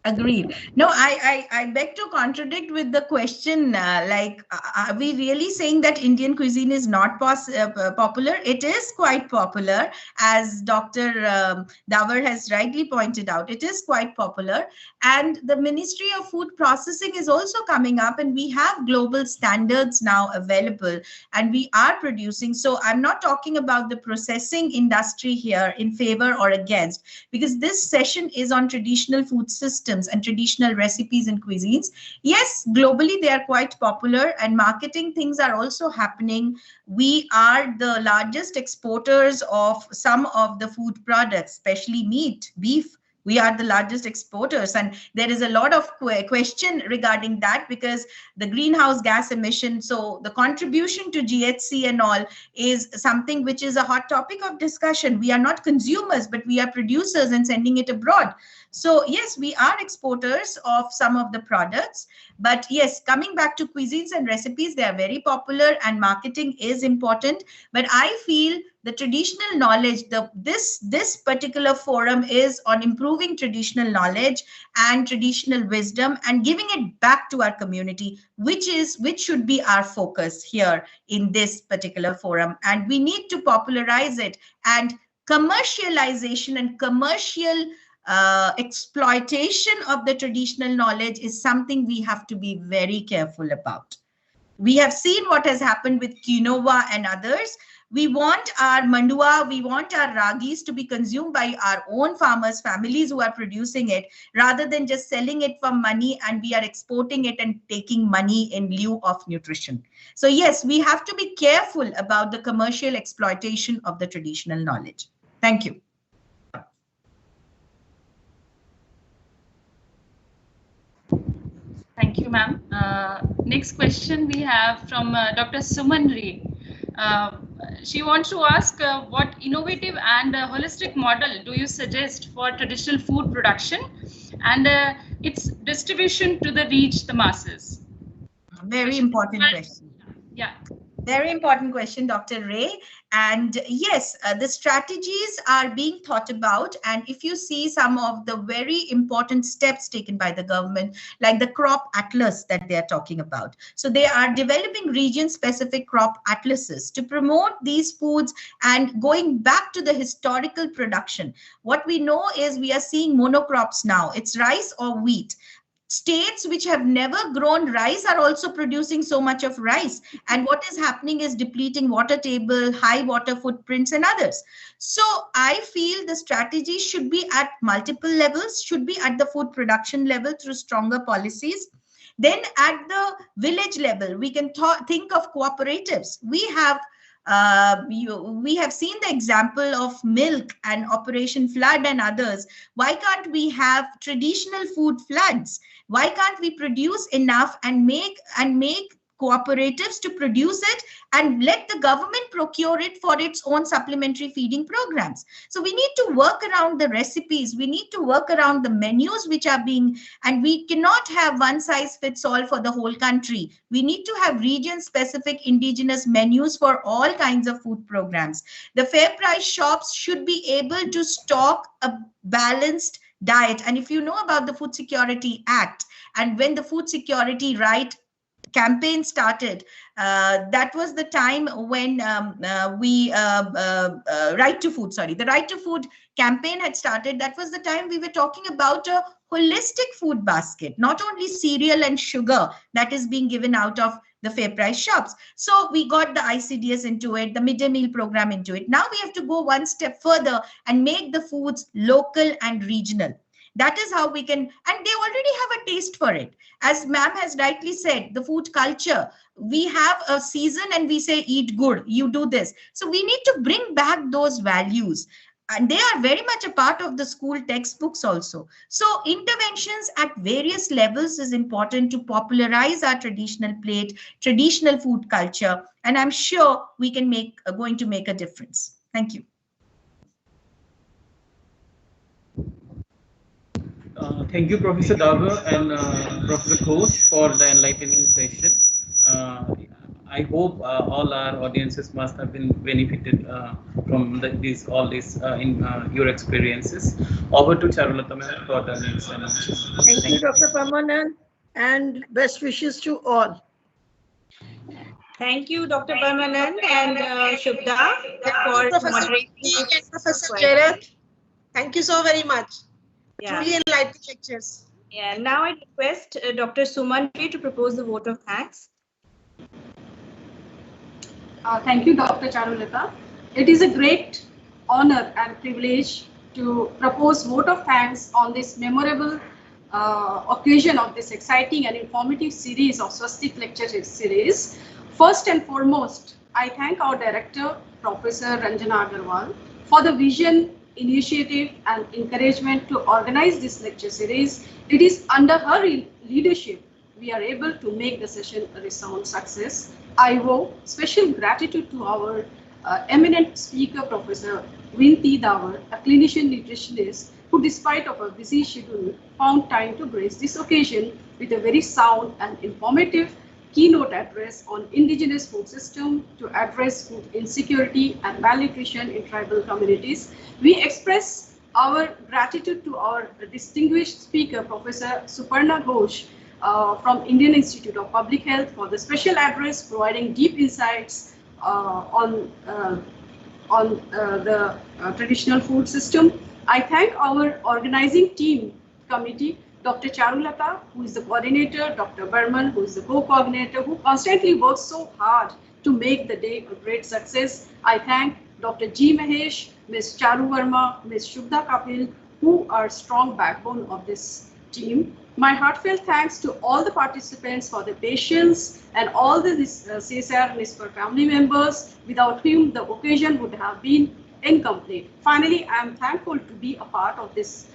Agreed. No, I beg to contradict with the question, are we really saying that Indian cuisine is not popular? It is quite popular, as Dr. Davar has rightly pointed out. It is quite popular. And the Ministry of Food Processing is also coming up, and we have global standards now available, and we are producing. So I'm not talking about the processing industry here in favor or against, because this session is on traditional food systems and traditional recipes and cuisines. Yes, globally they are quite popular, and marketing things are also happening. We are the largest exporters of some of the food products, especially meat, beef. We are the largest exporters, and there is a lot of question regarding that, because the greenhouse gas emission, so the contribution to GHG and all is something which is a hot topic of discussion. We are not consumers, but we are producers and sending it abroad. So yes, we are exporters of some of the products, but yes, coming back to cuisines and recipes, they are very popular and marketing is important. But I feel the traditional knowledge, this particular forum is on improving traditional knowledge and traditional wisdom and giving it back to our community, which should be our focus here in this particular forum. And we need to popularize it, and commercialization and commercial exploitation of the traditional knowledge is something we have to be very careful about. We have seen what has happened with quinoa and others. We want our mandua, we want our ragis to be consumed by our own farmers, families who are producing it, rather than just selling it for money, and we are exporting it and taking money in lieu of nutrition. So yes, we have to be careful about the commercial exploitation of the traditional knowledge. Thank you. Thank you, ma'am. Next question we have from Dr. Suman Ray. She wants to ask what innovative and holistic model do you suggest for traditional food production and its distribution to reach the masses? Very important question. Yeah. Very important question, Dr. Ray. And yes, the strategies are being thought about. And if you see some of the very important steps taken by the government, like the crop atlas that they are talking about. So they are developing region-specific crop atlases to promote these foods and going back to the historical production. What we know is we are seeing monocrops now. It's rice or wheat. States which have never grown rice are also producing so much of rice. And what is happening is depleting water table, high water footprints and others. So I feel the strategy should be at multiple levels, should be at the food production level through stronger policies. Then at the village level, we can think of cooperatives. We have seen the example of milk and Operation Flood and others. Why can't we have traditional food floods? Why can't we produce enough and make cooperatives to produce it and let the government procure it for its own supplementary feeding programs? So we need to work around the recipes. We need to work around the menus which are being, and we cannot have one size fits all for the whole country. We need to have region-specific indigenous menus for all kinds of food programs. The fair price shops should be able to stock a balanced diet. And if you know about the Food Security Act, and when the Food Security Right campaign started, that was the time when the Right to Food campaign had started. That was the time we were talking about a holistic food basket, not only cereal and sugar that is being given out of the fair price shops. So we got the ICDS into it, the midday meal program into it. Now we have to go one step further and make the foods local and regional. That is how we can, and they already have a taste for it. As ma'am has rightly said, the food culture, we have a season and we say, eat good, you do this. So we need to bring back those values. And they are very much a part of the school textbooks also. So interventions at various levels is important to popularize our traditional plate, traditional food culture. And I'm sure we can going to make a difference. Thank you. Thank you, Professor Davar and Professor Ghosh, for the enlightening session. I hope all our audiences must have been benefited from all these in your experiences. Over to Charulata ma'am for the next announcement. Thank you, Dr. Parmanand, and best wishes to all. Thank you, Dr. Parmanand and Shubda, for Professor moderating Vinti this. and Professor Jared, thank you so very much. Yeah. Truly enlightening lectures. Yeah. Now I request Dr. Suman to propose the vote of thanks. Thank you, Dr. Charulata. It is a great honor and privilege to propose vote of thanks on this memorable occasion of this exciting and informative series of SVASTIK lecture series. First and foremost, I thank our director, Professor Ranjana Agarwal, for the vision, initiative and encouragement to organize this lecture series. It is under her leadership we are able to make the session a resound success. I owe special gratitude to our eminent speaker, Professor Vinti Davar, a clinician nutritionist who, despite of a busy schedule, found time to grace this occasion with a very sound and informative keynote address on indigenous food system to address food insecurity and malnutrition in tribal communities. We express our gratitude to our distinguished speaker, Professor Suparna Ghosh, from Indian Institute of Public Health for the special address providing deep insights on the traditional food system. I thank our organizing team committee, Dr. Charulata, who is the coordinator, Dr. Burman, who is the co-coordinator, who constantly works so hard to make the day a great success. I thank Dr. G. Mahesh, Ms. Charu Verma, Ms. Shubda Kapil, who are strong backbone of this team. My heartfelt thanks to all the participants for their patience and all the CSIR-NIScPR family members, without whom the occasion would have been incomplete. Finally, I am thankful to be a part of this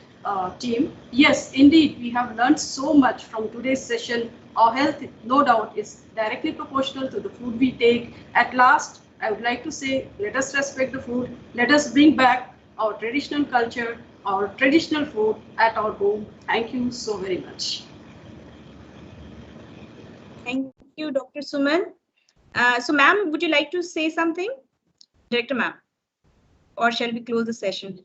team. Yes, indeed, we have learned so much from today's session. Our health, no doubt, is directly proportional to the food we take. At last, I would like to say, let us respect the food. Let us bring back our traditional culture, our traditional food at our home. Thank you so very much. Thank you, Dr. Suman. So, ma'am, would you like to say something? Director ma'am, or shall we close the session?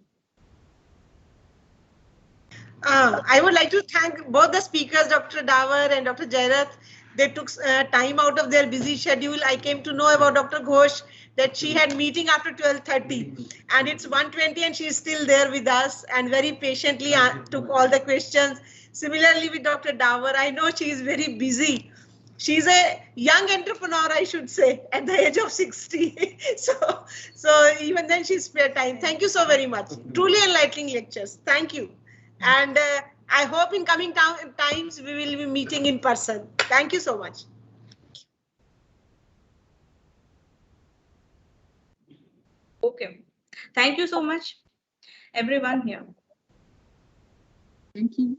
I would like to thank both the speakers, Dr. Davar and Dr. Jairath. They took time out of their busy schedule. I came to know about Dr. Ghosh that she had meeting after 12:30 and it's 1:20 and she is still there with us and very patiently took all the questions. Similarly with Dr. Davar, I know she is very busy. She's a young entrepreneur, I should say, at the age of 60. so even then she's spare time. Thank you so very much. Truly enlightening lectures. Thank you. And I hope in coming times we will be meeting in person. Thank you so much. Okay. Thank you so much, everyone here. Thank you.